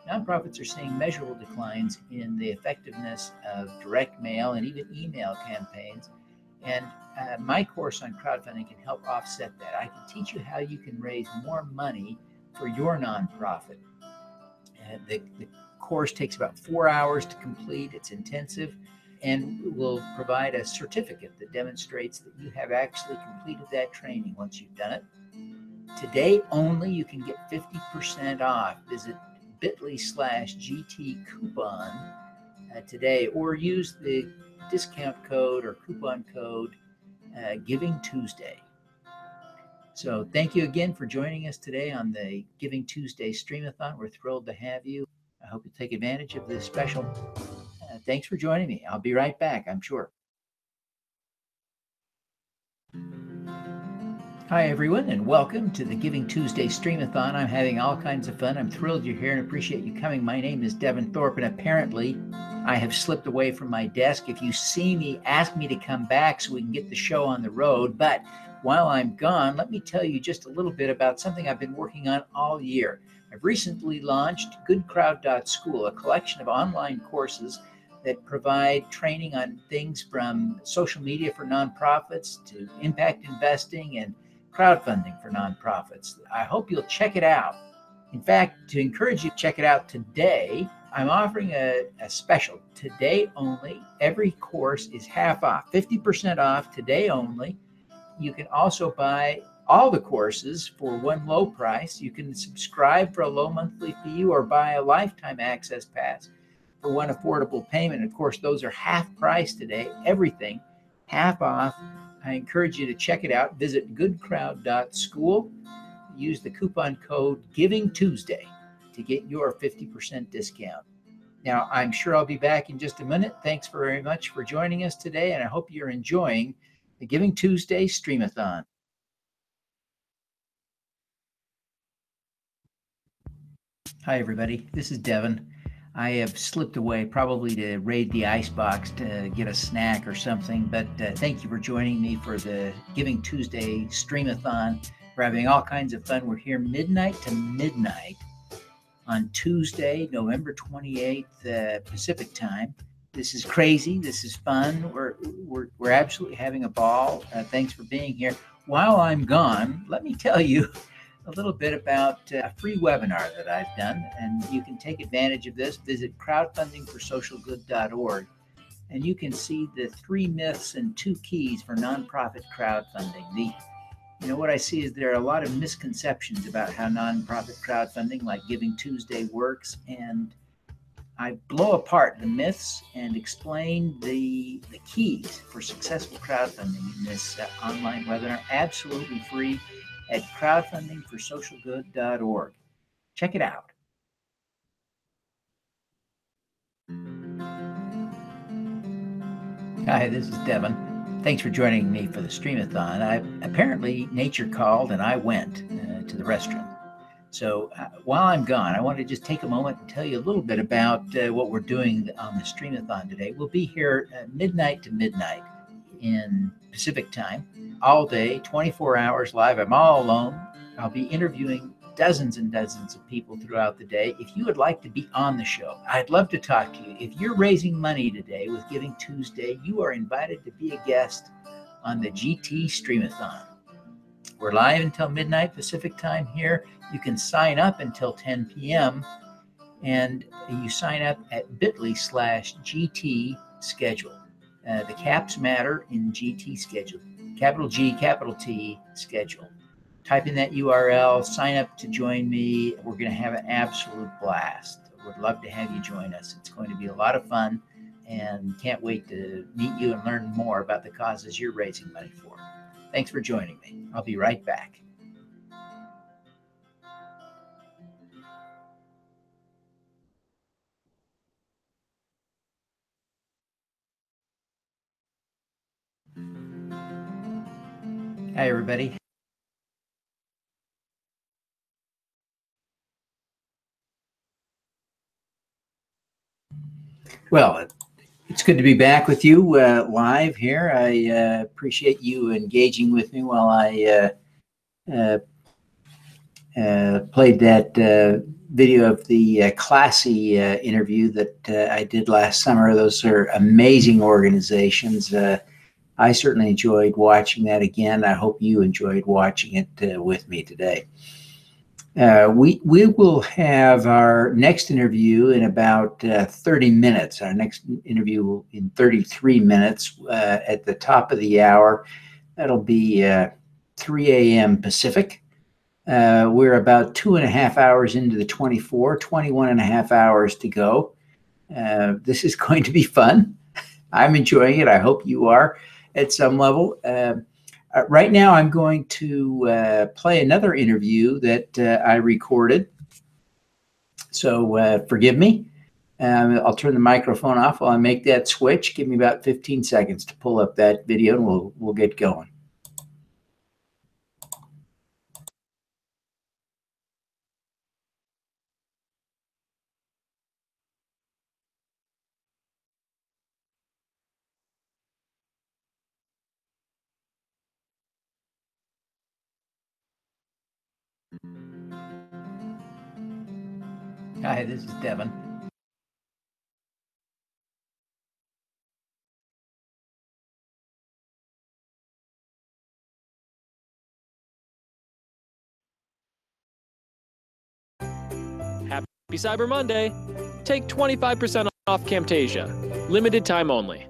Nonprofits are seeing measurable declines in the effectiveness of direct mail and even email campaigns. And my course on crowdfunding can help offset that. I can teach you how you can raise more money for your nonprofit. The course takes about 4 hours to complete. It's intensive, and will provide a certificate that demonstrates that you have actually completed that training once you've done it. Today only, you can get 50% off. Visit bit.ly/GT coupon today, or use the discount code or coupon code GivingTuesday. So thank you again for joining us today on the Giving Tuesday Streamathon. We're thrilled to have you. I hope you take advantage of this special. Thanks for joining me. I'll be right back, I'm sure. Hi, everyone, and welcome to the Giving Tuesday Streamathon. I'm having all kinds of fun. I'm thrilled you're here and appreciate you coming. My name is Devin Thorpe, and apparently I have slipped away from my desk. If you see me, ask me to come back so we can get the show on the road. But while I'm gone, let me tell you just a little bit about something I've been working on all year. I've recently launched GoodCrowd.school, a collection of online courses that provide training on things from social media for nonprofits to impact investing and crowdfunding for nonprofits. I hope you'll check it out. In fact, to encourage you to check it out today, I'm offering a special today only. Every course is half off, 50% off today only. You can also buy all the courses for one low price. You can subscribe for a low monthly fee or buy a lifetime access pass for one affordable payment. Of course, those are half price today. Everything half off. I encourage you to check it out. Visit GoodCrowd.school. Use the coupon code GivingTuesday to get your 50% discount. Now, I'm sure I'll be back in just a minute. Thanks very much for joining us today, and I hope you're enjoying the Giving Tuesday Streamathon. Hi, everybody. This is Devin. I have slipped away, probably to raid the icebox to get a snack or something, but thank you for joining me for the Giving Tuesday Streamathon. We're having all kinds of fun. We're here midnight to midnight on Tuesday, November 28th, Pacific time. This is crazy. This is fun. We're absolutely having a ball. Thanks for being here. While I'm gone, let me tell you a little bit about a free webinar that I've done, and you can take advantage of this. Visit crowdfundingforsocialgood.org and you can see the 3 myths and 2 keys for nonprofit crowdfunding. You know, what I see is there are a lot of misconceptions about how nonprofit crowdfunding like GivingTuesday works, and I blow apart the myths and explain the keys for successful crowdfunding in this online webinar, absolutely free, at crowdfundingforsocialgood.org. Check it out. Hi, this is Devin. Thanks for joining me for the Streamathon. Apparently, nature called and I went to the restroom. So while I'm gone, I want to just take a moment and tell you a little bit about what we're doing on the Streamathon today. We'll be here midnight to midnight in Pacific time, all day, 24 hours live. I'm all alone. I'll be interviewing dozens and dozens of people throughout the day. If you would like to be on the show, I'd love to talk to you. If you're raising money today with GivingTuesday, you are invited to be a guest on the GT Streamathon. We're live until midnight Pacific time here. You can sign up until 10 p.m. and you sign up at bit.ly/GT schedule. The caps matter in GT schedule. Capital G, capital T schedule. Type in that URL, sign up to join me. We're going to have an absolute blast. Would love to have you join us. It's going to be a lot of fun, and can't wait to meet you and learn more about the causes you're raising money for. Thanks for joining me. I'll be right back. Hi, everybody. Well, it's good to be back with you live here. I appreciate you engaging with me while I played that video of the Classy interview that I did last summer. Those are amazing organizations. I certainly enjoyed watching that again. I hope you enjoyed watching it with me today. We will have our next interview in about 30 minutes. Our next interview in 33 minutes at the top of the hour. That'll be 3 a.m. Pacific. We're about 2.5 hours into the 21.5 hours to go. This is going to be fun. I'm enjoying it. I hope you are at some level. Right now, I'm going to play another interview that I recorded. So forgive me. I'll turn the microphone off while I make that switch. Give me about 15 seconds to pull up that video, and we'll get going. Hi, this is Devin. Happy Cyber Monday. Take 25% off Camtasia. Limited time only.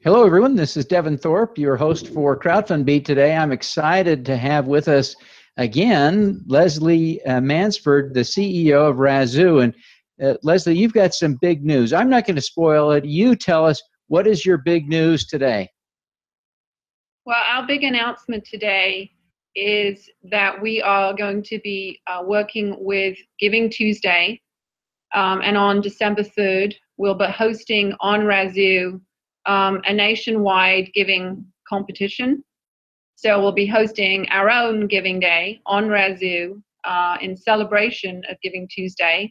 Hello, everyone. This is Devin Thorpe, your host for Crowdfund Beat today. I'm excited to have with us again Leslie Mansford, the CEO of Razoo. And Leslie, you've got some big news. I'm not going to spoil it. You tell us, what is your big news today? Well, our big announcement today is that we are going to be working with GivingTuesday, and on December 3rd, we'll be hosting on Razoo a nationwide giving competition. So we'll be hosting our own Giving Day on Razoo in celebration of GivingTuesday.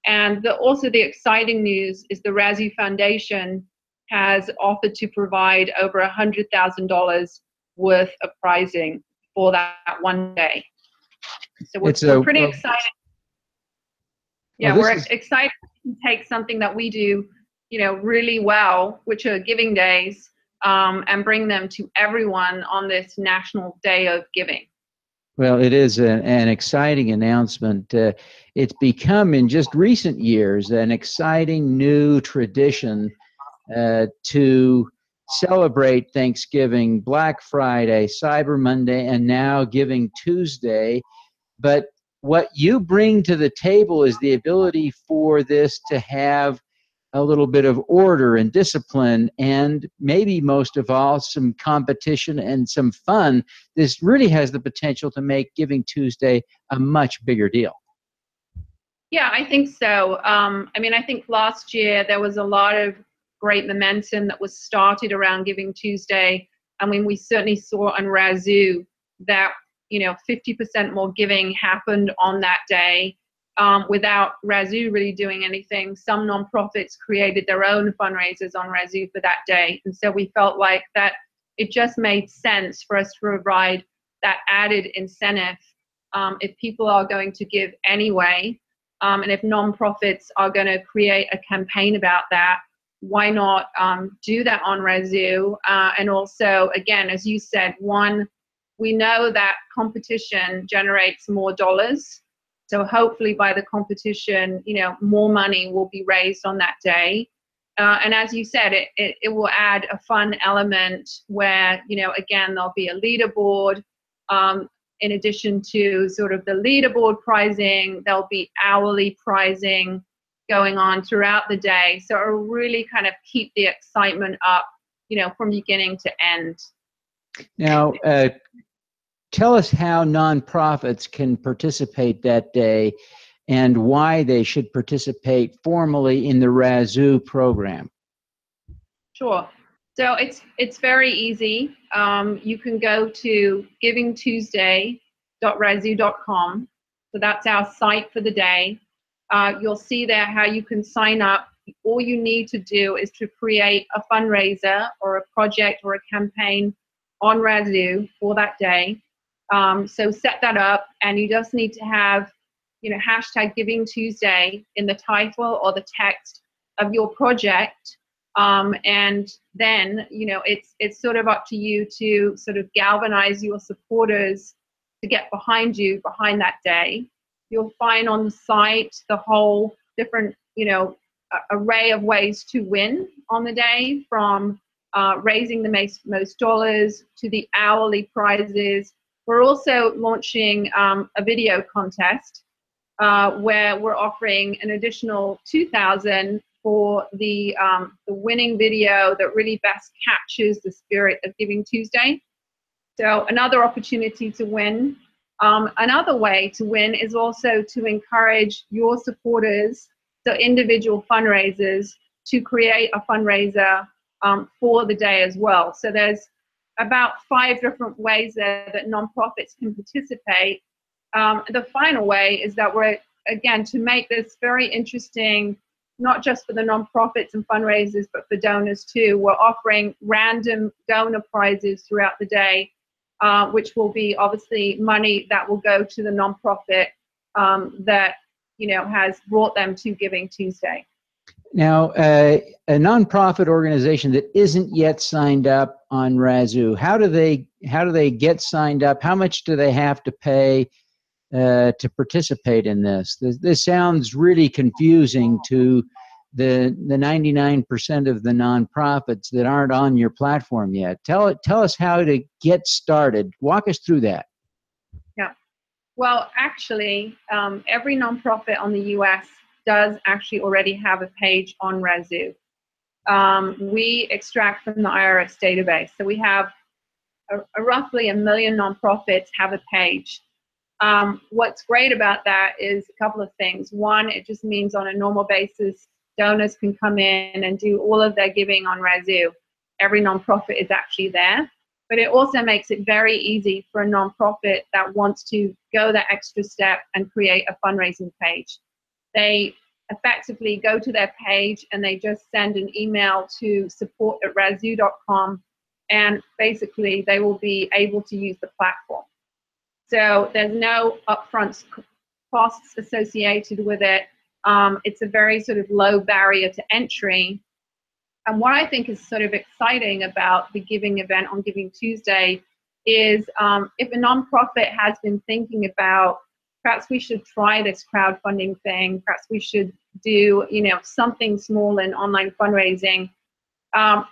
And also the exciting news is the Razoo Foundation has offered to provide over $100,000 worth of prizing for that one day. So we're pretty excited. Yeah, we're excited to take something that we do, you know, really well, which are giving days, and bring them to everyone on this National Day of Giving. Well, it is an exciting announcement. It's become, in just recent years, an exciting new tradition to celebrate Thanksgiving, Black Friday, Cyber Monday, and now Giving Tuesday. But what you bring to the table is the ability for this to have a little bit of order and discipline, and maybe most of all, some competition and some fun. This really has the potential to make Giving Tuesday a much bigger deal. Yeah, I think so. I mean, I think last year there was a lot of great momentum that was started around Giving Tuesday. I mean, we certainly saw on Razoo that, 50% more giving happened on that day. Without Razoo really doing anything. Some nonprofits created their own fundraisers on Razoo for that day. And so we felt like that it just made sense for us to provide that added incentive if people are going to give anyway, and if nonprofits are going to create a campaign about that, why not do that on Razoo? And also, again, as you said, one, we know that competition generates more dollars. So hopefully by the competition, more money will be raised on that day. And as you said, it will add a fun element where, again, there'll be a leaderboard. In addition to sort of the leaderboard pricing, there'll be hourly pricing going on throughout the day. So it'll really kind of keep the excitement up, from beginning to end. Now, tell us how nonprofits can participate that day and why they should participate formally in the Razoo program. Sure. So it's very easy. You can go to GivingTuesday.razoo.com. So that's our site for the day. You'll see there how you can sign up. All you need to do is to create a fundraiser or a project or a campaign on Razoo for that day. So set that up, and you just need to have, hashtag Giving Tuesday in the title or the text of your project. And then, it's sort of up to you to sort of galvanize your supporters to get behind you behind that day. You'll find on the site the whole different, array of ways to win on the day, from raising the most dollars to the hourly prizes. We're also launching a video contest where we're offering an additional $2,000 for the winning video that really best captures the spirit of Giving Tuesday. So another opportunity to win. Another way to win is also to encourage your supporters, so individual fundraisers, to create a fundraiser for the day as well. So there's about 5 different ways there that nonprofits can participate. The final way is that we're, again, to make this very interesting, not just for the nonprofits and fundraisers, but for donors too. We're offering random donor prizes throughout the day, which will be obviously money that will go to the nonprofit that has brought them to Giving Tuesday. Now, a nonprofit organization that isn't yet signed up on Razoo, how do they get signed up? How much do they have to pay to participate in this? This sounds really confusing to the 99% of the nonprofits that aren't on your platform yet. Tell us how to get started. Walk us through that. Yeah. Well, actually, every nonprofit on the U.S. does actually already have a page on Razoo. We extract from the IRS database. So we have roughly 1 million nonprofits have a page. What's great about that is a couple of things. One, it just means on a normal basis, donors can come in and do all of their giving on Razoo. Every nonprofit is actually there. But it also makes it very easy for a nonprofit that wants to go that extra step and create a fundraising page. They effectively go to their page and they just send an email to support@razoo.com, and basically they will be able to use the platform. So there's no upfront costs associated with it. It's a very sort of low barrier to entry. And what I think is sort of exciting about the giving event on Giving Tuesday is if a nonprofit has been thinking about perhaps we should try this crowdfunding thing, perhaps we should do, you know, something small in online fundraising,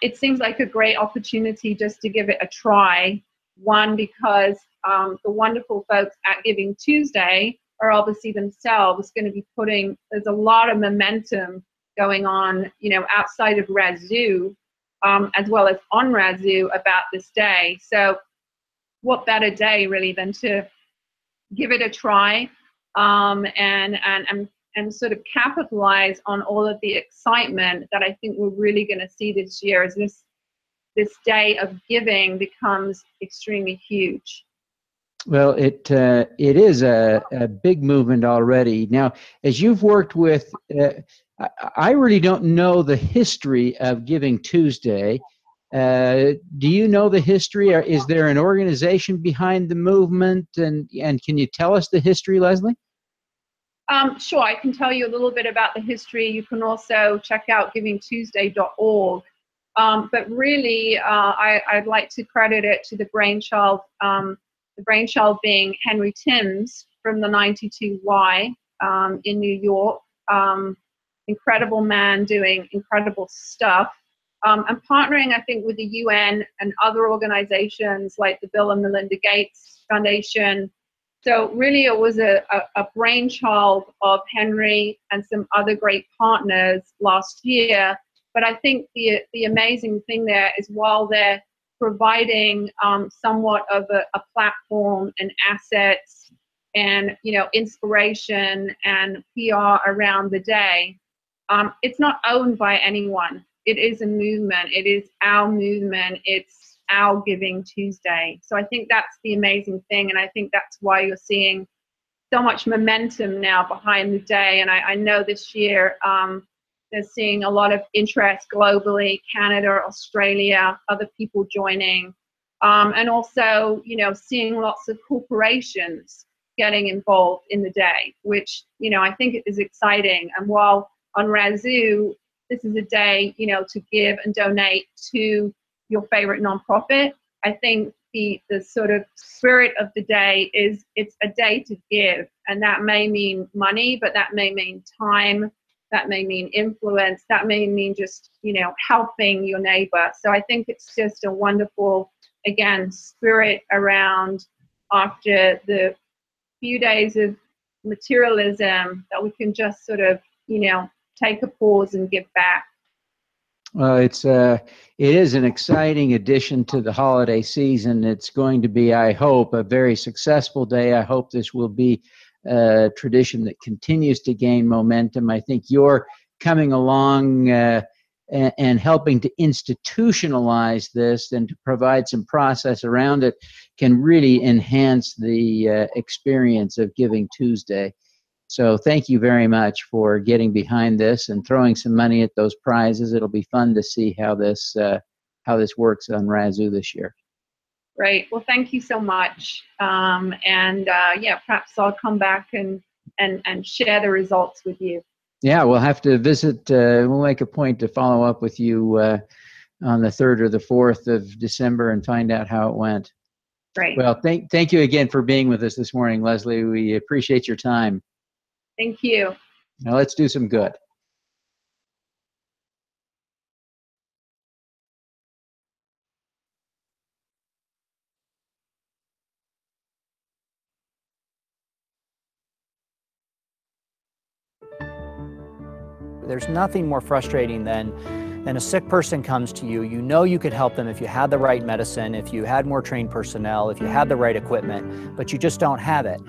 it seems like a great opportunity just to give it a try. One, because the wonderful folks at Giving Tuesday are obviously themselves going to be putting, there's a lot of momentum going on, you know, outside of Razoo, as well as on Razoo about this day. So what better day really than to give it a try, and sort of capitalize on all of the excitement that I think we're really going to see this year as this day of giving becomes extremely huge. Well, it is a big movement already. Now, as you've worked with, I really don't know the history of Giving Tuesday. Do you know the history? Or is there an organization behind the movement? And can you tell us the history, Leslie? Sure, I can tell you a little bit about the history. You can also check out givingtuesday.org. But really, I'd like to credit it to the brainchild being Henry Timms from the 92Y in New York. Incredible man doing incredible stuff. And partnering, I think, with the UN and other organizations like the Bill and Melinda Gates Foundation. So really it was a brainchild of Henry and some other great partners last year. But I think the amazing thing there is while they're providing somewhat of a platform and assets and, you know, inspiration and PR around the day, it's not owned by anyone. It is a movement. It is our movement. It's our Giving Tuesday. So I think that's the amazing thing, and I think that's why you're seeing so much momentum now behind the day. And I know this year they're seeing a lot of interest globally, Canada, Australia, other people joining, and also, you know, seeing lots of corporations getting involved in the day, which, you know, I think is exciting. And while on Razoo, this is a day, you know, to give and donate to your favorite nonprofit, I think the sort of spirit of the day is it's a day to give. And that may mean money, but that may mean time, that may mean influence, that may mean just, you know, helping your neighbor. So I think it's just a wonderful, again, spirit around after the few days of materialism that we can just sort of, you know, take a pause and give back. Well, it is an exciting addition to the holiday season. It's going to be, I hope, a very successful day. I hope this will be a tradition that continues to gain momentum. I think you're coming along and helping to institutionalize this and to provide some process around it can really enhance the experience of Giving Tuesday. So thank you very much for getting behind this and throwing some money at those prizes. It'll be fun to see how this works on Razoo this year. Great. Well, thank you so much. Yeah, perhaps I'll come back and share the results with you. Yeah, we'll have to visit. We'll make a point to follow up with you on the 3rd or the 4th of December and find out how it went. Great. Well, thank you again for being with us this morning, Leslie. We appreciate your time. Thank you. Now let's do some good. There's nothing more frustrating than a sick person comes to you. You know you could help them if you had the right medicine, if you had more trained personnel, if you had the right equipment, but you just don't have it.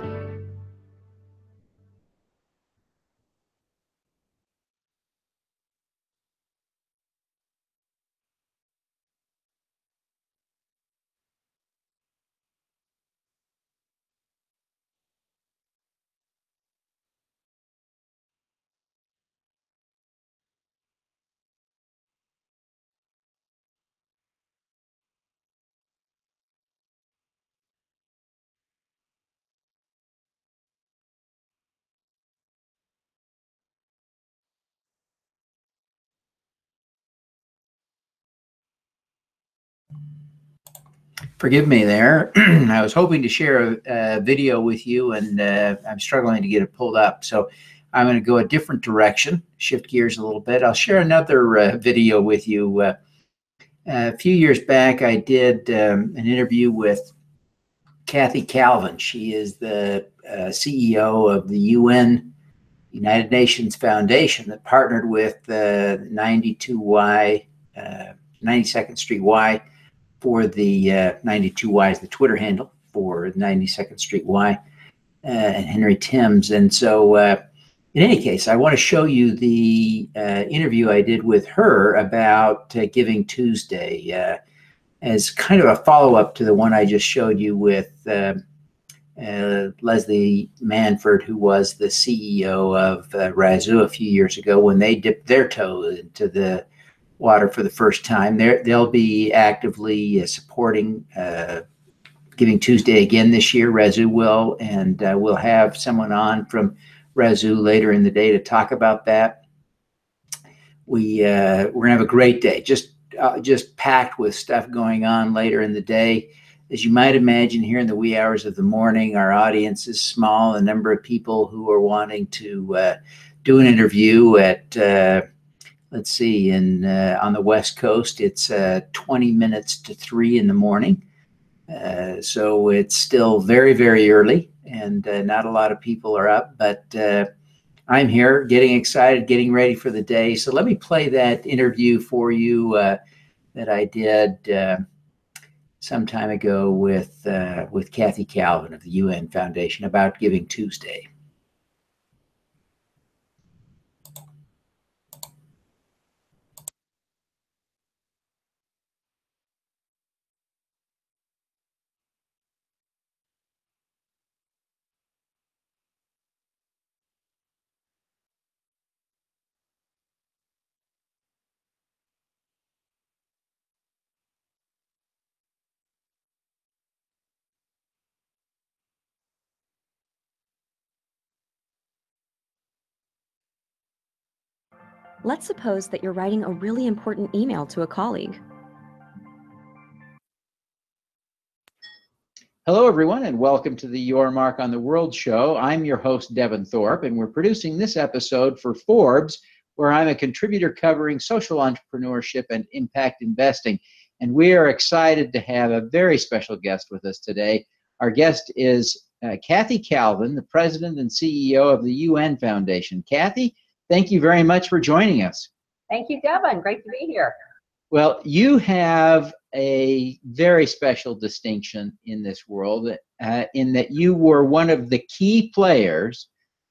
Forgive me there. I was hoping to share a video with you, and I'm struggling to get it pulled up. So I'm going to go a different direction, shift gears a little bit. I'll share another video with you. A few years back, I did an interview with Kathy Calvin. She is the CEO of the UN United Nations Foundation that partnered with 92Y, 92nd Street Y, for the 92Y is the Twitter handle for 92nd Street Y, and Henry Timms. And so in any case, I want to show you the interview I did with her about Giving Tuesday as kind of a follow-up to the one I just showed you with Leslie Manford, who was the CEO of Razoo a few years ago when they dipped their toe into the water for the first time. They'll be actively supporting Giving Tuesday again this year. Razoo will, and we'll have someone on from Razoo later in the day to talk about that. We're gonna have a great day, just packed with stuff going on later in the day. As you might imagine, here in the wee hours of the morning, our audience is small. The number of people who are wanting to do an interview at let's see, on the West Coast, it's 20 minutes to 3 in the morning. So it's still very, very early, and not a lot of people are up, but I'm here getting excited, getting ready for the day. So let me play that interview for you that I did some time ago with Kathy Calvin of the UN Foundation about Giving Tuesday. Let's suppose that you're writing a really important email to a colleague. Hello, everyone, and welcome to the Your Mark on the World show. I'm your host, Devin Thorpe, and we're producing this episode for Forbes, where I'm a contributor covering social entrepreneurship and impact investing. And we are excited to have a very special guest with us today. Our guest is Kathy Calvin, the president and CEO of the UN Foundation. Kathy, thank you very much for joining us. Thank you, Devin. Great to be here. Well, you have a very special distinction in this world in that you were one of the key players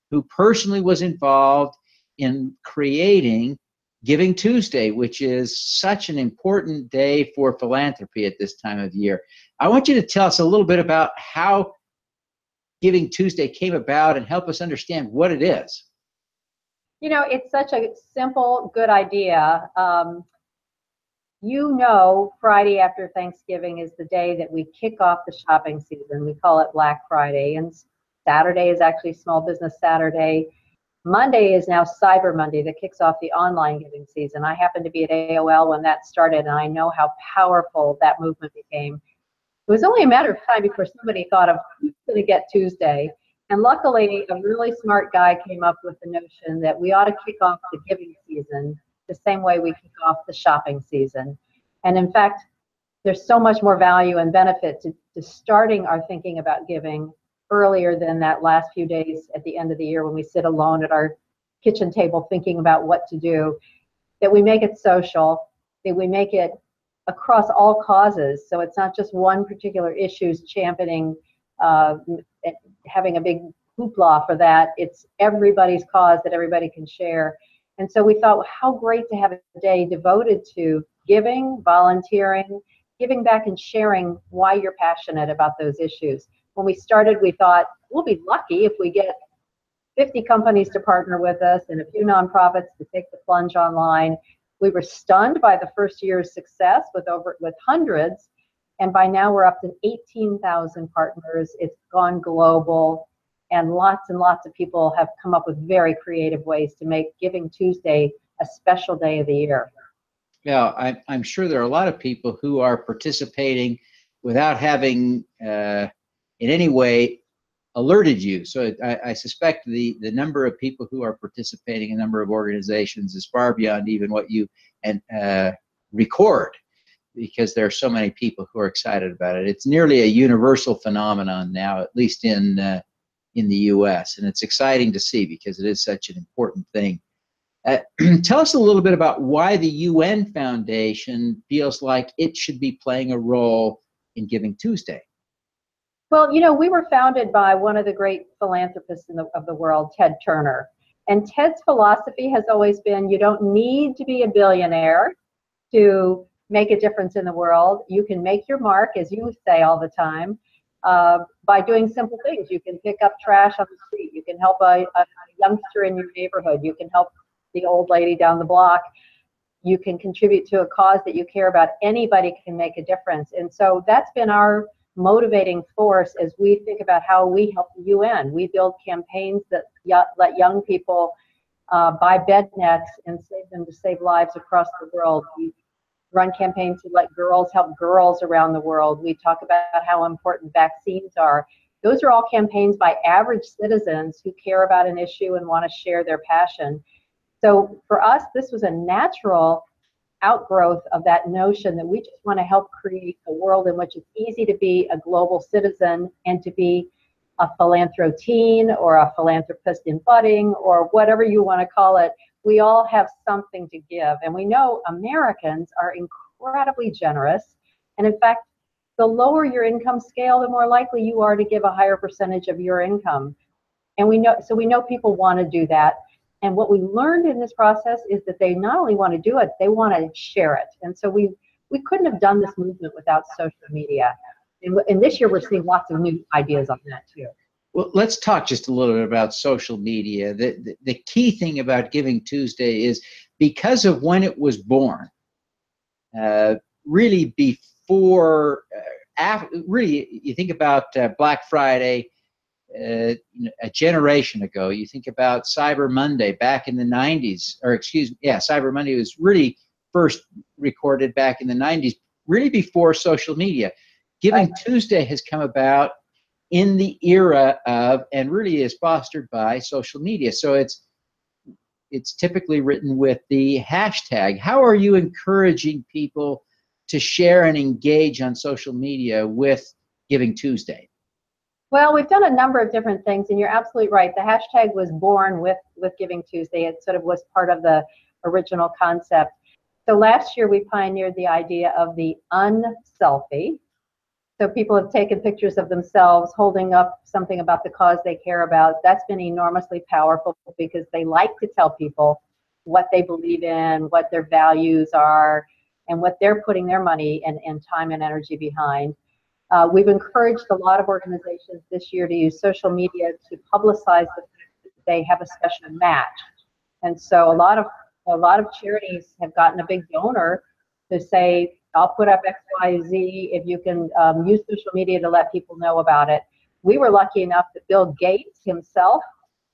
who personally was involved in creating Giving Tuesday, which is such an important day for philanthropy at this time of year. I want you to tell us a little bit about how Giving Tuesday came about and help us understand what it is. You know, it's such a simple, good idea. You know, Friday after Thanksgiving is the day that we kick off the shopping season. We call it Black Friday, and Saturday is actually Small Business Saturday. Monday is now Cyber Monday that kicks off the online giving season. I happened to be at AOL when that started, and I know how powerful that movement became. It was only a matter of time before somebody thought of who's going to get Tuesday. And luckily, a really smart guy came up with the notion that we ought to kick off the giving season the same way we kick off the shopping season. And in fact, there's so much more value and benefit to starting our thinking about giving earlier than that last few days at the end of the year when we sit alone at our kitchen table thinking about what to do, that we make it social, that we make it across all causes. So it's not just one particular issue's championing, having a big hoopla for that. It's everybody's cause that everybody can share. And so we thought, well, how great to have a day devoted to giving, volunteering, giving back and sharing why you're passionate about those issues. When we started, we thought, we'll be lucky if we get 50 companies to partner with us and a few nonprofits to take the plunge online. We were stunned by the first year's success with hundreds, and by now we're up to 18,000 partners. It's gone global, and lots of people have come up with very creative ways to make Giving Tuesday a special day of the year. Yeah, I'm sure there are a lot of people who are participating without having in any way alerted you. So I suspect the number of people who are participating, a number of organizations, is far beyond even what you record, because there are so many people who are excited about it. It's nearly a universal phenomenon now, at least in the U.S., and it's exciting to see because it is such an important thing. Tell us a little bit about why the UN Foundation feels like it should be playing a role in Giving Tuesday. Well, you know, we were founded by one of the great philanthropists of the world, Ted Turner. And Ted's philosophy has always been, you don't need to be a billionaire to make a difference in the world. You can make your mark, as you say all the time, by doing simple things. You can pick up trash on the street. You can help a youngster in your neighborhood. You can help the old lady down the block. You can contribute to a cause that you care about. Anybody can make a difference. And so that's been our motivating force as we think about how we help the UN. We build campaigns that let young people buy bed nets and save them to save lives across the world. We run campaigns to let girls help girls around the world. We talk about how important vaccines are. Those are all campaigns by average citizens who care about an issue and want to share their passion. So for us, this was a natural outgrowth of that notion that we just want to help create a world in which it's easy to be a global citizen and to be a philanthropine or a philanthropist in budding or whatever you want to call it. We all have something to give. And we know Americans are incredibly generous. And in fact, the lower your income scale, the more likely you are to give a higher percentage of your income. And we know people want to do that. And what we learned in this process is that they not only want to do it, they want to share it. And so we couldn't have done this movement without social media. And this year we're seeing lots of new ideas on that too. Well, let's talk just a little bit about social media. The key thing about Giving Tuesday is because of when it was born, really before, really, you think about Black Friday, a generation ago. You think about Cyber Monday back in the 90s, or excuse me, yeah, Cyber Monday was really first recorded back in the 90s, really before social media. Giving Tuesday has come about in the era of, and really is fostered by, social media. So it's typically written with the hashtag. How are you encouraging people to share and engage on social media with Giving Tuesday? Well, we've done a number of different things, and you're absolutely right. The hashtag was born with Giving Tuesday. It sort of was part of the original concept. So last year we pioneered the idea of the unselfie. So people have taken pictures of themselves holding up something about the cause they care about. That's been enormously powerful because they like to tell people what they believe in, what their values are, and what they're putting their money and time and energy behind. We've encouraged a lot of organizations this year to use social media to publicize the fact that they have a special match. And so a lot of charities have gotten a big donor to say, I'll put up X, Y, Z if you can use social media to let people know about it. We were lucky enough that Bill Gates himself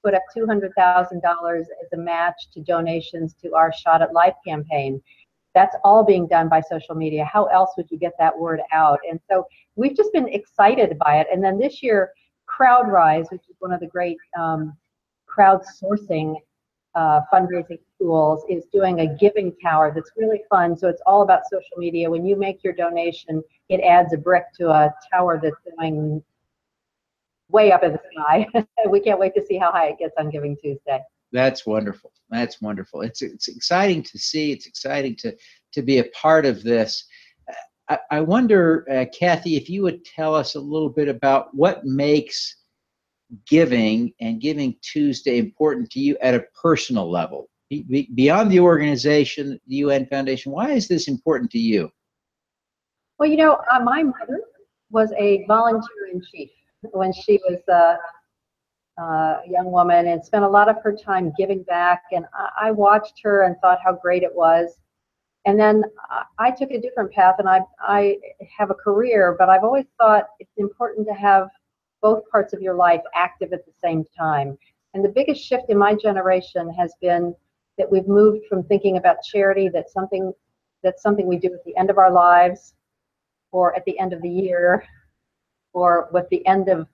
put up $200,000 as a match to donations to our Shot at Life campaign. That's all being done by social media. How else would you get that word out? And so we've just been excited by it. And then this year, CrowdRise, which is one of the great crowdsourcing fundraising tools, is doing a giving tower that's really fun. So it's all about social media. When you make your donation, it adds a brick to a tower that's going way up in the sky. We can't wait to see how high it gets on Giving Tuesday. That's wonderful. That's wonderful. It's exciting to see. It's exciting to be a part of this. I wonder, Kathy, if you would tell us a little bit about what makes giving and Giving Tuesday important to you at a personal level, beyond the organization, the UN Foundation. Why is this important to you? Well, you know, my mother was a volunteer-in-chief when she was a young woman and spent a lot of her time giving back. And I watched her and thought how great it was. And then I took a different path, and I have a career, but I've always thought it's important to have both parts of your life active at the same time. And the biggest shift in my generation has been that we've moved from thinking about charity that's something we do at the end of our lives, or at the end of the year, or with the end of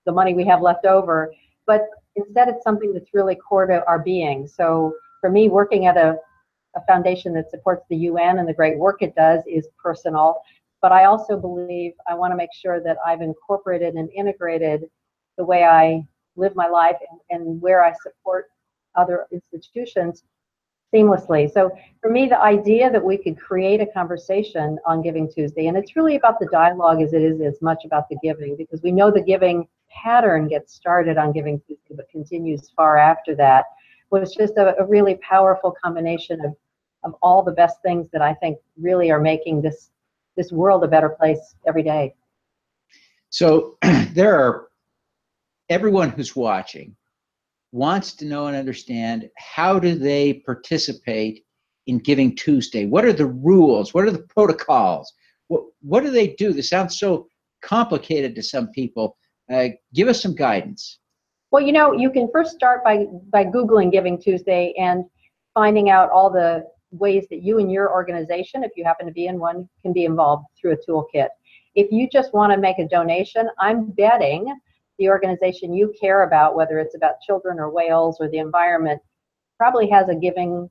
the money we have left over, but instead it's something that's really core to our being. So for me, working at a foundation that supports the UN and the great work it does is personal, but I also believe I want to make sure that I've incorporated and integrated the way I live my life and where I support other institutions seamlessly. So for me, the idea that we could create a conversation on Giving Tuesday, and it's really about the dialogue as it is as much about the giving, because we know the giving pattern gets started on Giving Tuesday but continues far after that, was just a really powerful combination of all the best things that I think really are making this world a better place every day. So everyone who's watching wants to know and understand, how do they participate in Giving Tuesday? What are the rules? What are the protocols? What do they do? This sounds so complicated to some people. Give us some guidance. Well, you know, you can first start by Googling Giving Tuesday and finding out all the ways that you and your organization, if you happen to be in one, can be involved through a toolkit. If you just want to make a donation, I'm betting the organization you care about, whether it's about children or whales or the environment, probably has a Giving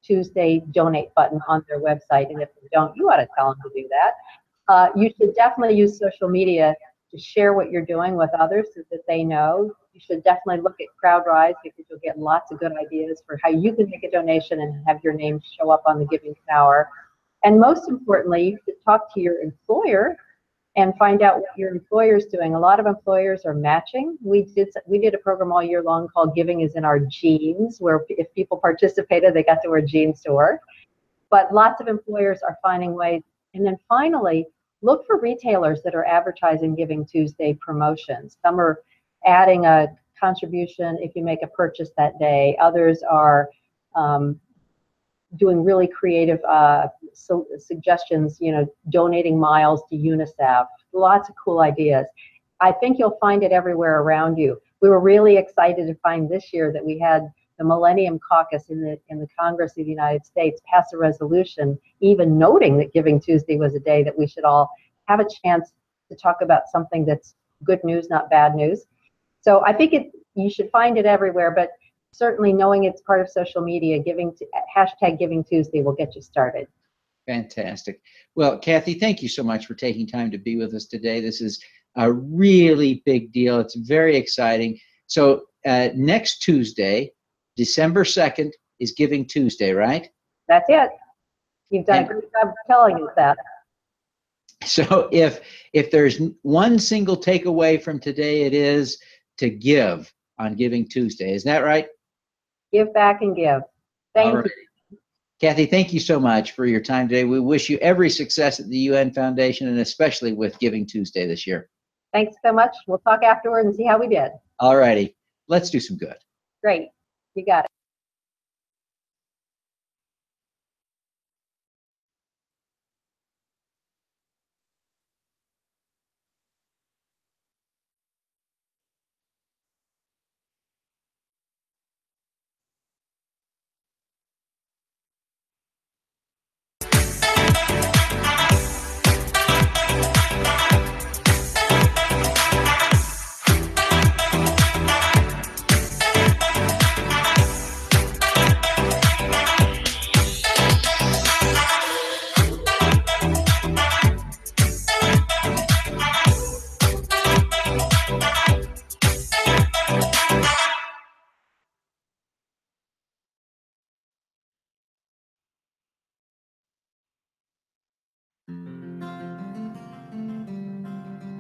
Tuesday donate button on their website. And if they don't, you ought to tell them to do that. You should definitely use social media to share what you're doing with others so that they know. You should definitely look at CrowdRise, because you'll get lots of good ideas for how you can make a donation and have your name show up on the Giving Tower. And most importantly, you should talk to your employer and find out what your employer is doing. A lot of employers are matching. We did a program all year long called Giving is in Our Genes, where if people participated, they got to wear jeans to work. But lots of employers are finding ways. And then finally, look for retailers that are advertising Giving Tuesday promotions. Some are adding a contribution if you make a purchase that day. Others are doing really creative suggestions, you know, donating miles to UNICEF. Lots of cool ideas. I think you'll find it everywhere around you. We were really excited to find this year that we had the Millennium Caucus in the Congress of the United States pass a resolution even noting that Giving Tuesday was a day that we should all have a chance to talk about something that's good news, not bad news. So I think you should find it everywhere, but certainly knowing it's part of social media, hashtag Giving Tuesday will get you started. Fantastic. Well, Kathy, thank you so much for taking time to be with us today. This is a really big deal. It's very exciting. So next Tuesday, December 2nd, is Giving Tuesday, right? That's it. You've done a great job telling us that. So if there's one single takeaway from today, it is to give on Giving Tuesday. Is that right? Give back and give. Thank you. Kathy, thank you so much for your time today. We wish you every success at the UN Foundation, and especially with Giving Tuesday this year. Thanks so much. We'll talk afterward and see how we did. All righty. Let's do some good. Great. You got it.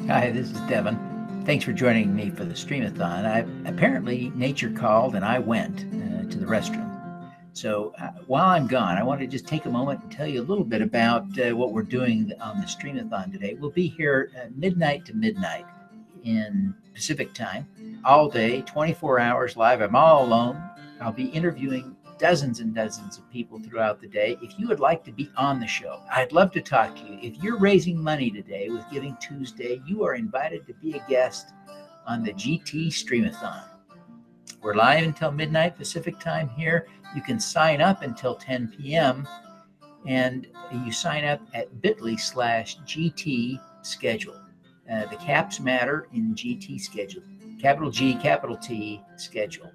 Hi, this is Devin. Thanks for joining me for the Streamathon. Apparently, nature called and I went to the restroom. So while I'm gone, I want to just take a moment and tell you a little bit about what we're doing on the Streamathon today. We'll be here midnight to midnight in Pacific time, all day, 24 hours live. I'm all alone. I'll be interviewing dozens and dozens of people throughout the day. If you would like to be on the show, I'd love to talk to you. If you're raising money today with Giving Tuesday, you are invited to be a guest on the GT Streamathon. We're live until midnight Pacific time here. You can sign up until 10 p.m. and you sign up at bit.ly/GT schedule. The caps matter in GT schedule. Capital G, capital T schedule.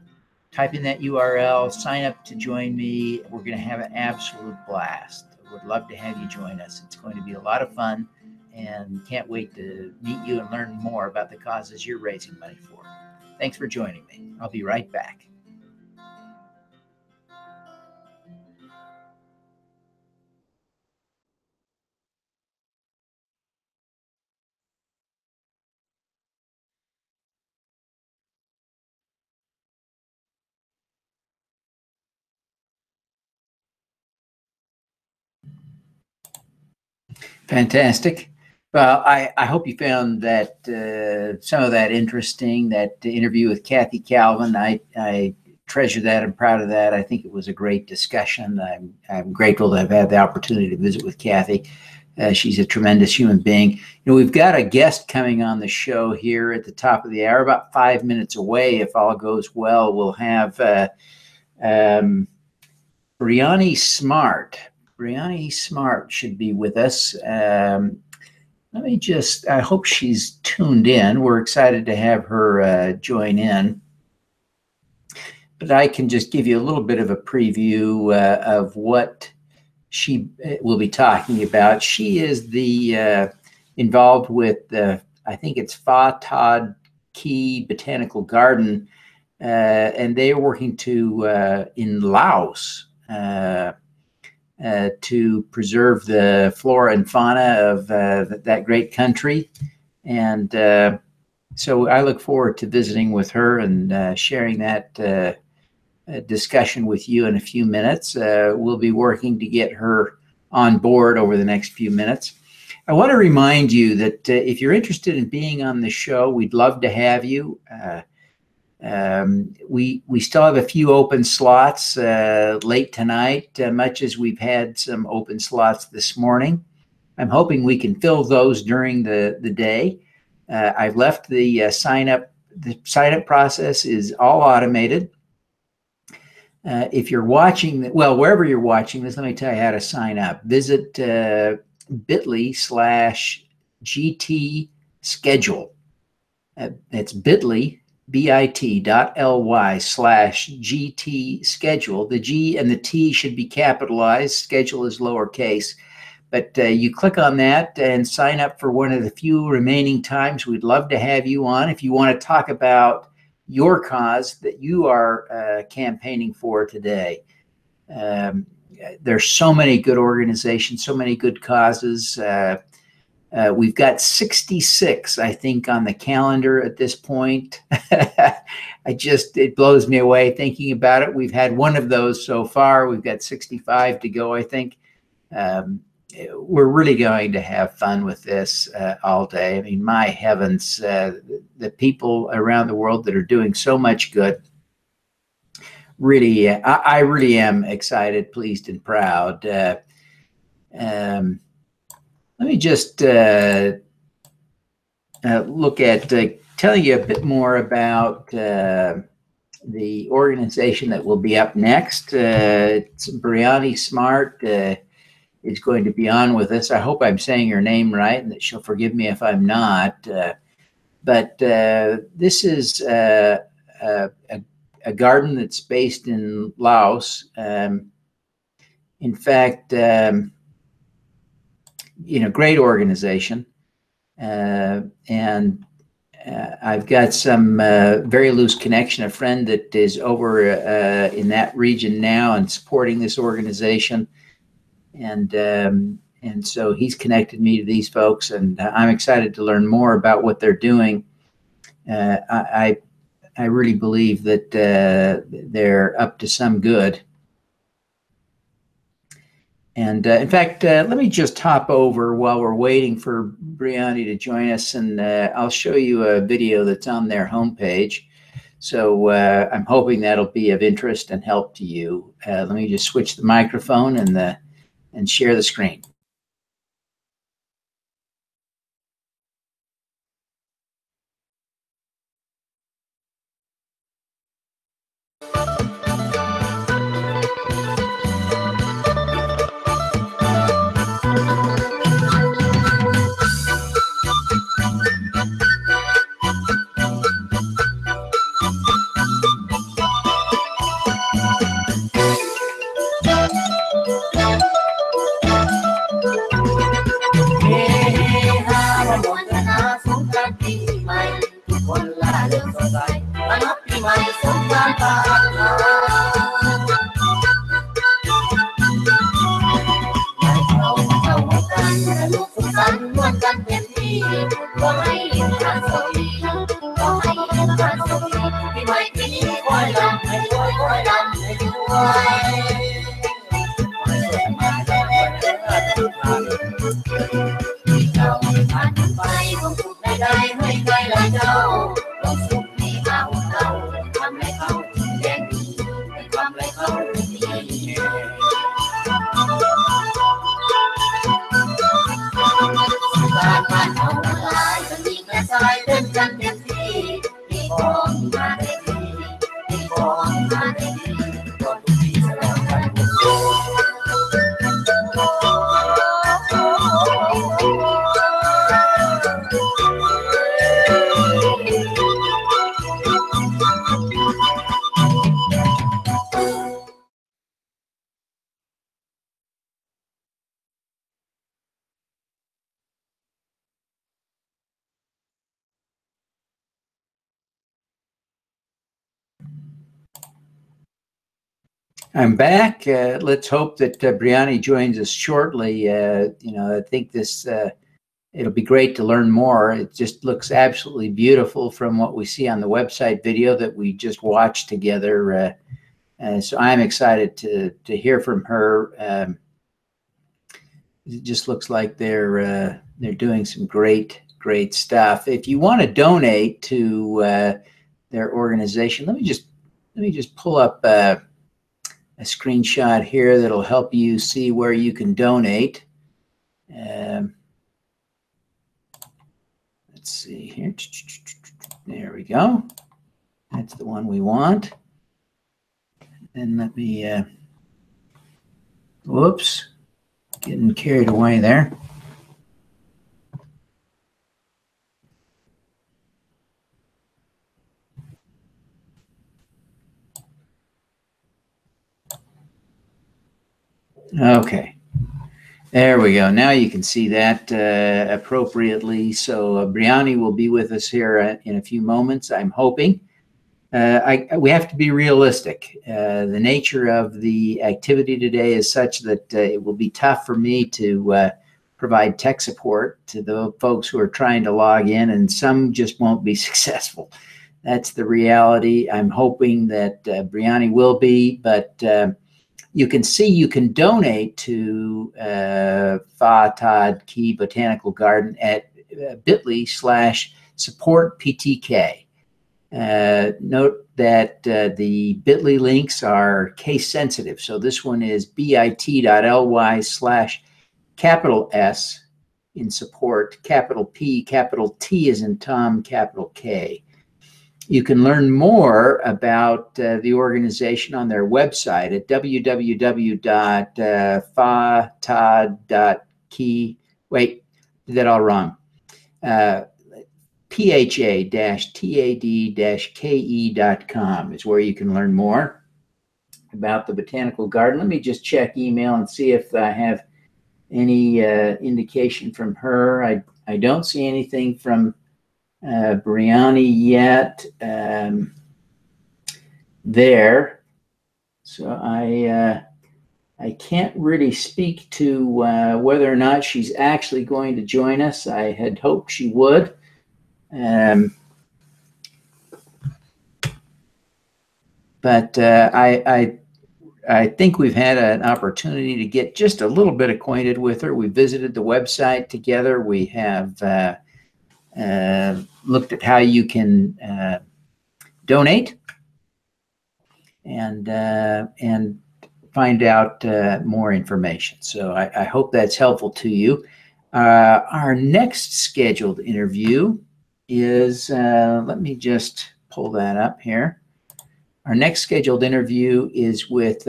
Type in that URL, sign up to join me. We're going to have an absolute blast. Would love to have you join us. It's going to be a lot of fun, and can't wait to meet you and learn more about the causes you're raising money for. Thanks for joining me. I'll be right back. Fantastic. Well, I hope you found that some of that interesting, that interview with Kathy Calvin. I treasure that. I'm proud of that. I think it was a great discussion. I'm grateful to have had the opportunity to visit with Kathy. She's a tremendous human being. You know, we've got a guest coming on the show here at the top of the hour, about 5 minutes away. If all goes well, we'll have Brianni Smart. Brianni Smart should be with us. I hope she's tuned in. We're excited to have her join in. But I can just give you a little bit of a preview of what she will be talking about. She is involved with I think it's Pha Tod Key Botanical Garden, and they are working in Laos to preserve the flora and fauna of that great country. And so I look forward to visiting with her and sharing that discussion with you in a few minutes. We'll be working to get her on board over the next few minutes. I want to remind you that if you're interested in being on the show, we'd love to have you. We still have a few open slots late tonight, much as we've had some open slots this morning. I'm hoping we can fill those during the day. I've left the sign up. The sign up process is all automated. If you're watching, wherever you're watching this, let me tell you how to sign up. Visit bit.ly/GT schedule. It's bit.ly. bit.ly/GT schedule. The G and the T should be capitalized. Schedule is lowercase. But you click on that and sign up for one of the few remaining times. We'd love to have you on. If you want to talk about your cause that you are campaigning for today. There's so many good organizations, so many good causes. We've got 66, I think, on the calendar at this point. It blows me away thinking about it. We've had one of those so far. We've got 65 to go, I think. We're really going to have fun with this all day. I mean, my heavens, the people around the world that are doing so much good. Really, I really am excited, pleased, and proud. Let me just look at telling you a bit more about the organization that will be up next. It's Brianni Smart is going to be on with us. I hope I'm saying her name right and that she'll forgive me if I'm not. But this is a garden that's based in Laos. In fact, great organization. And I've got some very loose connection, a friend that is over in that region now and supporting this organization. And so he's connected me to these folks, and I'm excited to learn more about what they're doing. I really believe that they're up to some good. And in fact, let me just hop over while we're waiting for Brianni to join us, and I'll show you a video that's on their homepage. So I'm hoping that'll be of interest and help to you. Let me just switch the microphone and share the screen. ขอให้ทุกท่านโชคดีขอให้ทุกท่านโชคดีปีใหม่ปีนี้ขอให้ร่ำให้รวยขอให้ร่ำให้รวยเจ้าผ่านไปความสุขใดๆให้ใจเราเจ้าความสุขมีมาอุ่นเราทำให้เขาแดงดีให้ทำให้เขาดีการผ่านเขาหลายจะมีกระสายเป็นกันเต็มที่มีของมาได้ดีมีของมาได้ดีก็ทุกทีแสดงกันI'm back. Let's hope that Brianni joins us shortly. I think this it'll be great to learn more. It just looks absolutely beautiful from what we see on the website video that we just watched together. So I'm excited to hear from her. It just looks like they're doing some great stuff. If you want to donate to their organization, let me just pull up a screenshot here that'll help you see where you can donate. Let's see here. There we go. That's the one we want. And let me, whoops, getting carried away there. Okay, there we go. Now you can see that appropriately. So Brianni will be with us here in a few moments, I'm hoping. We have to be realistic. The nature of the activity today is such that it will be tough for me to provide tech support to the folks who are trying to log in, and some just won't be successful. That's the reality. I'm hoping that Brianni will be, but you can see you can donate to Todd Key Botanical Garden at bit.ly/supportptk. Note that the bit.ly links are case sensitive. So this one is bit.ly/S in support, capital P, capital T as in Tom, capital K. You can learn more about the organization on their website at www.fatad.key. Wait, did that all wrong. PHA-TAD-KE.com is where you can learn more about the botanical garden. Let me just check email and see if I have any indication from her. I don't see anything from Brianni yet there, so I can't really speak to whether or not she's actually going to join us. I had hoped she would. But I think we've had an opportunity to get just a little bit acquainted with her. We visited the website together. We have looked at how you can donate and find out more information. So I hope that's helpful to you. Our next scheduled interview is, let me just pull that up here. Our next scheduled interview is with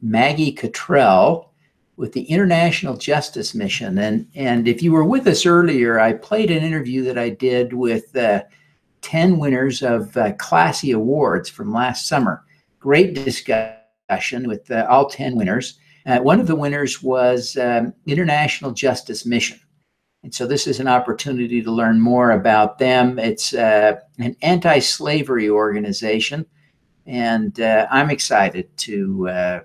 Maggie Cottrell with the International Justice Mission. And if you were with us earlier, I played an interview that I did with 10 winners of Classy Awards from last summer. Great discussion with all 10 winners. One of the winners was International Justice Mission. And so this is an opportunity to learn more about them. It's an anti-slavery organization. And I'm excited to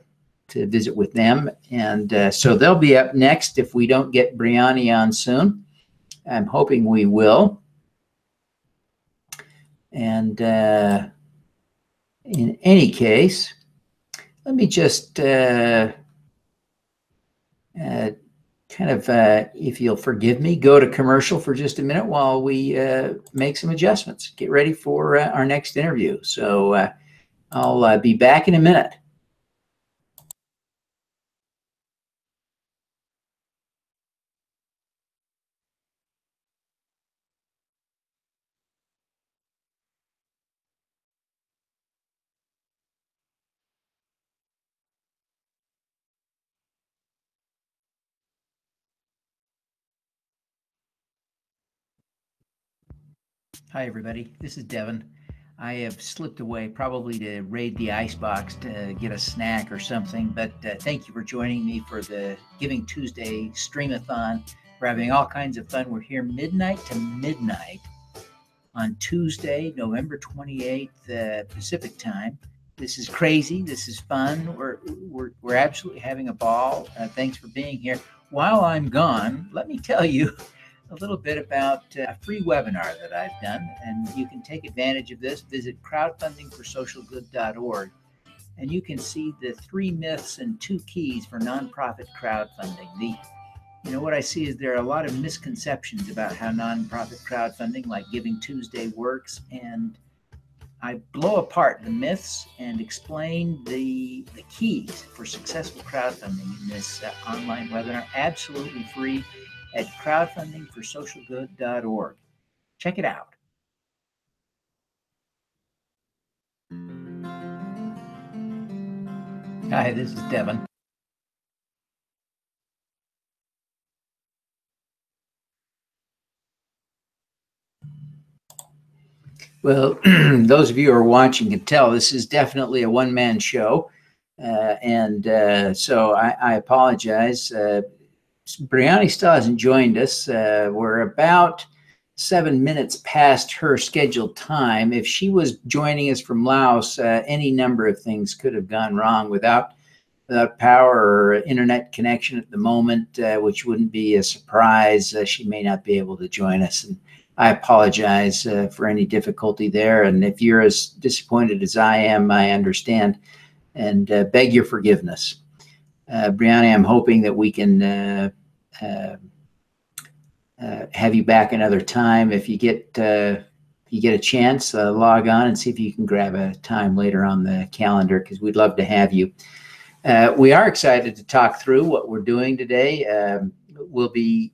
visit with them. And so they'll be up next if we don't get Brianni on soon. I'm hoping we will. And in any case, let me just kind of, if you'll forgive me, go to commercial for just a minute while we make some adjustments. Get ready for our next interview. So I'll be back in a minute. Hi, everybody. This is Devin. I have slipped away probably to raid the icebox to get a snack or something, but thank you for joining me for the Giving Tuesday Streamathon. We're having all kinds of fun. We're here midnight to midnight on Tuesday, November 28th, Pacific time. This is crazy. This is fun. We're absolutely having a ball. Thanks for being here. While I'm gone, let me tell you a little bit about a free webinar that I've done, and you can take advantage of this. Visit crowdfundingforsocialgood.org, and you can see the 3 myths and 2 keys for nonprofit crowdfunding. What I see is there are a lot of misconceptions about how nonprofit crowdfunding like Giving Tuesday works, and I blow apart the myths and explain the keys for successful crowdfunding in this online webinar, absolutely free, at crowdfundingforsocialgood.org. Check it out. Hi, this is Devin. Well, those of you who are watching can tell this is definitely a one-man show. So I apologize. Brianni still hasn't joined us. We're about 7 minutes past her scheduled time. If she was joining us from Laos, any number of things could have gone wrong without power or internet connection at the moment, which wouldn't be a surprise. She may not be able to join us. And I apologize for any difficulty there. And if you're as disappointed as I am, I understand and beg your forgiveness. Brianni, I'm hoping that we can have you back another time. If you get a chance, log on and see if you can grab a time later on the calendar, because we'd love to have you. We are excited to talk through what we're doing today. We'll be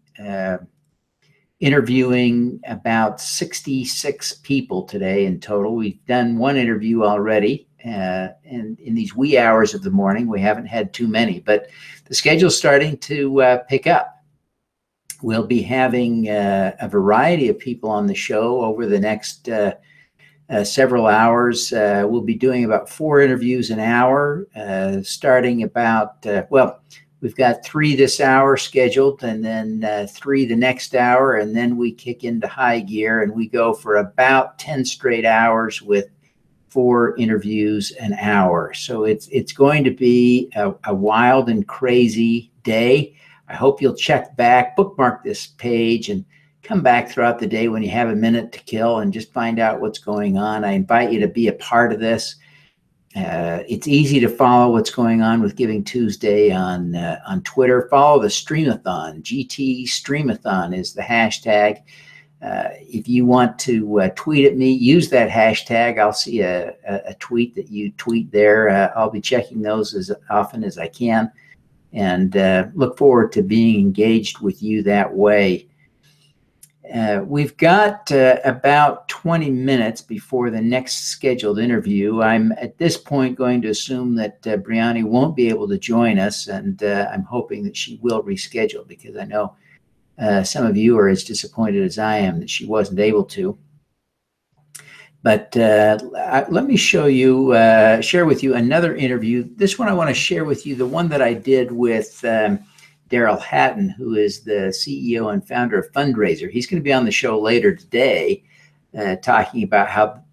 interviewing about 66 people today in total. We've done one interview already, and in these wee hours of the morning, we haven't had too many, but the schedule's starting to pick up. We'll be having a variety of people on the show over the next several hours. We'll be doing about 4 interviews an hour, starting about, we've got 3 this hour scheduled, and then 3 the next hour, and then we kick into high gear and we go for about 10 straight hours with 4 interviews an hour. So it's going to be a wild and crazy day. I hope you'll check back, bookmark this page, and come back throughout the day when you have a minute to kill and just find out what's going on. I invite you to be a part of this. It's easy to follow what's going on with Giving Tuesday on Twitter. Follow the Streamathon. GT Streamathon is the hashtag. If you want to tweet at me, use that hashtag. I'll see a tweet that you tweet there. I'll be checking those as often as I can, and look forward to being engaged with you that way. We've got about 20 minutes before the next scheduled interview. I'm at this point going to assume that Brianni won't be able to join us, and I'm hoping that she will reschedule, because I know some of you are as disappointed as I am that she wasn't able to. But let me show you, share with you another interview. This one I want to share with you, the one that I did with Daryl Hatton, who is the CEO and founder of Fundraiser. He's going to be on the show later today talking about how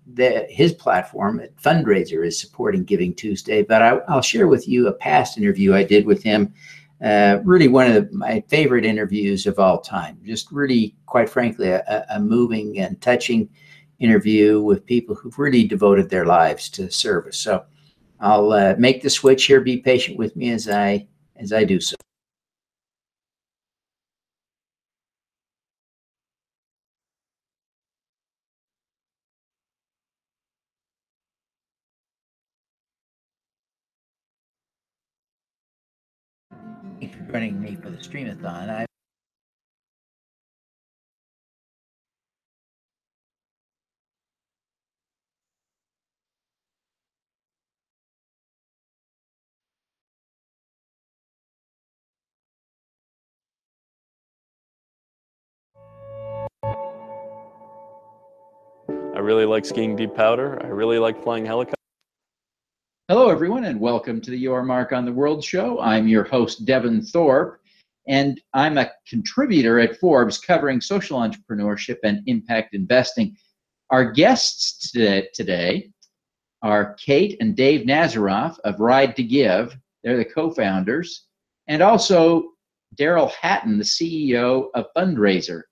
his platform at Fundraiser is supporting Giving Tuesday. But I'll share with you a past interview I did with him Really one of my favorite interviews of all time. Just really, quite frankly, a moving and touching interview with people who've really devoted their lives to service. So I'll make the switch here. Be patient with me as I do so. Thanks for joining me for the Streamathon. I really like skiing deep powder. I really like flying helicopters. Hello, everyone, and welcome to the Your Mark on the World show. I'm your host, Devin Thorpe, and I'm a contributor at Forbes covering social entrepreneurship and impact investing. Our guests today are Kate and Dave Nazaroff of Ride to Give. They're the co-founders, and also Daryl Hatton, the CEO of Fundraiser.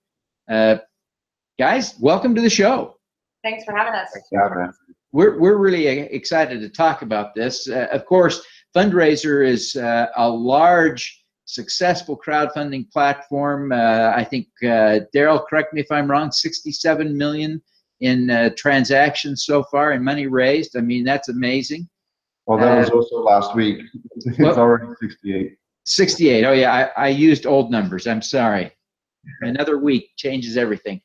Guys, welcome to the show. Thanks for having us. Thanks for having us. We're really excited to talk about this. Of course, Fundraiser is a large, successful crowdfunding platform. I think, Daryl, correct me if I'm wrong, 67 million in transactions so far and money raised. I mean, that's amazing. Well, that was also last week. It's already 68. 68. Oh, yeah, I used old numbers. I'm sorry. Another week changes everything.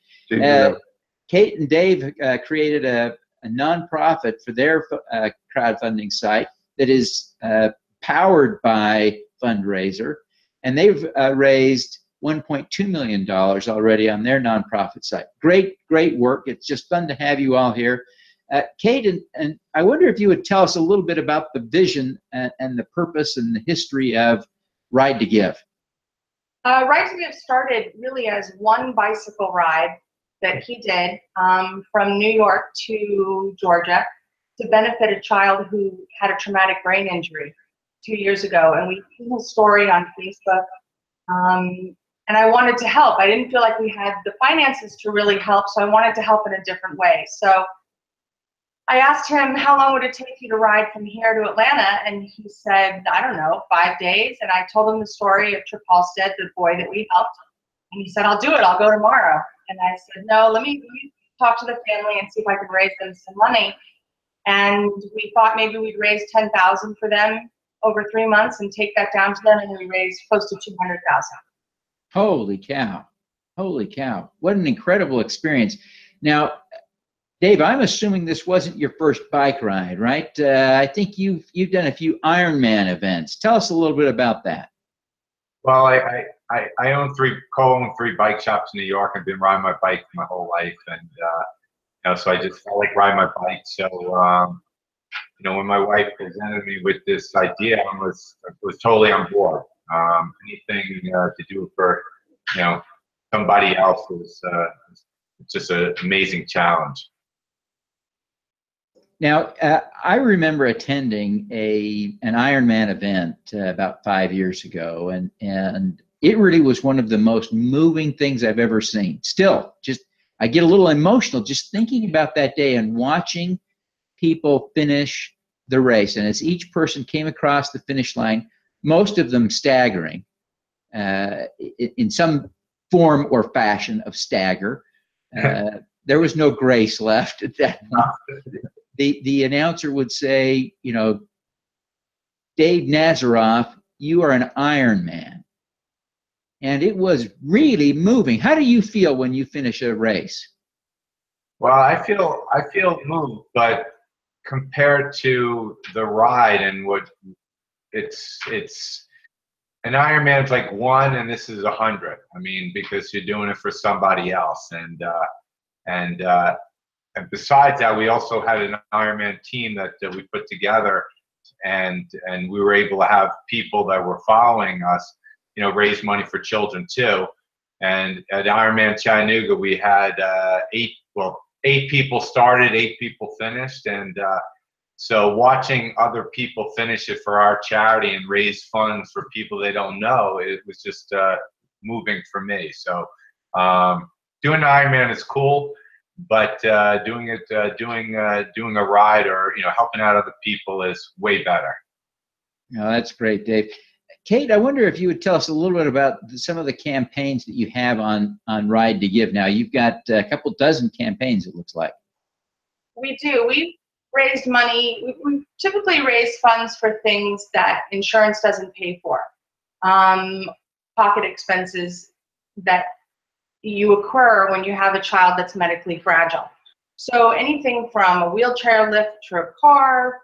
Kate and Dave created a nonprofit for their crowdfunding site that is powered by Fundraiser, and they've raised $1.2 million already on their nonprofit site. Great work. It's just fun to have you all here. Kate, and I wonder if you would tell us a little bit about the vision and the purpose and the history of Ride to Give. Ride to Give started really as one bicycle ride that he did from New York to Georgia to benefit a child who had a traumatic brain injury 2 years ago. And we seen his story on Facebook. And I wanted to help. I didn't feel like we had the finances to really help, so I wanted to help in a different way. So I asked him, how long would it take you to ride from here to Atlanta? And he said, I don't know, 5 days. And I told him the story of Trip Halstead, the boy that we helped. And he said, I'll do it. I'll go tomorrow. And I said, no, let me talk to the family and see if I can raise them some money. And we thought maybe we'd raise $10,000 for them over 3 months and take that down to them. And we raised close to $200,000. Holy cow. Holy cow. What an incredible experience. Now, Dave, I'm assuming this wasn't your first bike ride, right? I think you've done a few Ironman events. Tell us a little bit about that. Well, I co-own three bike shops in New York. I've been riding my bike my whole life, and so I just felt like riding my bike. So when my wife presented me with this idea, I was totally on board. Anything to do for somebody else was just an amazing challenge. Now, I remember attending an Ironman event about 5 years ago, and it really was one of the most moving things I've ever seen. Still, I get a little emotional just thinking about that day and watching people finish the race. And as each person came across the finish line, most of them staggering in some form or fashion of stagger. There was no grace left at that point. The announcer would say, Dave Nazaroff, you are an Iron Man. And it was really moving. How do you feel when you finish a race? Well, I feel moved, but compared to the ride and what it's an Ironman is like 1 and this is 100. I mean, because you're doing it for somebody else. And besides that, we also had an Ironman team that we put together, and we were able to have people that were following us, raise money for children too. And at Ironman Chattanooga, we had 8 people started, 8 people finished, and So watching other people finish it for our charity and raise funds for people they don't know, it was just moving for me. So doing the Ironman is cool, but doing a ride or helping out other people is way better. Oh, that's great, Dave. Kate, I wonder if you would tell us a little bit about some of the campaigns that you have on Ride to Give now. You've got a couple dozen campaigns, it looks like. We do. We raised money. We typically raise funds for things that insurance doesn't pay for. Pocket expenses that you occur when you have a child that's medically fragile. So anything from a wheelchair lift to a car,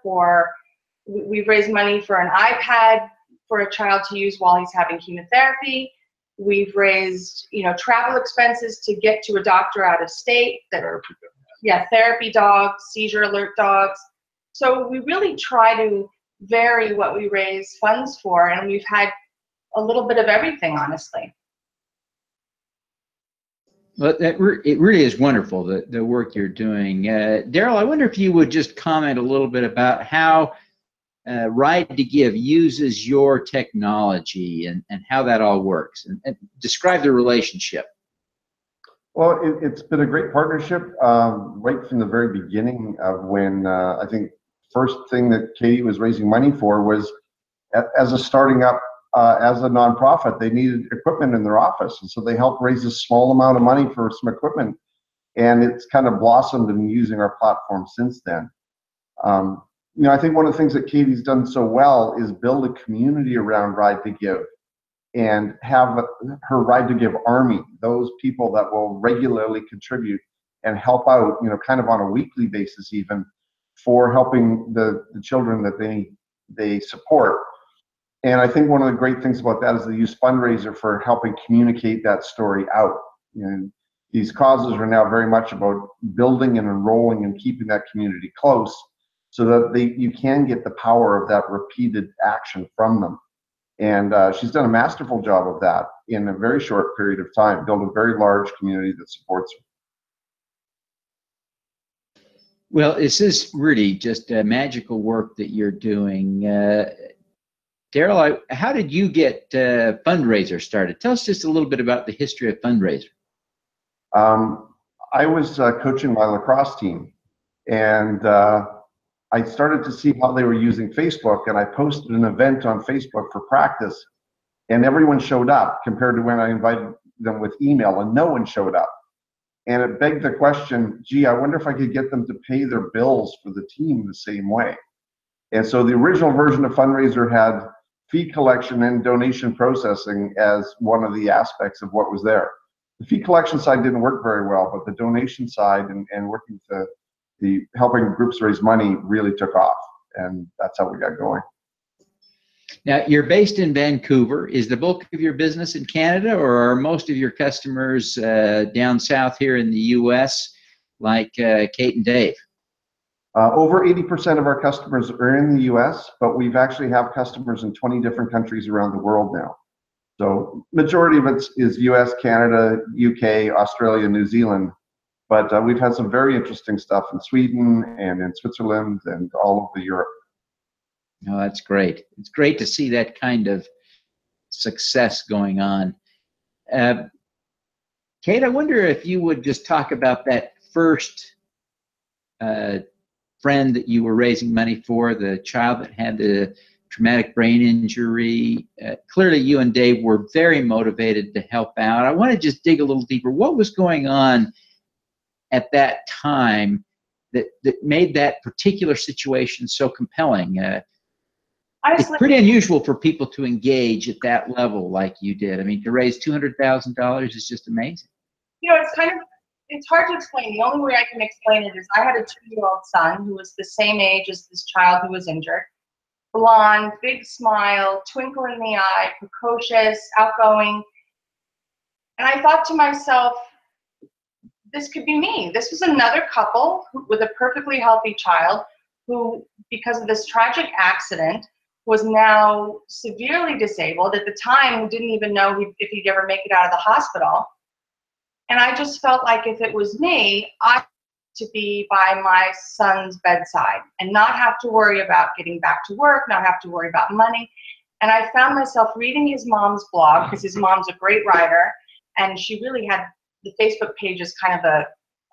we've raised money for an iPad for a child to use while he's having chemotherapy. We've raised, travel expenses to get to a doctor out of state. Therapy dogs, seizure alert dogs. So we really try to vary what we raise funds for, and we've had a little bit of everything, honestly. Well, it really is wonderful, the work you're doing. Daryl, I wonder if you would just comment a little bit about how Ride to Give uses your technology and how that all works, and describe the relationship. Well, it's been a great partnership right from the very beginning of when I think first thing that Katie was raising money for was as a starting up as a nonprofit, they needed equipment in their office, and so they helped raise a small amount of money for some equipment, and it's kind of blossomed in using our platform since then. I think one of the things that Katie's done so well is build a community around Ride to Give and have her Ride to Give army, those people that will regularly contribute and help out, kind of on a weekly basis even, for helping the children that they support. And I think one of the great things about that is they use fundraiser for helping communicate that story out. These causes are now very much about building and enrolling and keeping that community close so that you can get the power of that repeated action from them. And she's done a masterful job of that in a very short period of time, build a very large community that supports her. Well, this is really just magical work that you're doing. Daryl, how did you get fundraiser started? Tell us just a little bit about the history of fundraiser. I was coaching my lacrosse team, and I started to see how they were using Facebook, and I posted an event on Facebook for practice, and everyone showed up compared to when I invited them with email, and no one showed up. And it begged the question, gee, I wonder if I could get them to pay their bills for the team the same way. And so the original version of fundraiser had fee collection and donation processing as one of the aspects of what was there. The fee collection side didn't work very well, but the donation side and working with the helping groups raise money really took off, and that's how we got going. Now, you're based in Vancouver. Is the bulk of your business in Canada, or are most of your customers down south here in the U.S., like Kate and Dave? Over 80% of our customers are in the U.S., but we've actually have customers in 20 different countries around the world now. So majority of it is U.S., Canada, UK, Australia, New Zealand, but we've had some very interesting stuff in Sweden and in Switzerland and all over Europe. Oh, that's great. It's great to see that kind of success going on. Kate, I wonder if you would just talk about that first friend that you were raising money for, the child that had the traumatic brain injury. Clearly, you and Dave were very motivated to help out. I want to just dig a little deeper. What was going on at that time that made that particular situation so compelling? It's pretty unusual for people to engage at that level like you did. I mean, to raise $200,000 is just amazing. It's hard to explain. The only way I can explain it is I had a 2-year-old son who was the same age as this child who was injured. Blonde, big smile, twinkle in the eye, precocious, outgoing. And I thought to myself, this could be me. This was another couple with a perfectly healthy child who, because of this tragic accident, was now severely disabled. At the time, didn't even know if he'd ever make it out of the hospital. And I just felt like if it was me, I to be by my son's bedside and not have to worry about getting back to work, not have to worry about money. And I found myself reading his mom's blog, because his mom's a great writer, and she really had the Facebook page as kind of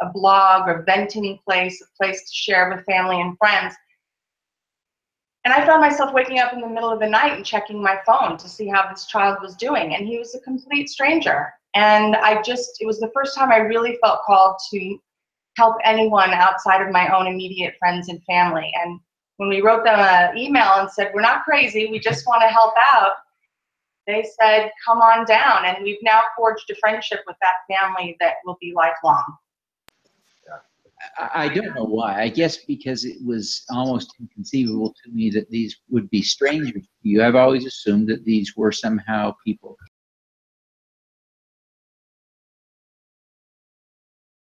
a blog or venting place, a place to share with family and friends. And I found myself waking up in the middle of the night and checking my phone to see how this child was doing. And he was a complete stranger. And it was the first time I really felt called to help anyone outside of my own immediate friends and family. And when we wrote them an email and said, we're not crazy, we just want to help out, they said, come on down. And we've now forged a friendship with that family that will be lifelong. I don't know why. I guess because it was almost inconceivable to me that these would be strangers to you. I've always assumed that these were somehow people